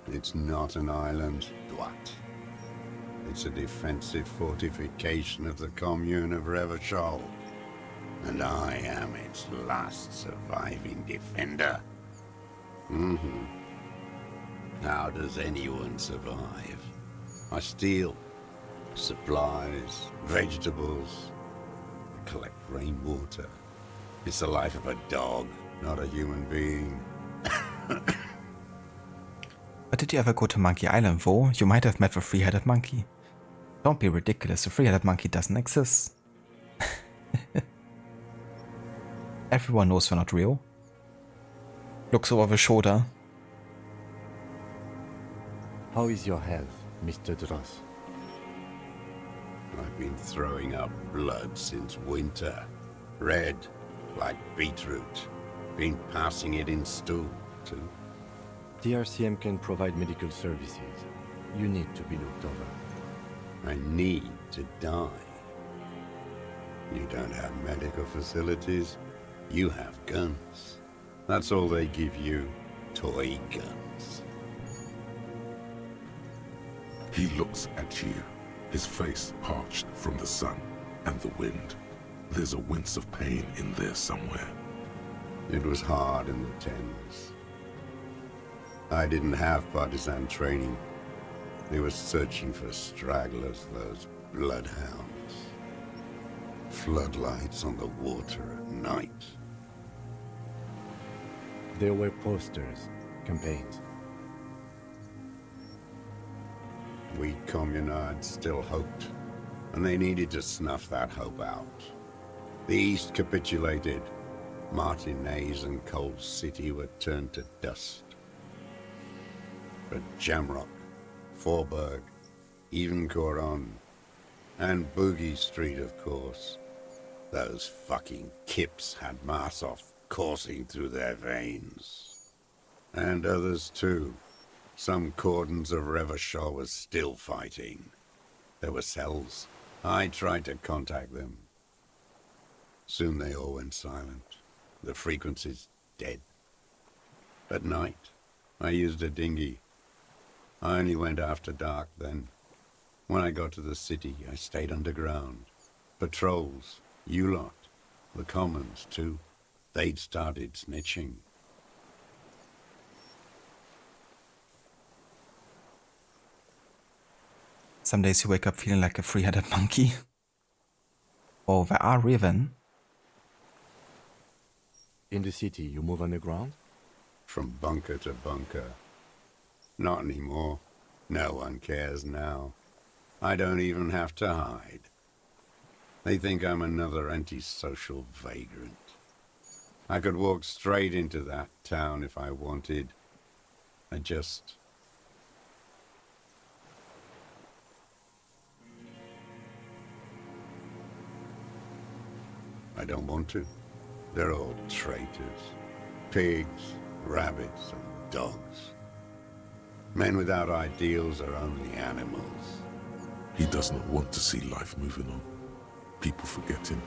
It's not an island, Dwat. It's a defensive fortification of the Commune of Revachol, and I am its last surviving defender. How does anyone survive? I steal supplies, vegetables, I collect rainwater. It's the life of a dog, not a human being. But did you ever go to Monkey Island, Vo? You might have met the three-headed monkey. Don't be ridiculous, the three-headed monkey doesn't exist. Everyone knows they're not real. Looks over the shoulder. How is your health, Mr. Dross? I've been throwing up blood since winter. Red, like beetroot. Been passing it in stool, too. The RCM can provide medical services. You need to be looked over. I need to die. You don't have medical facilities. You have guns. That's all they give you. Toy guns. He looks at you, his face parched from the sun and the wind. There's a wince of pain in there somewhere. It was hard in the Thames. I didn't have partisan training. They were searching for stragglers, those bloodhounds. Floodlights on the water at night. There were posters, campaigns. We communards still hoped, and they needed to snuff that hope out. The East capitulated. Martinez and Cold City were turned to dust. But Jamrock, Forburg, even Coron, and Boogie Street, of course. Those fucking kips had Marsov coursing through their veins. And others too. Some cordons of Revachol was still fighting. There were cells. I tried to contact them. Soon they all went silent. The frequencies dead. At night, I used a dinghy. I only went after dark then. When I got to the city, I stayed underground. Patrols, you lot, the commons too. They'd started snitching. Some days you wake up feeling like a three-headed monkey. Oh, where are we then? In the city, you move underground? From bunker to bunker. Not anymore. No one cares now. I don't even have to hide. They think I'm another antisocial vagrant. I could walk straight into that town if I wanted. I don't want to. They're all traitors. Pigs, rabbits, and dogs. Men without ideals are only animals. He does not want to see life moving on. People forgetting,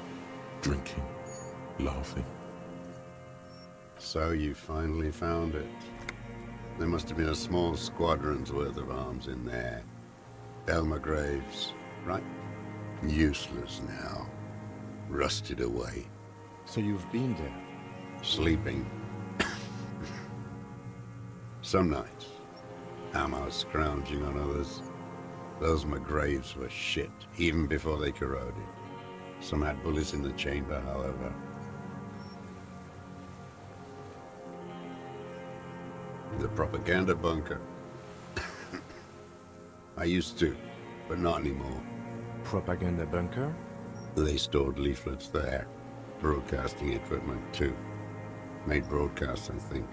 drinking, laughing. So you finally found it. There must have been a small squadron's worth of arms in there. Elmer Graves, right? Useless now. Rusted away. So you've been there? Sleeping. Some nights. Ammo scrounging on others. Those McGraves were shit, even before they corroded. Some had bullets in the chamber, however. The propaganda bunker. I used to, but not anymore. Propaganda bunker? They stored leaflets there. Broadcasting equipment, too. Made broadcasts, I think.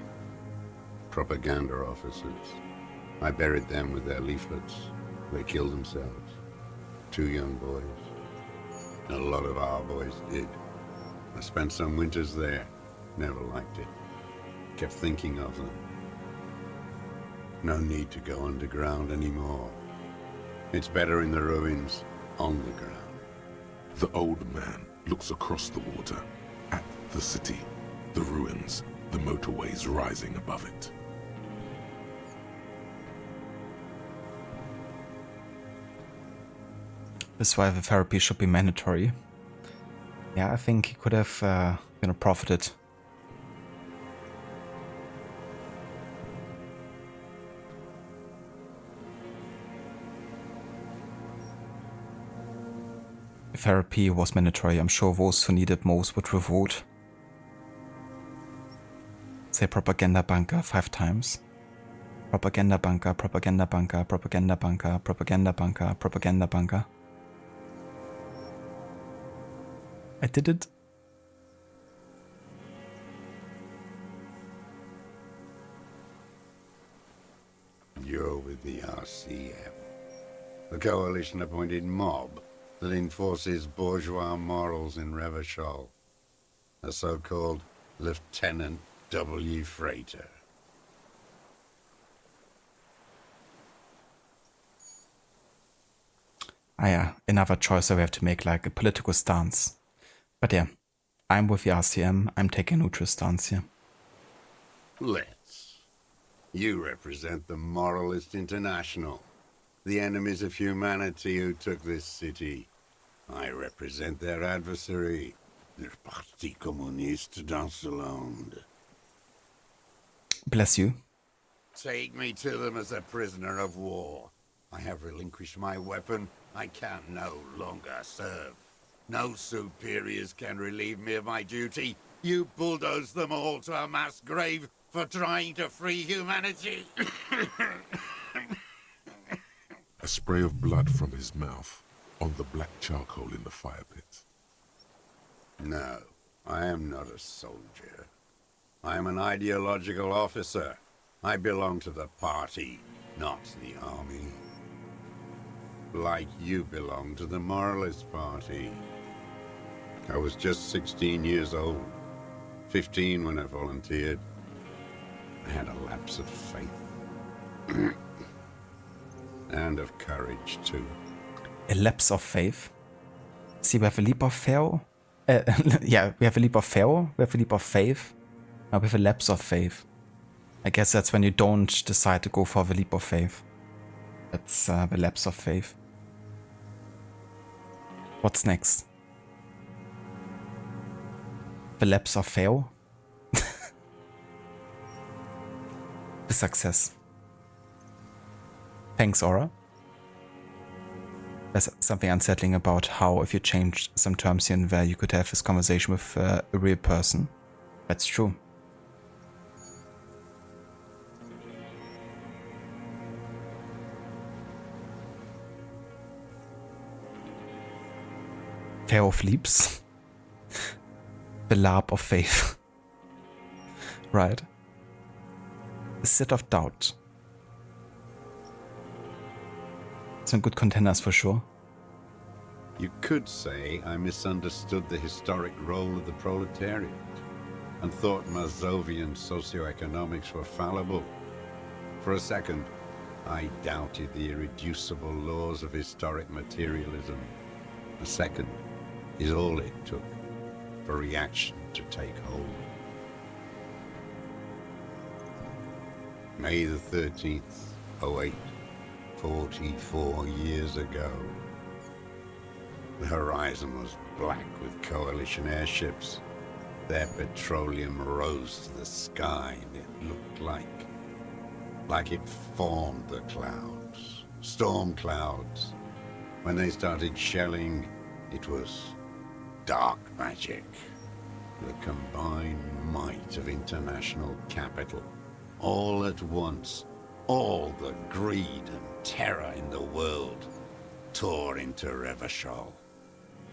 Propaganda officers. I buried them with their leaflets. They killed themselves. 2 young boys. A lot of our boys did. I spent some winters there. Never liked it. Kept thinking of them. No need to go underground anymore. It's better in the ruins, on the ground. The old man looks across the water, at the city, the ruins, the motorways rising above it. This is why the therapy should be mandatory. Yeah, I think he could have, profited. If therapy was mandatory, I'm sure those who need it most would revolt. Say propaganda bunker 5 times. Propaganda bunker, propaganda bunker, propaganda bunker, propaganda bunker, propaganda bunker. I did it. You're with the RCM. The coalition-appointed mob that enforces bourgeois morals in Revachol. The so-called Lieutenant W. Freighter. Ah yeah, another choice I have to make, like a political stance. But yeah, I'm with the RCM, I'm taking a neutral stance here. Let's. You represent the Moralist International, the enemies of humanity who took this city. I represent their adversary, the Parti Communiste dans le Monde. Bless you. Take me to them as a prisoner of war. I have relinquished my weapon. I can no longer serve. No superiors can relieve me of my duty. You bulldoze them all to a mass grave for trying to free humanity. A spray of blood from his mouth on the black charcoal in the fire pit. No, I am not a soldier. I am an ideological officer. I belong to the party, not the army. Like you belong to the Moralist Party. I was just 16 years old. 15 when I volunteered. I had a lapse of faith. And of courage, too. A lapse of faith? See, we have a leap of faith. Yeah, we have a leap of faith. We have a leap of faith. Now we have a lapse of faith. I guess that's when you don't decide to go for the leap of faith. That's the lapse of faith. What's next? The lapse of fail? The success. Thanks, Aura. There's something unsettling about how if you change some terms here and there, you could have this conversation with a real person. That's true. Fair of leaps. The larp of faith. Right. A Seed of Doubt. Some good contenders for sure. You could say I misunderstood the historic role of the proletariat and thought Mazovian socioeconomics were fallible. For a second, I doubted the irreducible laws of historic materialism. A second is all it took for reaction to take hold. May the 13th, 08, 44 years ago. The horizon was black with coalition airships. Their petroleum rose to the sky and it looked like it formed the clouds, storm clouds. When they started shelling, it was dark magic. The combined might of international capital. All at once, all the greed and terror in the world tore into Revachol.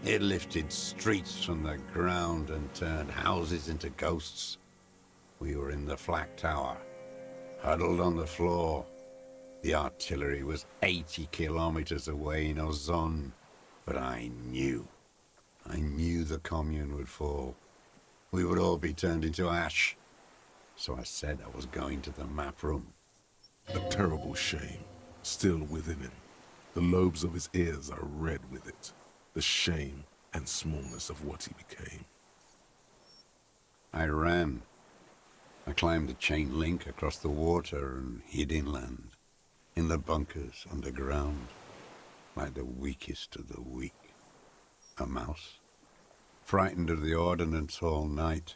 It lifted streets from the ground and turned houses into ghosts. We were in the flak tower, huddled on the floor. The artillery was 80 kilometers away in Ozon, but I knew the commune would fall. We would all be turned into ash. So I said I was going to the map room. A terrible shame still within him. The lobes of his ears are red with it. The shame and smallness of what he became. I ran. I climbed the chain link across the water and hid inland, in the bunkers underground, like the weakest of the weak. A mouse, frightened of the ordnance all night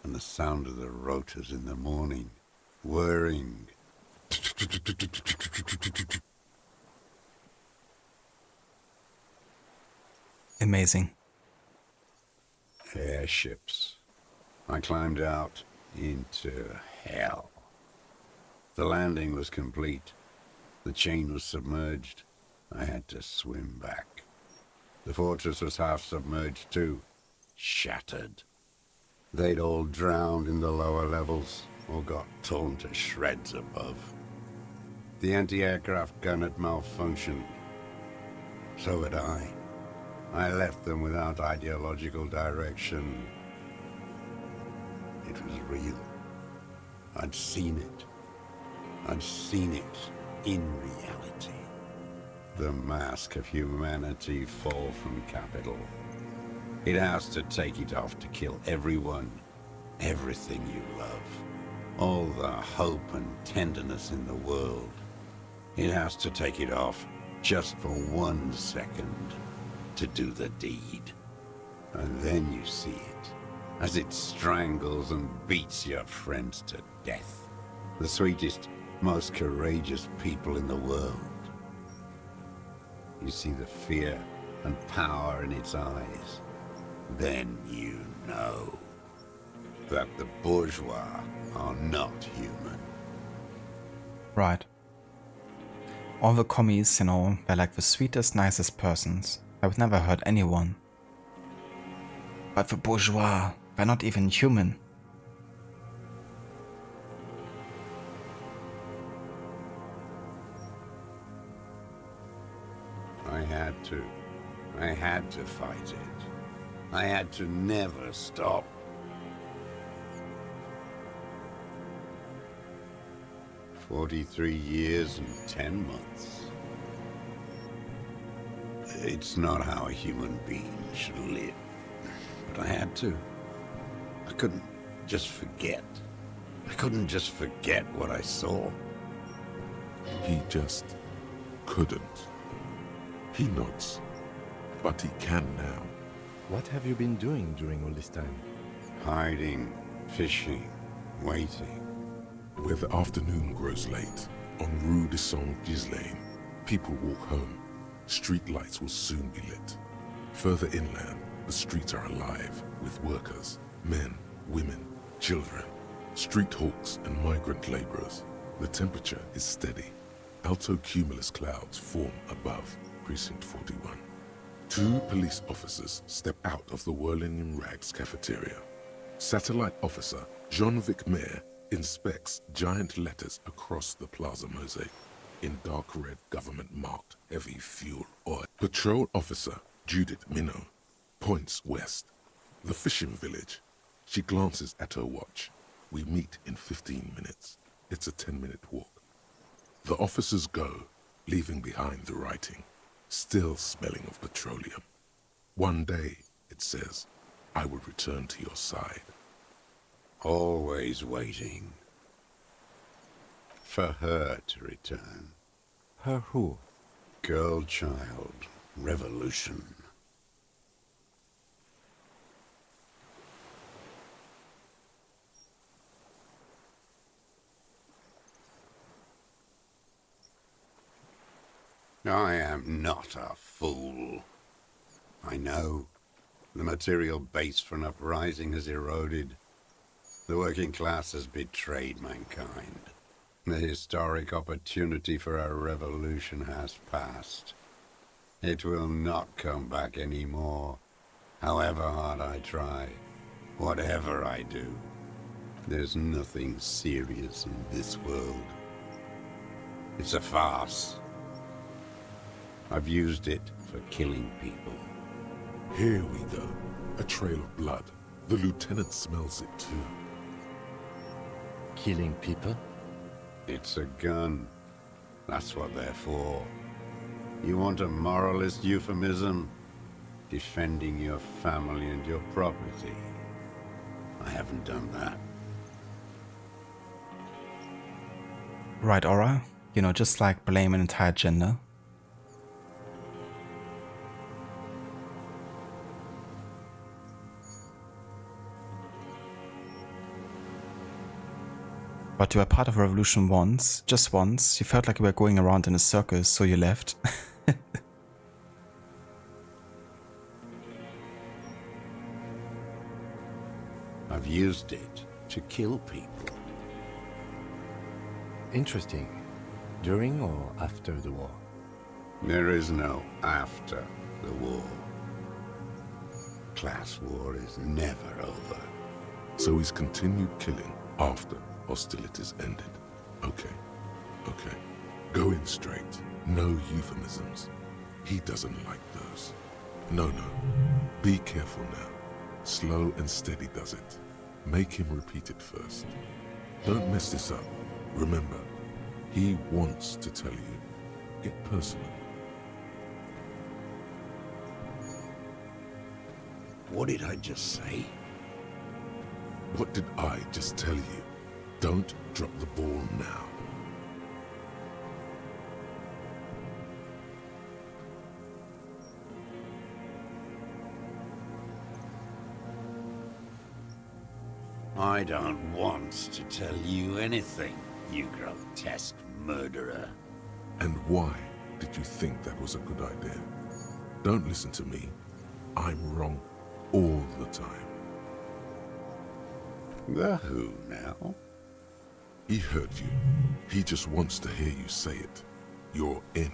and the sound of the rotors in the morning, whirring. Amazing. Airships. I climbed out into hell. The landing was complete. The chain was submerged. I had to swim back. The fortress was half submerged too, shattered. They'd all drowned in the lower levels or got torn to shreds above. The anti-aircraft gun had malfunctioned. So had I. I left them without ideological direction. It was real. I'd seen it. I'd seen it in reality. The mask of humanity fall from capital. It has to take it off to kill everyone, everything you love. All the hope and tenderness in the world. It has to take it off just for 1 second. To do the deed. And then you see it, as it strangles and beats your friends to death. The sweetest, most courageous people in the world. You see the fear and power in its eyes. Then you know that the bourgeois are not human. Right. All the commies, you know, they're like the sweetest, nicest persons. I would never hurt anyone. But the bourgeois, they're not even human. I had to fight it. I had to never stop. "43 years and 10 months. It's not how a human being should live. But I had to. I couldn't just forget. I couldn't just forget what I saw. He just couldn't. He nods, but he can now. What have you been doing during all this time? Hiding, fishing, waiting. Where the afternoon grows late, on Rue de Saint-Ghislain, people walk home. Street lights will soon be lit. Further inland, the streets are alive with workers, men, women, children, street hawks and migrant laborers. The temperature is steady. Alto cumulus clouds form above Precinct 41. 2 police officers step out of the Whirling in Rags cafeteria. Satellite Officer Jean-Vic Mayer inspects giant letters across the plaza mosaic in dark red government-marked heavy fuel oil. Patrol officer Judith Minnow points west. The fishing village. She glances at her watch. We meet in 15 minutes. It's a 10-minute walk. The officers go, leaving behind the writing, still smelling of petroleum. One day, it says, I will return to your side. Always waiting. For her to return. Her who? Girl child. Revolution. I am not a fool. I know. The material base for an uprising has eroded. The working class has betrayed mankind. The historic opportunity for a revolution has passed. It will not come back anymore, however hard I try, whatever I do. There's nothing serious in this world. It's a farce. I've used it for killing people. Here we go. A trail of blood. The lieutenant smells it too. Killing people? It's a gun. That's what they're for. You want a moralist euphemism? Defending your family and your property. I haven't done that. Right, Aura? You know, just like blame an entire gender. But you were part of a revolution once, just once. You felt like you were going around in a circus, so you left. I've used it to kill people. Interesting. During or after the war? There is no after the war. Class war is never over. So he's continued killing after hostilities ended. Okay. Go in straight. No euphemisms. He doesn't like those. No. Be careful now. Slow and steady does it. Make him repeat it first. Don't mess this up. Remember, he wants to tell you. Get personal. What did I just say? What did I just tell you? Don't drop the ball now. I don't want to tell you anything, you grotesque murderer. And why did you think that was a good idea? Don't listen to me. I'm wrong all the time. The who now? He heard you. He just wants to hear you say it. You're in.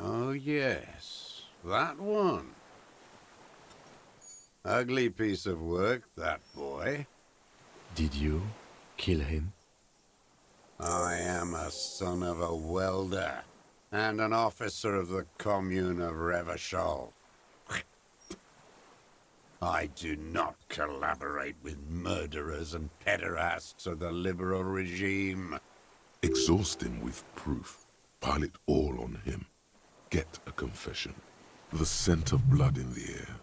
Oh yes, that one. Ugly piece of work, that boy. Did you kill him? I am a son of a welder and an officer of the commune of Revachol. I do not collaborate with murderers and pederasts of the liberal regime. Exhaust him with proof. Pile it all on him. Get a confession. The scent of blood in the air.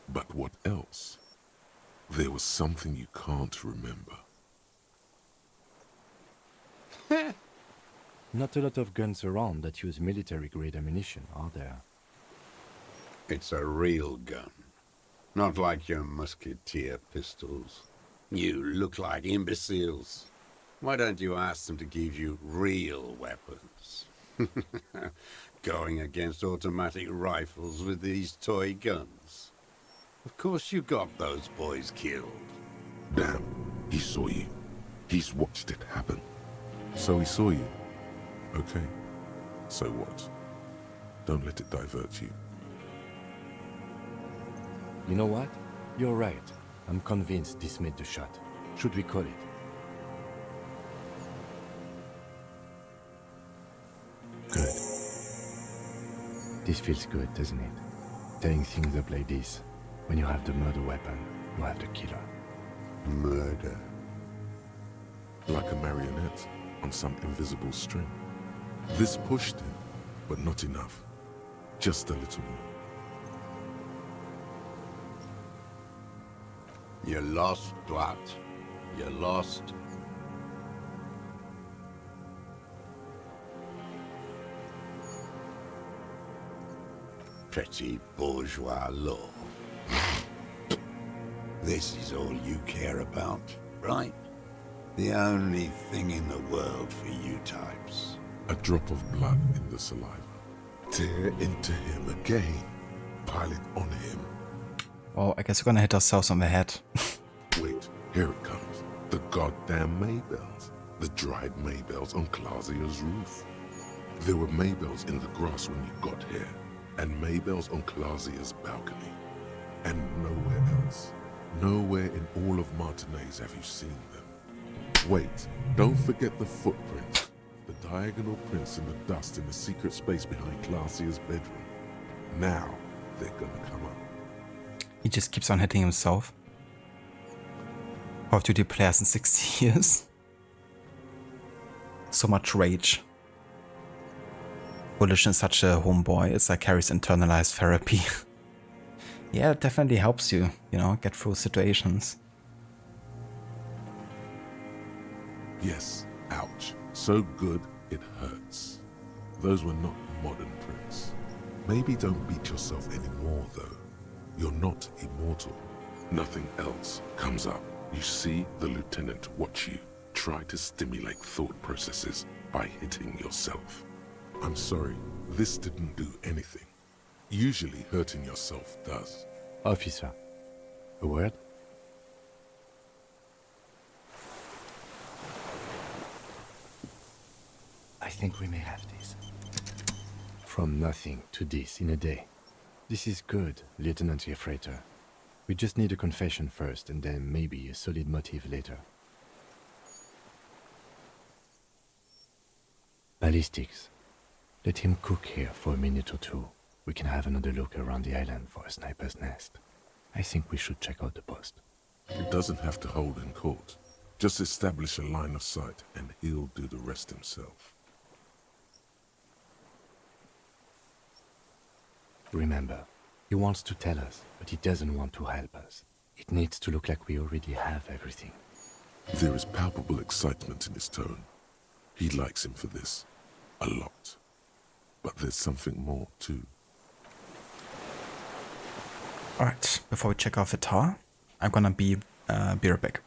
But what else? There was something you can't remember. Not a lot of guns around that use military-grade ammunition, are there? It's a real gun. Not like your musketeer pistols. You look like imbeciles. Why don't you ask them to give you real weapons? Going against automatic rifles with these toy guns. Of course you got those boys killed. Damn, he saw you. He's watched it happen. So he saw you. Okay. So what? Don't let it divert you. You know what? You're right. I'm convinced this made the shot. Should we call it? Good. This feels good, doesn't it? Tearing things up like this. When you have the murder weapon, you have the killer. Murder. Like a marionette on some invisible string. This pushed him, but not enough. Just a little more. You're lost, Dwight. You're lost. Petty bourgeois law. This is all you care about, right? The only thing in the world for you types. A drop of blood in the saliva. Tear into him again. Pile it on him. Well, I guess we're gonna hit ourselves on the head. Wait, here it comes. The goddamn Maybells. The dried Maybells on Clausia's roof. There were Maybells in the grass when you got here, and Maybells on Clausia's balcony. And nowhere else. Nowhere in all of Martinez have you seen them. Wait, don't forget the footprints. The diagonal prints in the dust in the secret space behind Clausia's bedroom. Now, they're gonna come up. He just keeps on hitting himself. Call of Duty players in 60 years. So much rage. Bullish is such a homeboy. It's like Harry's internalized therapy. Yeah, it definitely helps you, you know, get through situations. Yes, ouch. So good, it hurts. Those were not modern prints. Maybe don't beat yourself anymore, though. You're not immortal. Nothing else comes up. You see the lieutenant watch you. Try to stimulate thought processes by hitting yourself. I'm sorry, this didn't do anything. Usually hurting yourself does. Officer, a word? I think we may have this. From nothing to this in a day. This is good, Lieutenant Gefreiter. We just need a confession first, and then maybe a solid motive later. Ballistics. Let him cook here for a minute or two. We can have another look around the island for a sniper's nest. I think we should check out the post. It doesn't have to hold in court. Just establish a line of sight, and he'll do the rest himself. Remember, he wants to tell us, but he doesn't want to help us. It needs to look like we already have everything. There is palpable excitement in his tone. He likes him for this. A lot. But there's something more, too. Alright, before we check out the tower, I'm gonna be right back.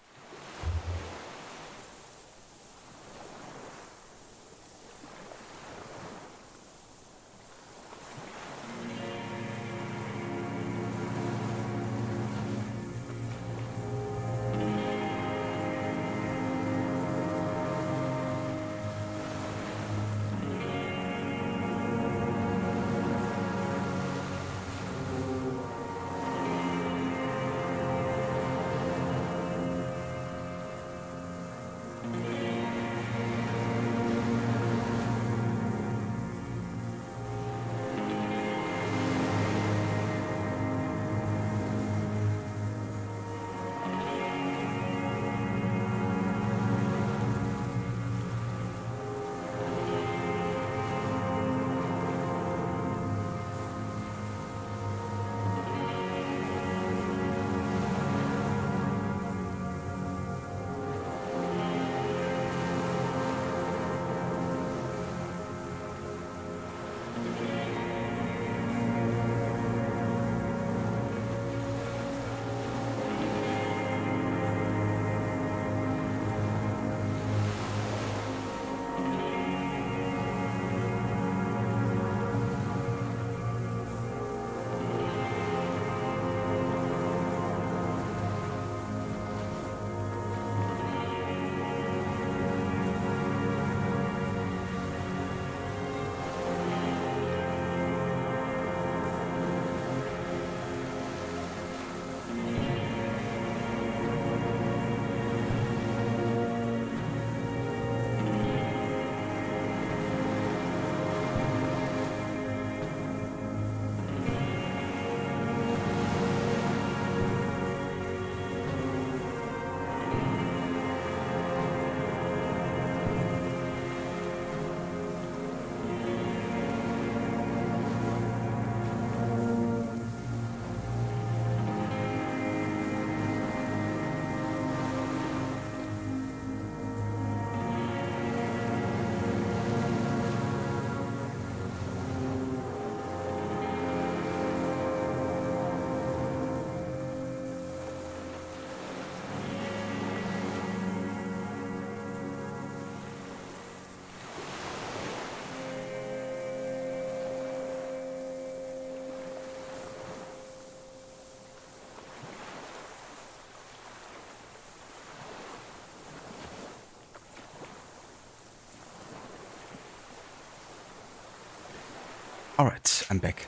Alright, I'm back.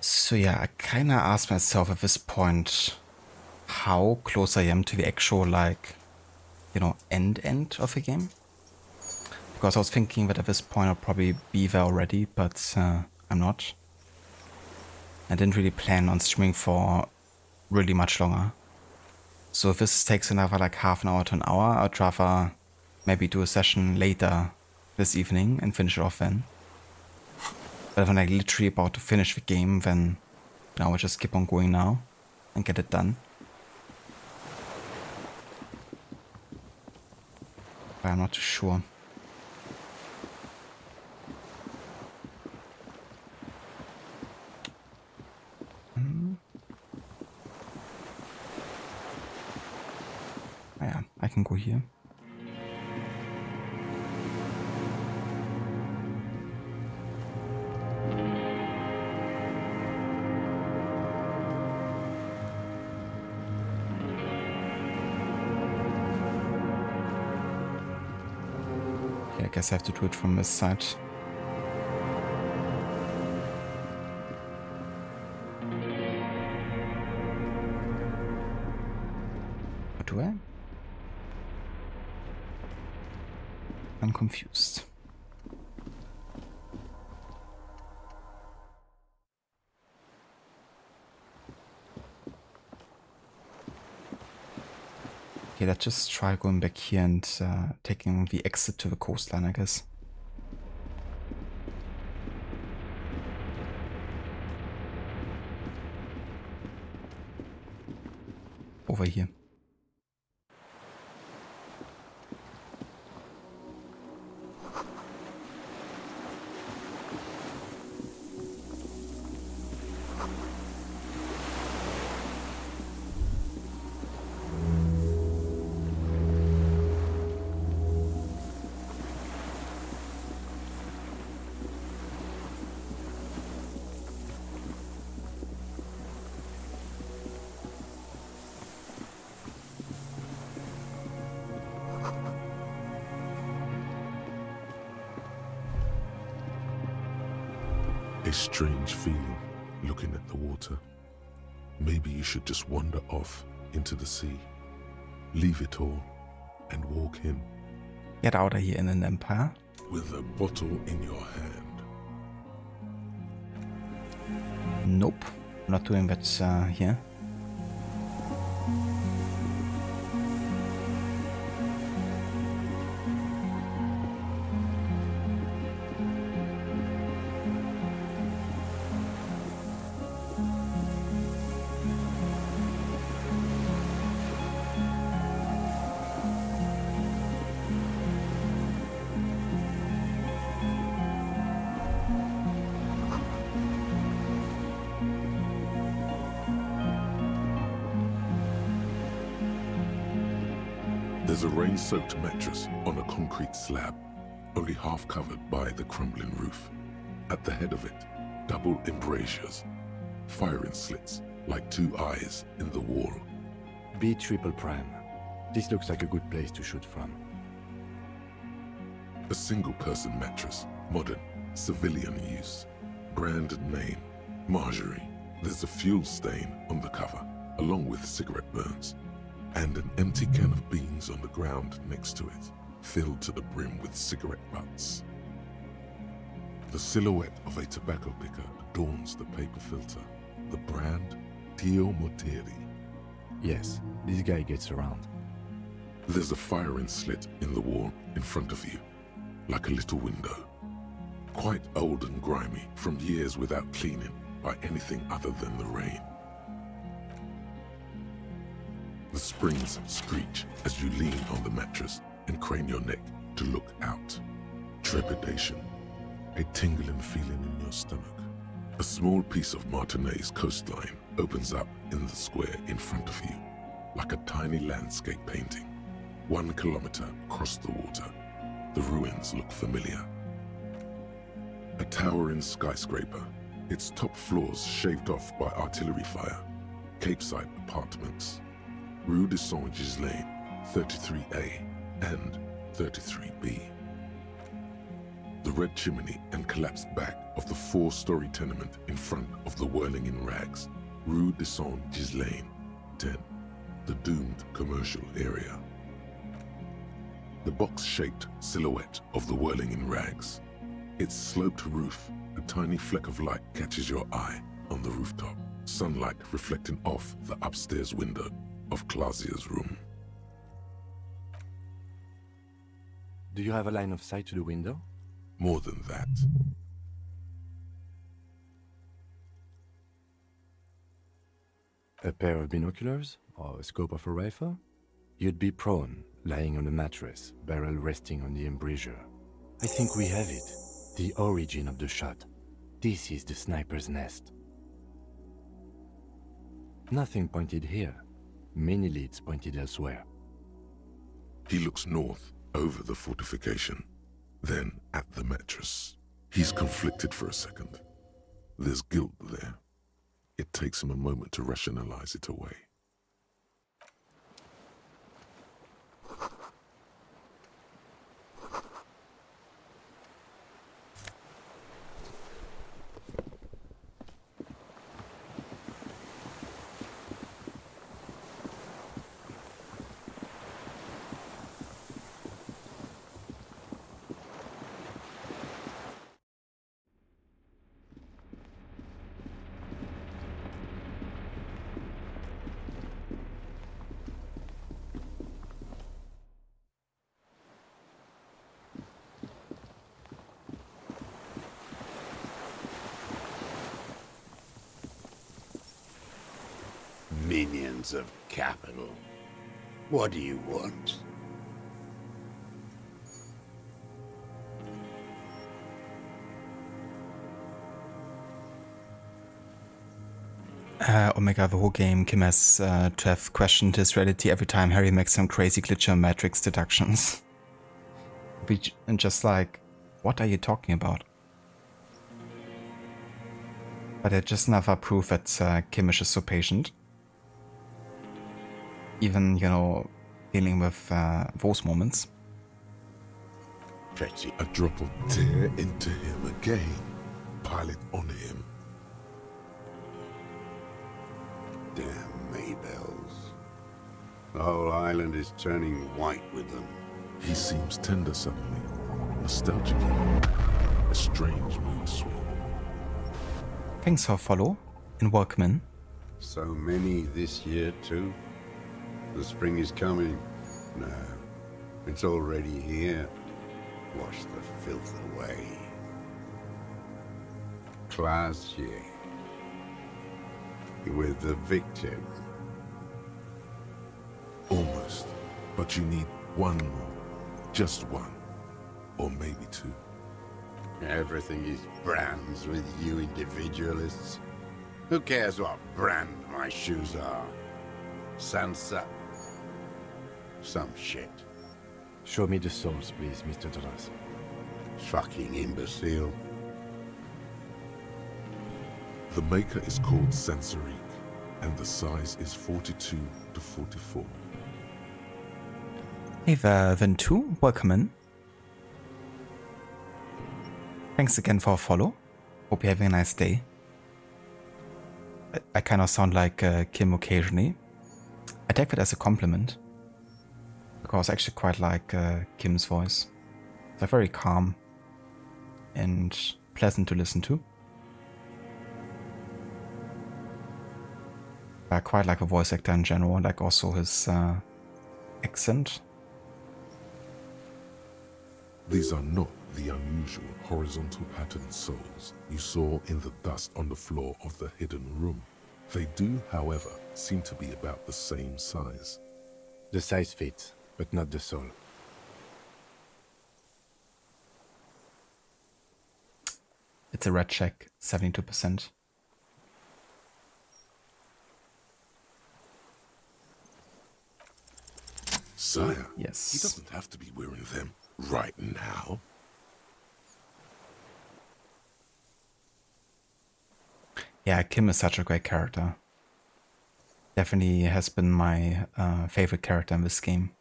So yeah, I kinda asked myself at this point how close I am to the actual, like, you know, end of the game. Because I was thinking that at this point I'll probably be there already, but I'm not. I didn't really plan on streaming for really much longer. So if this takes another like half an hour to an hour, I'd rather maybe do a session later this evening and finish it off then. But if I'm like literally about to finish the game, then you know, I'll just keep on going now and get it done. But I'm not too sure. Oh yeah, I can go here. Okay, I guess I have to do it from this side. What do I? I'm confused. Okay, let's just try going back here and taking the exit to the coastline, I guess. Over here. A strange feeling looking at the water. Maybe you should just wander off into the sea. Leave it all and walk in. Get out of here in an empire. With a bottle in your hand. Nope, I'm not doing that here. There's a rain-soaked mattress on a concrete slab, only half covered by the crumbling roof. At the head of it, double embrasures, firing slits like two eyes in the wall. B triple prime. This looks like a good place to shoot from. A single-person mattress, modern, civilian use. Brand name, Marjorie. There's a fuel stain on the cover, along with cigarette burns. And an empty can of beans on the ground next to it, filled to the brim with cigarette butts. The silhouette of a tobacco picker adorns the paper filter. The brand, Tio Mortieri. Yes, this guy gets around. There's a firing slit in the wall in front of you, like a little window. Quite old and grimy from years without cleaning by anything other than the rain. The springs screech as you lean on the mattress and crane your neck to look out. Trepidation, a tingling feeling in your stomach. A small piece of Martinez coastline opens up in the square in front of you, like a tiny landscape painting. 1 kilometer across the water, the ruins look familiar. A towering skyscraper, its top floors shaved off by artillery fire. Capeside apartments. Rue de Saint-Ghislain, 33A and 33B. the red chimney and collapsed back of the 4-story tenement in front of the Whirling in Rags, Rue de Saint-Ghislain, 10, the doomed commercial area. The box-shaped silhouette of the Whirling in Rags. Its sloped roof, a tiny fleck of light catches your eye on the rooftop, sunlight reflecting off the upstairs window of Clausia's room. Do you have a line of sight to the window? More than that. A pair of binoculars? Or a scope of a rifle? You'd be prone, lying on a mattress, barrel resting on the embrasure. I think we have it. The origin of the shot. This is the sniper's nest. Nothing pointed here. Many leads pointed elsewhere. He looks north, over the fortification, then at the mattress. He's conflicted for a second. There's guilt there. It takes him a moment to rationalize it away. Minions of capital. What do you want? Omega, the whole game, Kim has to have questioned his reality every time Harry makes some crazy glitchometrics deductions. And just like, what are you talking about? But it's just another proof that Kim is just so patient. Even, you know, dealing with those moments. Pretty. A drop of tear into him again. Pile it on him. Damn Maybells. The whole island is turning white with them. He seems tender suddenly. Nostalgic. A strange mood swing. Thanks for follow and welcome in. So many this year too. The spring is coming. No, it's already here. Wash the filth away. Classier. With the victim. Almost. But you need one more. Just one. Or maybe two. Everything is brands with you individualists. Who cares what brand my shoes are? Sansa. Some shit. Show me the souls, please, Mr. Duras. Fucking imbecile. The maker is called Sensorique, and the size is 42 to 44. Hey there, Ventu, welcome in. Thanks again for a follow. Hope you're having a nice day. I kind of sound like Kim occasionally. I take that as a compliment. Because I actually quite like Kim's voice. They're very calm and pleasant to listen to. I quite like a voice actor in general, like also his accent. These are not the unusual horizontal patterned souls you saw in the dust on the floor of the hidden room. They do, however, seem to be about the same size. The size fits, but not the soul. It's a red check, 72%. Sire, yes. He doesn't have to be wearing them right now. Yeah, Kim is such a great character. Definitely has been my favorite character in this game.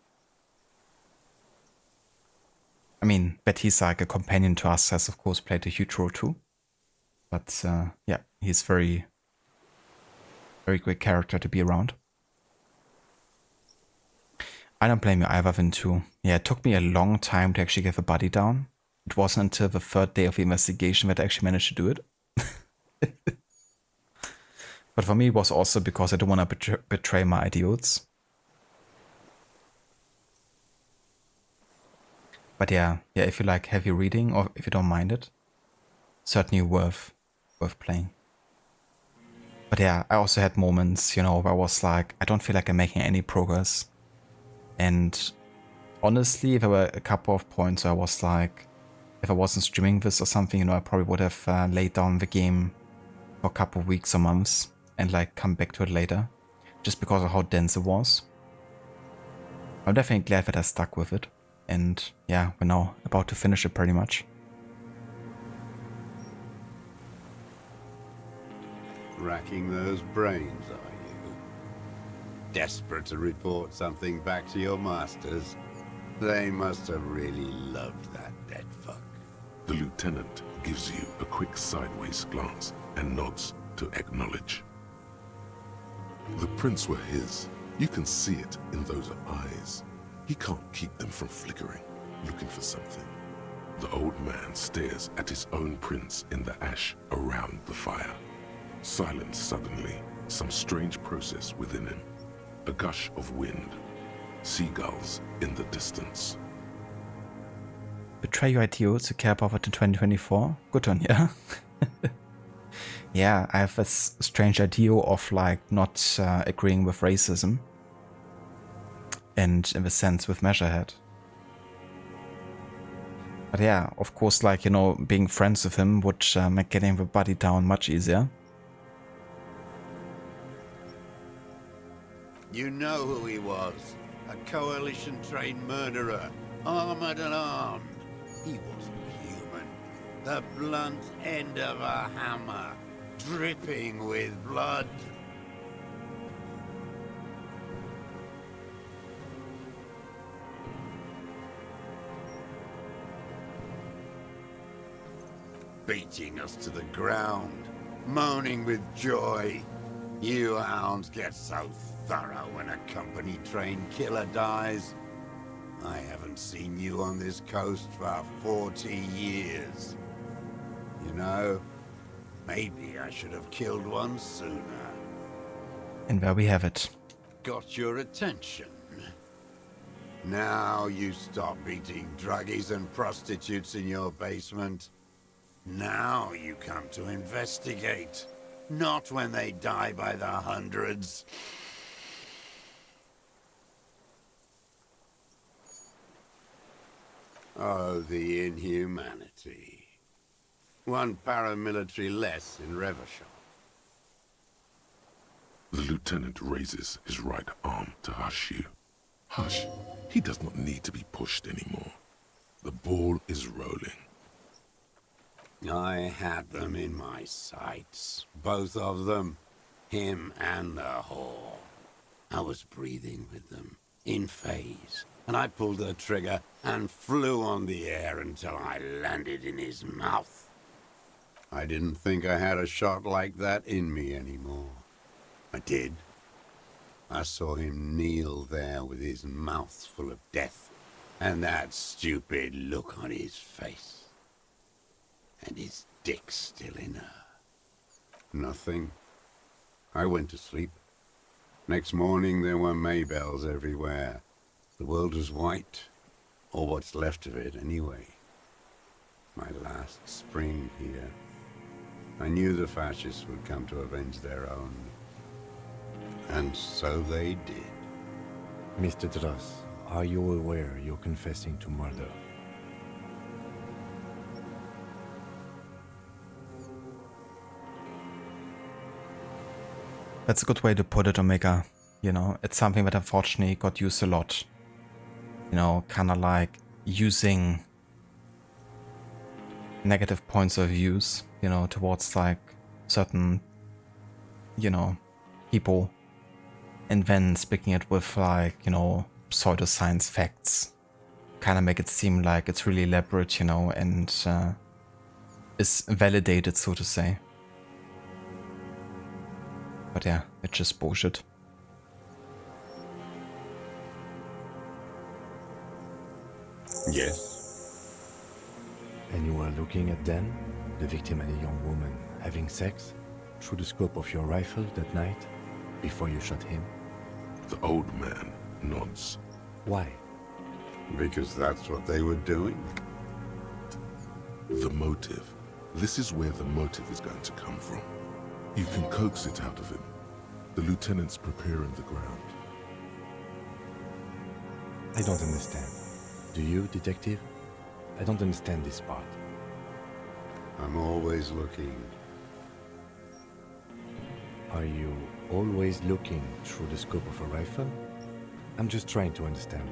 I mean, that he's like a companion to us has of course played a huge role too. But yeah, he's very great character to be around. I don't blame you either, Vin too. Yeah, it took me a long time to actually get the body down. It wasn't until the third day of the investigation that I actually managed to do it. But for me, it was also because I don't want to betray my ideals. But yeah, if you like heavy reading or if you don't mind it, certainly worth playing. But yeah, I also had moments, where I was like, I don't feel like I'm making any progress. And honestly, there were a couple of points where I was like, if I wasn't streaming this or something, I probably would have laid down the game for a couple of weeks or months and like come back to it later, just because of how dense it was. I'm definitely glad that I stuck with it. And yeah, we're now about to finish it pretty much. Racking those brains, are you? Desperate to report something back to your masters? They must have really loved that dead fuck. The lieutenant gives you a quick sideways glance and nods to acknowledge. The prints were his. You can see it in those eyes. He can't keep them from flickering, looking for something. The old man stares at his own prints in the ash around the fire. Silent suddenly, some strange process within him. A gush of wind. Seagulls in the distance. Betray your ideals to care about it in 2024? Good on ya. Yeah, I have this strange idea of like not agreeing with racism. And in the sense with Measurehead. But yeah, of course, like, being friends with him would make getting the body down much easier. You know who he was. A coalition-trained murderer. Armored and armed. He wasn't human. The blunt end of a hammer. Dripping with blood. Beating us to the ground. Moaning with joy. You hounds get so thorough when a company-trained killer dies. I haven't seen you on this coast for 40 years. Maybe I should have killed one sooner. And there we have it. Got your attention. Now you stop beating druggies and prostitutes in your basement. Now you come to investigate. Not when they die by the hundreds. Oh, the inhumanity. One paramilitary less in Revachol. The lieutenant raises his right arm to hush you. Hush. He does not need to be pushed anymore. The ball is rolling. I had them in my sights. Both of them. Him and the whore. I was breathing with them. In phase. And I pulled the trigger and flew on the air until I landed in his mouth. I didn't think I had a shot like that in me anymore. I did. I saw him kneel there with his mouth full of death, and that stupid look on his face. And his dick still in her. Nothing. I went to sleep. Next morning there were Maybells everywhere. The world was white, or what's left of it anyway. My last spring here. I knew the fascists would come to avenge their own. And so they did. Mr. Dross, are you aware you're confessing to murder? That's a good way to put it, Omega. It's something that unfortunately got used a lot. Kind of like using negative points of views, towards like certain, people. And then speaking it with like, pseudoscience facts. kind of make it seem like it's really elaborate, you know, and is validated, so to say. But yeah, it's just bullshit. Yes. And you were looking at Dan, the victim and a young woman, having sex through the scope of your rifle that night, before you shot him? The old man nods. Why? Because that's what they were doing. The motive. This is where the motive is going to come from. You can coax it out of him. The lieutenant's preparing the ground. I don't understand. Do you, detective? I don't understand this part. I'm always looking. Are you always looking through the scope of a rifle? I'm just trying to understand.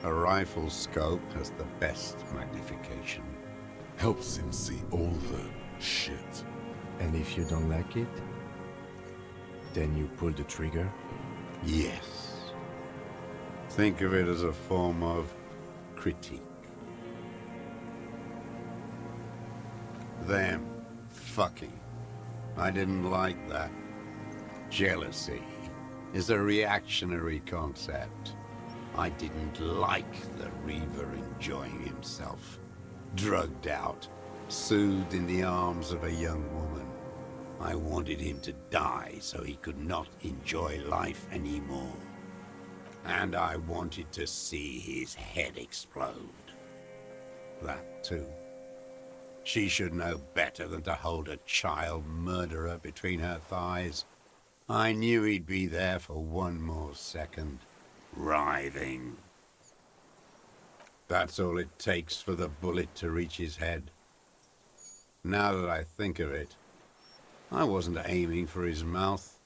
A rifle scope has the best magnification. Helps him see all the shit. And if you don't like it, then you pull the trigger? Yes. Think of it as a form of critique. Them fucking. I didn't like that. Jealousy is a reactionary concept. I didn't like the Reaver enjoying himself. Drugged out, soothed in the arms of a young woman. I wanted him to die so he could not enjoy life anymore. And I wanted to see his head explode. That too. She should know better than to hold a child murderer between her thighs. I knew he'd be there for one more second, writhing. That's all it takes for the bullet to reach his head. Now that I think of it, I wasn't aiming for his mouth.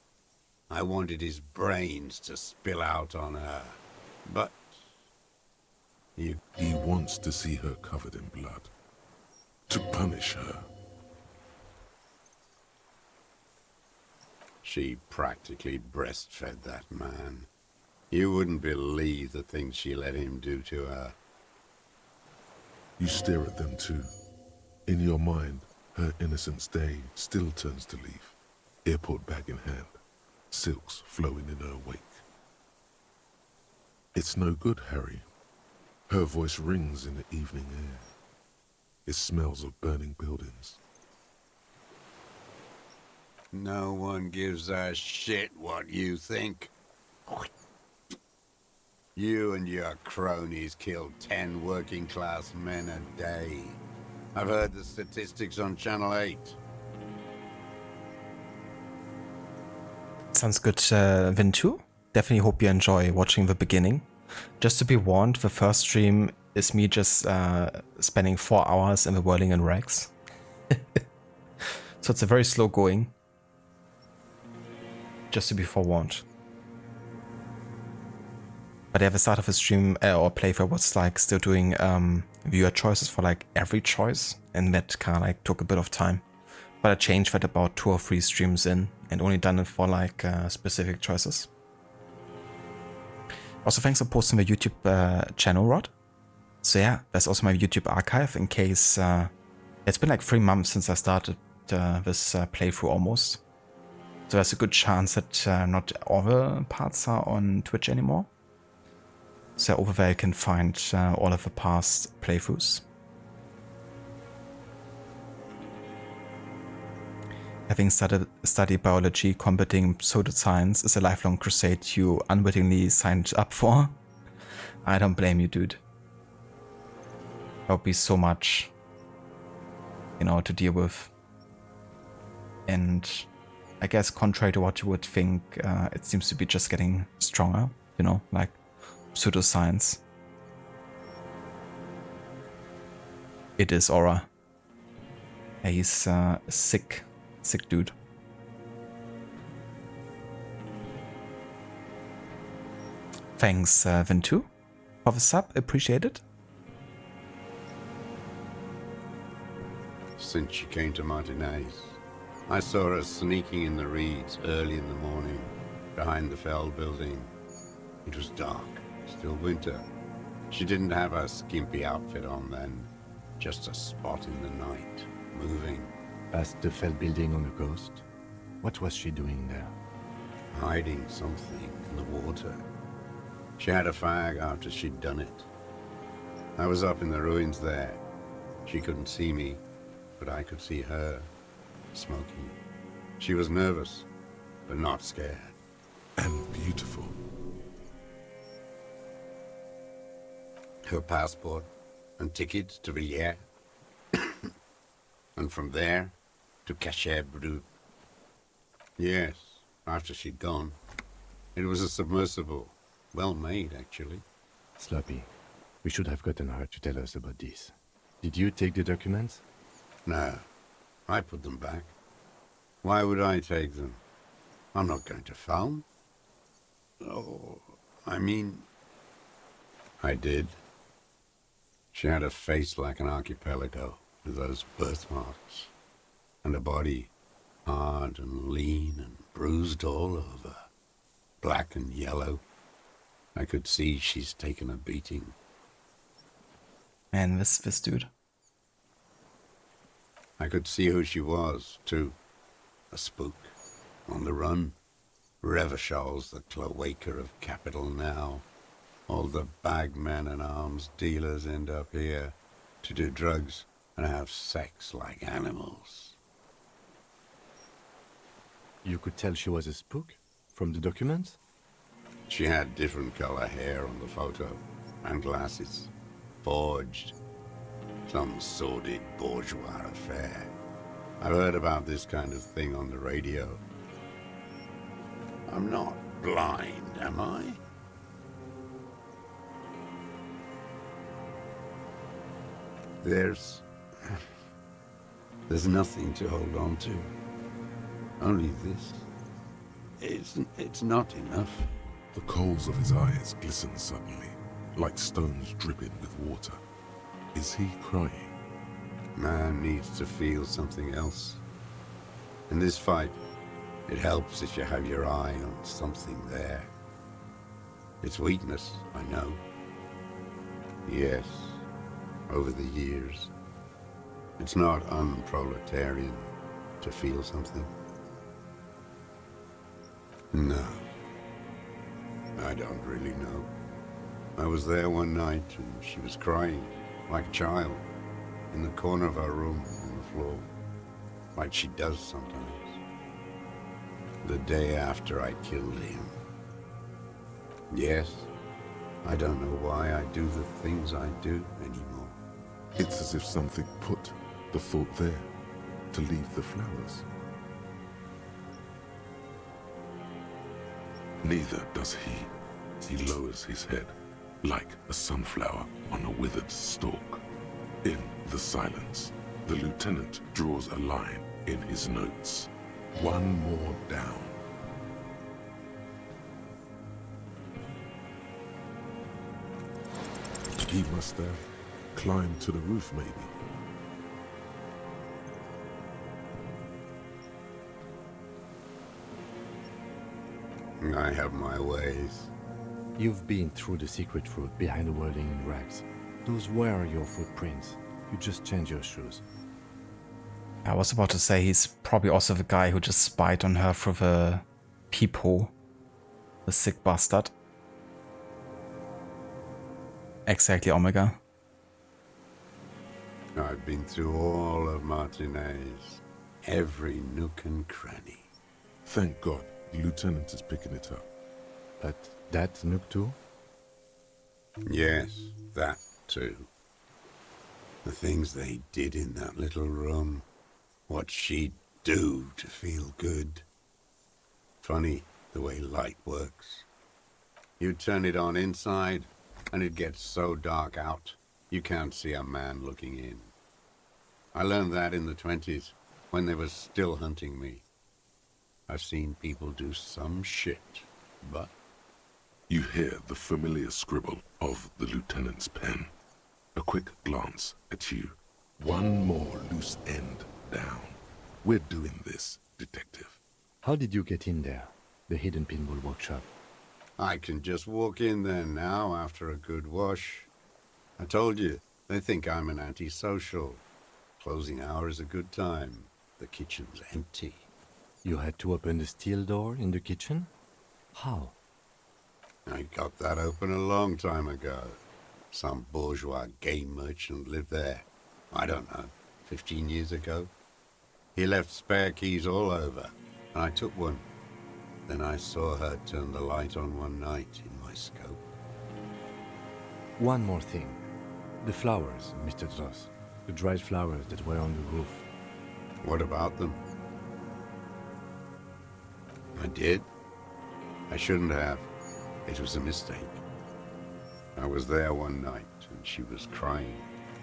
I wanted his brains to spill out on her. But He wants to see her covered in blood. To punish her. She practically breastfed that man. You wouldn't believe the things she let him do to her. You stare at them too. In your mind, her innocence day still turns to leaf. Airport bag in hand. Silks flowing in her wake. It's no good, Harry. Her voice rings in the evening air. It smells of burning buildings. No one gives a shit what you think. You and your cronies kill 10 working-class men a day. I've heard the statistics on Channel 8. Sounds good, Vin2. Definitely hope you enjoy watching the beginning. Just to be warned, the first stream is me just spending 4 hours in the whirling in rags. So it's a very slow going. Just to be forewarned. But at the start of the stream or playthrough was like still doing viewer choices for like every choice, and that kind of like took a bit of time. But I changed that about 2 or 3 streams in and only done it for like specific choices. Also, thanks for posting the YouTube channel, Rod. So yeah, there's also my YouTube archive in case it's been like 3 months since I started this playthrough almost. So there's a good chance that not all the parts are on Twitch anymore. So over there you can find all of the past playthroughs. Having studied biology, combating pseudoscience is a lifelong crusade you unwittingly signed up for. I don't blame you, dude. That would be so much, you know, to deal with. And I guess contrary to what you would think, it seems to be just getting stronger, you know, like pseudoscience. It is Aura. Yeah, he's a sick dude. Thanks, Vin2, for the sub. Appreciate it. Since she came to Martinez, I saw her sneaking in the reeds early in the morning, behind the Fell building. It was dark, still winter. She didn't have a skimpy outfit on then, just a spot in the night, moving. Past the fell building on the coast? What was she doing there? Hiding something in the water. She had a fag after she'd done it. I was up in the ruins there. She couldn't see me, but I could see her, smoking. She was nervous, but not scared. And beautiful. Her passport and ticket to Villiers. And from there to Cachet-Brut. Yes, after she'd gone. It was a submersible. Well made, actually. Sloppy. We should have gotten her to tell us about this. Did you take the documents? No, I put them back. Why would I take them? I'm not going to film. Oh, I mean... I did. She had a face like an archipelago, with those birthmarks. And a body, hard and lean and bruised all over. Black and yellow. I could see she's taken a beating. Man, this dude. I could see who she was, too. A spook. On the run. Revachol's the cloaca of capital now. All the bagmen and arms dealers end up here to do drugs and have sex like animals. You could tell she was a spook? From the documents? She had different color hair on the photo, and glasses. Forged. Some sordid bourgeois affair. I've heard about this kind of thing on the radio. I'm not blind, am I? There's nothing to hold on to. Only this. It's not enough. The coals of his eyes glisten suddenly, like stones dripping with water. Is he crying? Man needs to feel something else. In this fight, it helps if you have your eye on something there. It's weakness, I know. Yes, over the years. It's not unproletarian to feel something. No. I don't really know. I was there one night and she was crying, like a child, in the corner of our room on the floor, like she does sometimes. The day after I killed him. Yes, I don't know why I do the things I do anymore. It's as if something put the thought there to leave the flowers. Neither does he. He lowers his head, like a sunflower on a withered stalk. In the silence, the lieutenant draws a line in his notes. One more down. He must have climbed to the roof, maybe. I have my ways. You've been through the secret route behind the whirling in rags. Those were your footprints. You just changed your shoes. I was about to say he's probably also the guy who just spied on her through the peephole. The sick bastard. Exactly, Omega. I've been through all of Martinez. Every nook and cranny. Thank God, the lieutenant is picking it up. But that Nook too? Yes, that too. The things they did in that little room. What she'd do to feel good. Funny the way light works. You turn it on inside, and it gets so dark out, you can't see a man looking in. I learned that in the 20s, when they were still hunting me. I've seen people do some shit, but... You hear the familiar scribble of the lieutenant's pen. A quick glance at you. One more loose end down. We're doing this, detective. How did you get in there? The hidden pinball workshop. I can just walk in there now after a good wash. I told you, they think I'm an antisocial. Closing hour is a good time. The kitchen's empty. You had to open the steel door in the kitchen? How? I got that open a long time ago. Some bourgeois game merchant lived there. I don't know, 15 years ago. He left spare keys all over, and I took one. Then I saw her turn the light on one night in my scope. One more thing. The flowers, Mr. Dross. The dried flowers that were on the roof. What about them? I did. I shouldn't have. It was a mistake. I was there one night, and she was crying.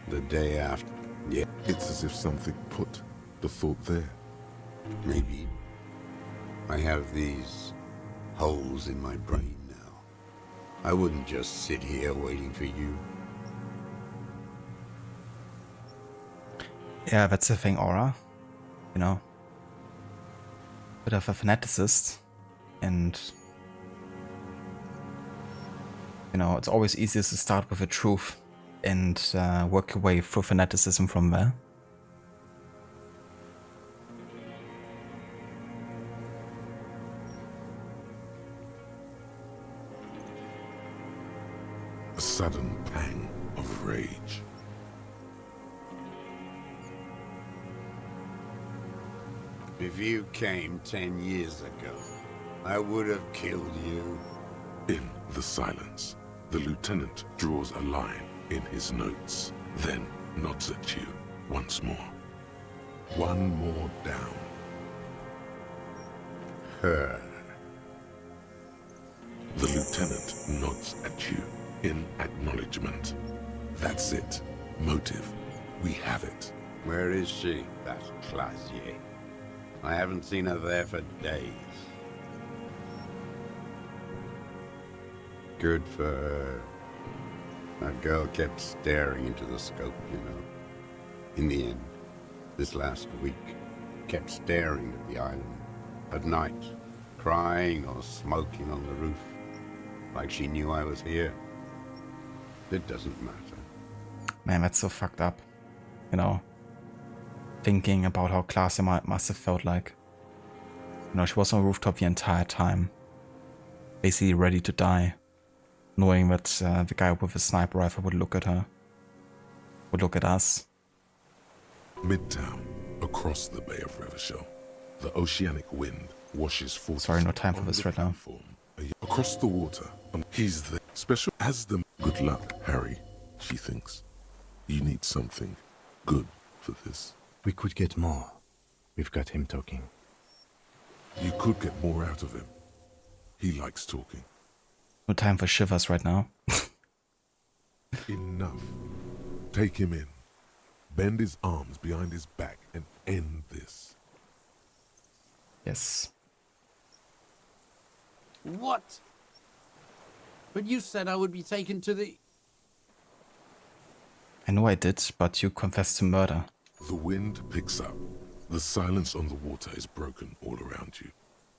The day after. Yeah. It's as if something put the thought there. Maybe. I have these holes in my brain now. I wouldn't just sit here waiting for you. Yeah, that's the thing, Aura. You know, bit of a fanaticist, and you know, it's always easiest to start with the truth and work your way through fanaticism from there. A sudden pang of rage. If you came 10 years ago, I would have killed you. In the silence, the lieutenant draws a line in his notes, then nods at you once more. One more down. Her. The lieutenant nods at you in acknowledgement. That's it. Motive. We have it. Where is she, that Clasier? I haven't seen her there for days. Good for her. That girl kept staring into the scope, you know. In the end, this last week, kept staring at the island. At night, crying or smoking on the roof. Like she knew I was here. It doesn't matter. Man, that's so fucked up. You know, thinking about how Claudia must have felt like. You know, she was on the rooftop the entire time. Basically ready to die. Knowing that the guy with a sniper rifle would look at her. Would look at us. Midtown, across the Bay of Revachol, the oceanic wind washes forth. Sorry, no time for this right now. Across the water, he's the special as the good luck, Harry, she thinks. You need something good for this. We could get more. We've got him talking. You could get more out of him. He likes talking. No time for shivers right now. Enough. Take him in. Bend his arms behind his back and end this. Yes. What? But you said I would be taken to the... I know I did, but you confessed to murder. The wind picks up. The silence on the water is broken all around you.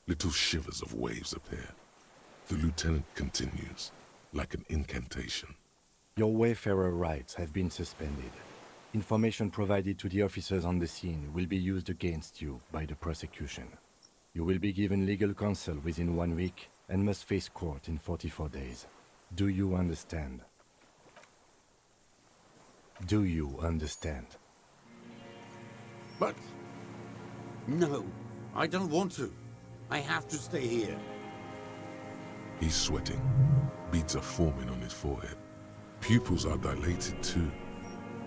Little shivers of waves appear. The lieutenant continues, like an incantation. Your Wayfarer rights have been suspended. Information provided to the officers on the scene will be used against you by the prosecution. You will be given legal counsel within 1 week and must face court in 44 days. Do you understand? Do you understand? But... No, I don't want to. I have to stay here. He's sweating. Beads are forming on his forehead. Pupils are dilated too.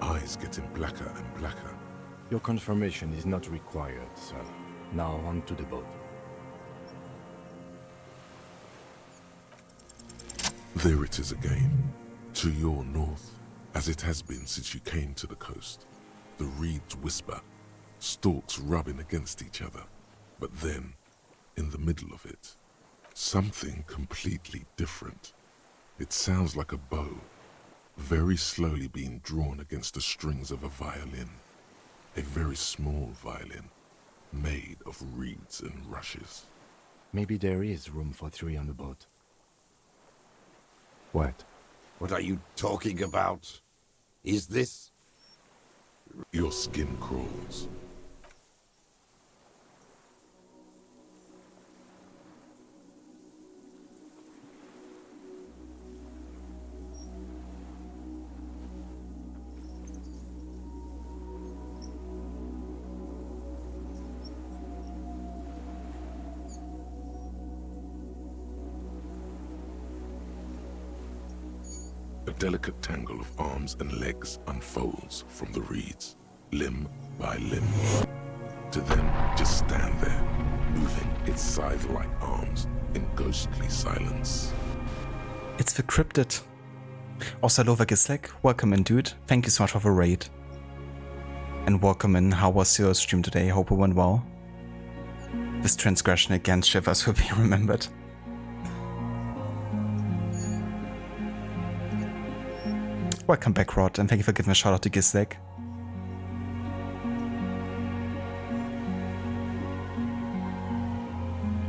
Eyes getting blacker and blacker. Your confirmation is not required, sir. Now on to the boat. There it is again, to your north, as it has been since you came to the coast. The reeds whisper, stalks rubbing against each other. But then, in the middle of it, something completely different. It sounds like a bow, very slowly being drawn against the strings of a violin. A very small violin, made of reeds and rushes. Maybe there is room for 3 on the boat. What? What are you talking about? Is this... Your skin crawls. A delicate tangle of arms and legs unfolds from the reeds, limb by limb, to then just stand there, moving its scythe-like arms in ghostly silence. It's the cryptid. Also, Lova Gislek, welcome in, dude. Thank you so much for the raid. And welcome in. How was your stream today? Hope it went well. This transgression against Shivers will be remembered. Welcome back, Rod, and thank you for giving a shout out to Gislek.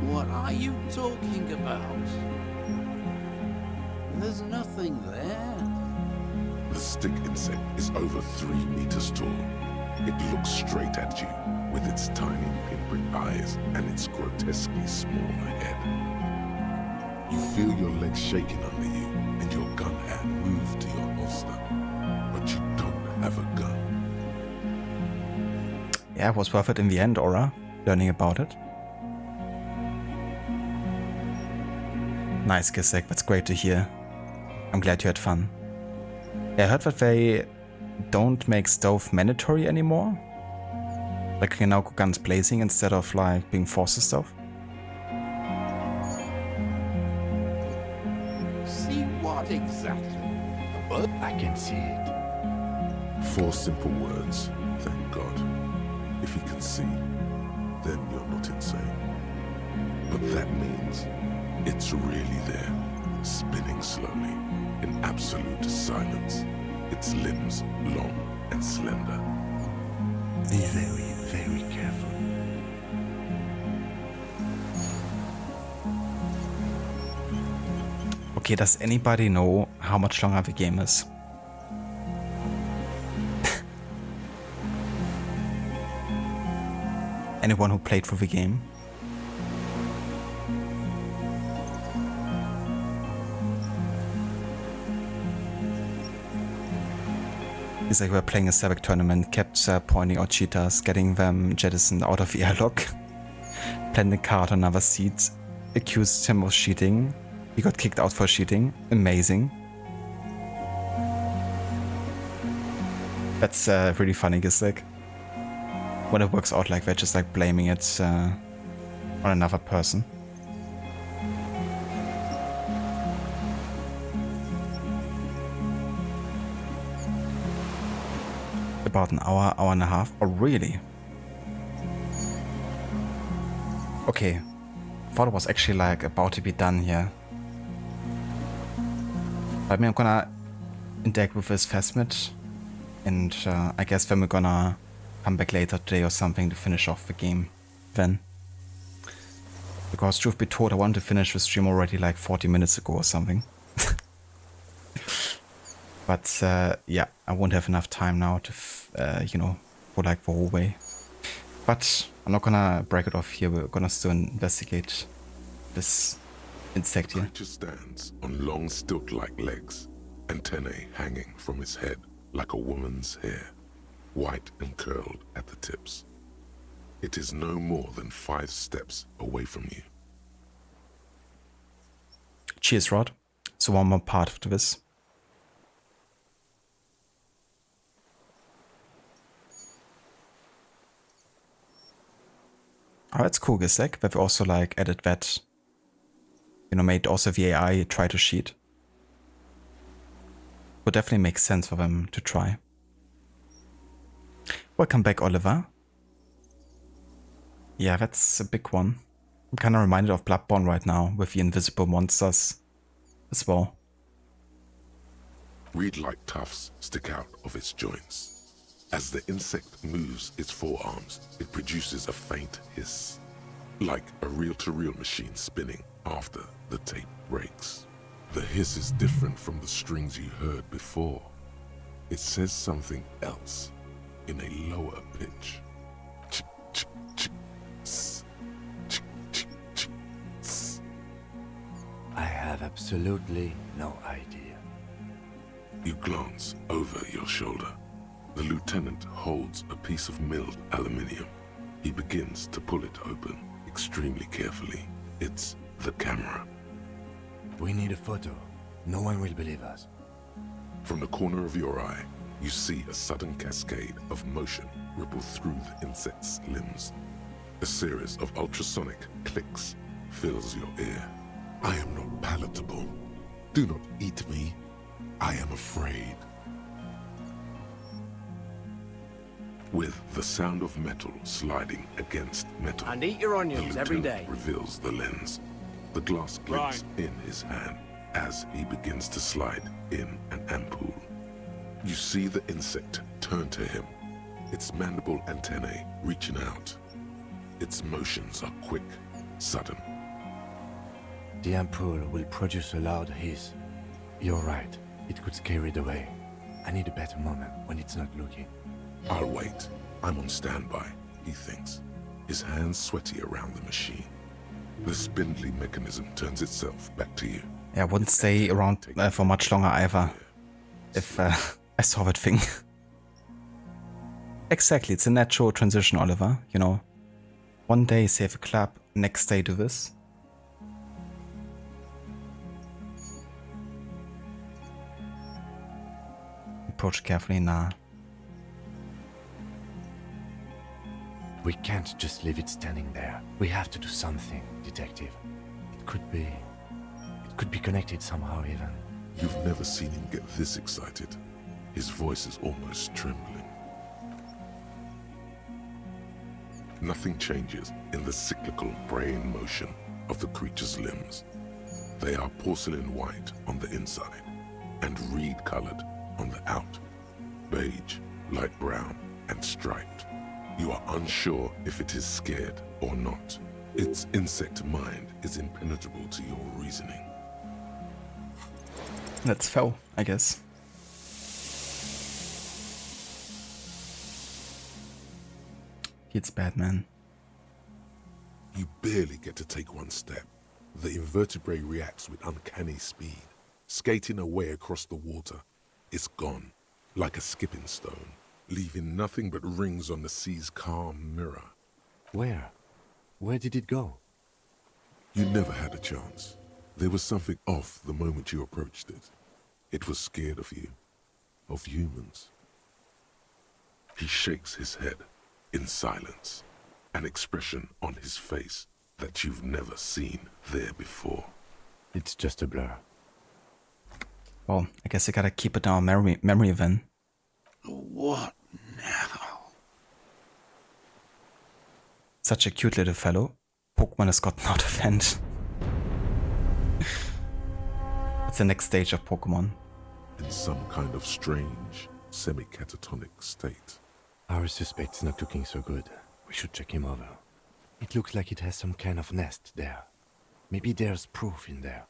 What are you talking about? There's nothing there. The stick insect is over 3 meters tall. It looks straight at you with its tiny pinprick eyes and its grotesquely small head. You feel your legs shaking under you and your gun hand move to your holster, but you don't have a gun. Yeah, it was worth it in the end, Aura, learning about it. Nice, Gislek, that's great to hear. I'm glad you had fun. Yeah, I heard that they don't make stove mandatory anymore. Like, you can now go guns blazing instead of like being forced to stove. See what exactly? I can see it. 4 simple words, thank God. If you can see, then you're not insane. But that means it's really there, spinning slowly, in absolute silence, its limbs long and slender. Be very, very careful. Okay, does anybody know how much longer the game is? Anyone who played through the game? It's like we're playing a Civic tournament, kept pointing out cheetahs, getting them jettisoned out of the airlock, planted a card on another seat, accused him of cheating, he got kicked out for cheating, amazing. That's really funny, Gislek. When it works out like that, just like blaming it on another person. About an hour, hour and a half. Oh, really? Okay. Thought it was actually like about to be done here. But I mean, I'm gonna interact with this Phasmid. And I guess then we're gonna come back later today or something to finish off the game then. Because truth be told, I wanted to finish the stream already like 40 minutes ago or something. But yeah, I won't have enough time now to, you know, go like the whole way. But I'm not gonna break it off here. We're gonna still investigate this insect here. The creature stands on long stilt-like legs, antennae hanging from its head like a woman's hair, white and curled at the tips. It is no more than 5 steps away from you. Cheers, Rod. So one more part of this. Oh, that's cool, Gislek. They've also like added that, you know, made also the AI try to cheat. Would definitely make sense for them to try. Welcome back, Oliver. Yeah, that's a big one. I'm kind of reminded of Bloodborne right now with the invisible monsters as well. Reed-like tufts stick out of its joints. As the insect moves its forearms, it produces a faint hiss, like a reel-to-reel machine spinning after the tape breaks. The hiss is different from the strings you heard before. It says something else in a lower pitch. I have absolutely no idea. You glance over your shoulder. The lieutenant holds a piece of milled aluminium. He begins to pull it open extremely carefully. It's the camera. We need a photo. No one will believe us. From the corner of your eye, you see a sudden cascade of motion ripple through the insect's limbs. A series of ultrasonic clicks fills your ear. I am not palatable. Do not eat me. I am afraid. With the sound of metal sliding against metal, And eat your onions the every lieutenant day. reveals the lens. The glass glints in his hand as he begins to slide in an ampoule. You see the insect turn to him, its mandible antennae reaching out. Its motions are quick, sudden. The ampoule will produce a loud hiss. You're right. It could scare it away. I need a better moment when it's not looking. I'll wait. I'm on standby, he thinks, his hands sweaty around the machine. The spindly mechanism turns itself back to you. Yeah, I wouldn't stay around for much longer either if I saw that thing. Exactly, it's a natural transition, Oliver, you know. One day save a club, next day do this. Approach carefully, nah. We can't just leave it standing there. We have to do something, detective. It could be connected somehow even. You've never seen him get this excited. His voice is almost trembling. Nothing changes in the cyclical braying motion of the creature's limbs. They are porcelain white on the inside and reed-colored on the out. Beige, light brown, and striped. You are unsure if it is scared or not. Its insect mind is impenetrable to your reasoning. That's foul, I guess. It's bad, man. You barely get to take one step. The invertebrate reacts with uncanny speed, skating away across the water. It's gone, like a skipping stone, leaving nothing but rings on the sea's calm mirror. Where? Where did it go? You never had a chance. There was something off the moment you approached it. It was scared of you, of humans. He shakes his head in silence, an expression on his face that you've never seen there before. It's just a blur. Well, I guess I gotta keep it in our memory then. What now? Such a cute little fellow. Pokemon has gotten out of hand. What's the next stage of Pokemon? In some kind of strange, semi-catatonic state. Our suspect's not looking so good. We should check him over. It looks like it has some kind of nest there. Maybe there's proof in there.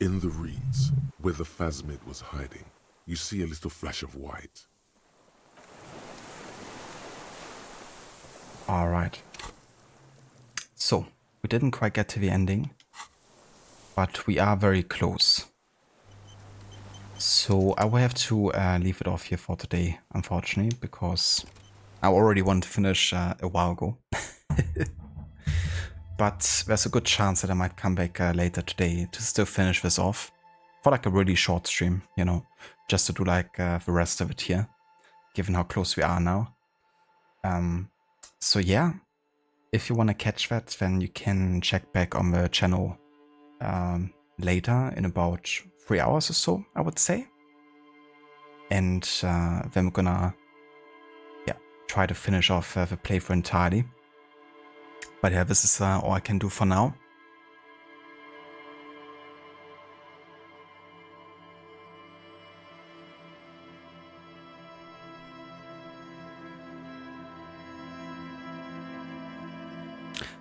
In the reeds, where the phasmid was hiding, you see a little flash of white. Alright. So, we didn't quite get to the ending, but we are very close. So I will have to leave it off here for today, unfortunately, because I already wanted to finish a while ago. But there's a good chance that I might come back later today to still finish this off for like a really short stream, you know, just to do like the rest of it here, given how close we are now. So yeah, if you want to catch that, then you can check back on the channel later in about 3 hours or so, I would say. And then we're gonna try to finish off the playthrough entirely. But yeah, this is all I can do for now.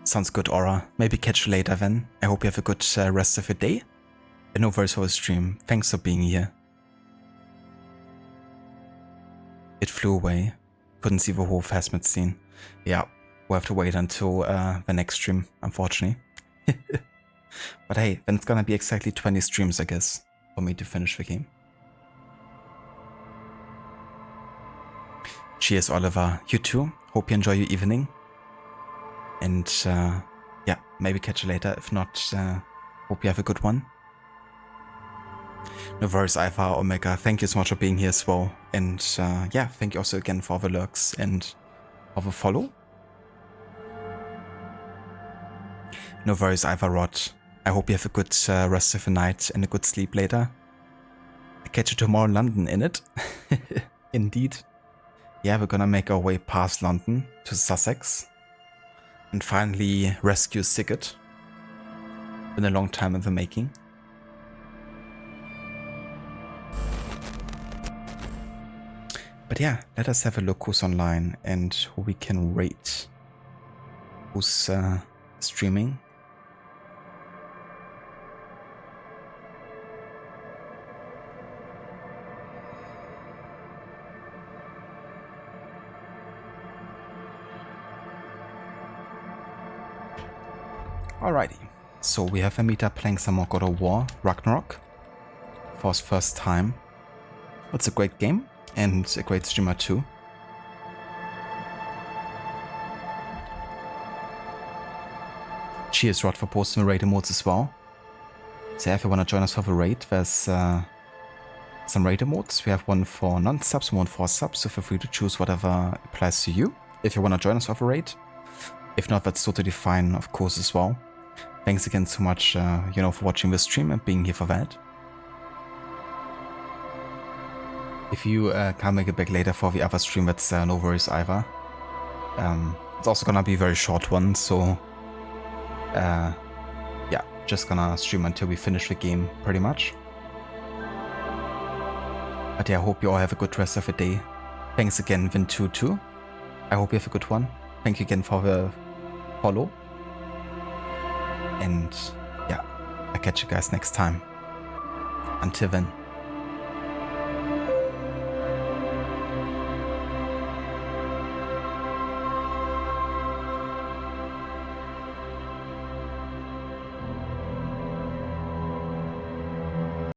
Sounds good, Aura. Maybe catch you later then. I hope you have a good rest of your day. And no worries for the stream. Thanks for being here. It flew away. Couldn't see the whole Phasmid scene. Yeah, we'll have to wait until the next stream, unfortunately. But hey, then it's gonna be exactly 20 streams, I guess, for me to finish the game. Cheers, Oliver. You too. Hope you enjoy your evening. And yeah, maybe catch you later. If not, hope you have a good one. No worries, Alpha, Omega. Thank you so much for being here as well. And yeah, thank you also again for the lurks and for the follow. No worries, Alpha Rod. I hope you have a good rest of the night and a good sleep later. I catch you tomorrow in London, innit? Indeed. Yeah, we're gonna make our way past London to Sussex and finally rescue Sigurd. Been a long time in the making. But yeah, let us have a look who's online and who we can rate. Who's streaming. Alrighty, so we have Amita playing some more God of War Ragnarok for his first time. It's a great game and a great streamer too. Cheers, Rod, for posting the raid emotes as well. So if you want to join us for the raid, there's some raid emotes. We have one for non-subs and one for subs, so feel free to choose whatever applies to you if you want to join us for the raid. If not, that's totally fine, of course, as well. Thanks again so much, for watching the stream and being here for that. If you can't make it back later for the other stream, that's no worries either. It's also gonna be a very short one, so yeah, just gonna stream until we finish the game, pretty much. But yeah, I hope you all have a good rest of the day. Thanks again, Vin2 too. I hope you have a good one. Thank you again for the follow. And yeah, I'll catch you guys next time. Until then.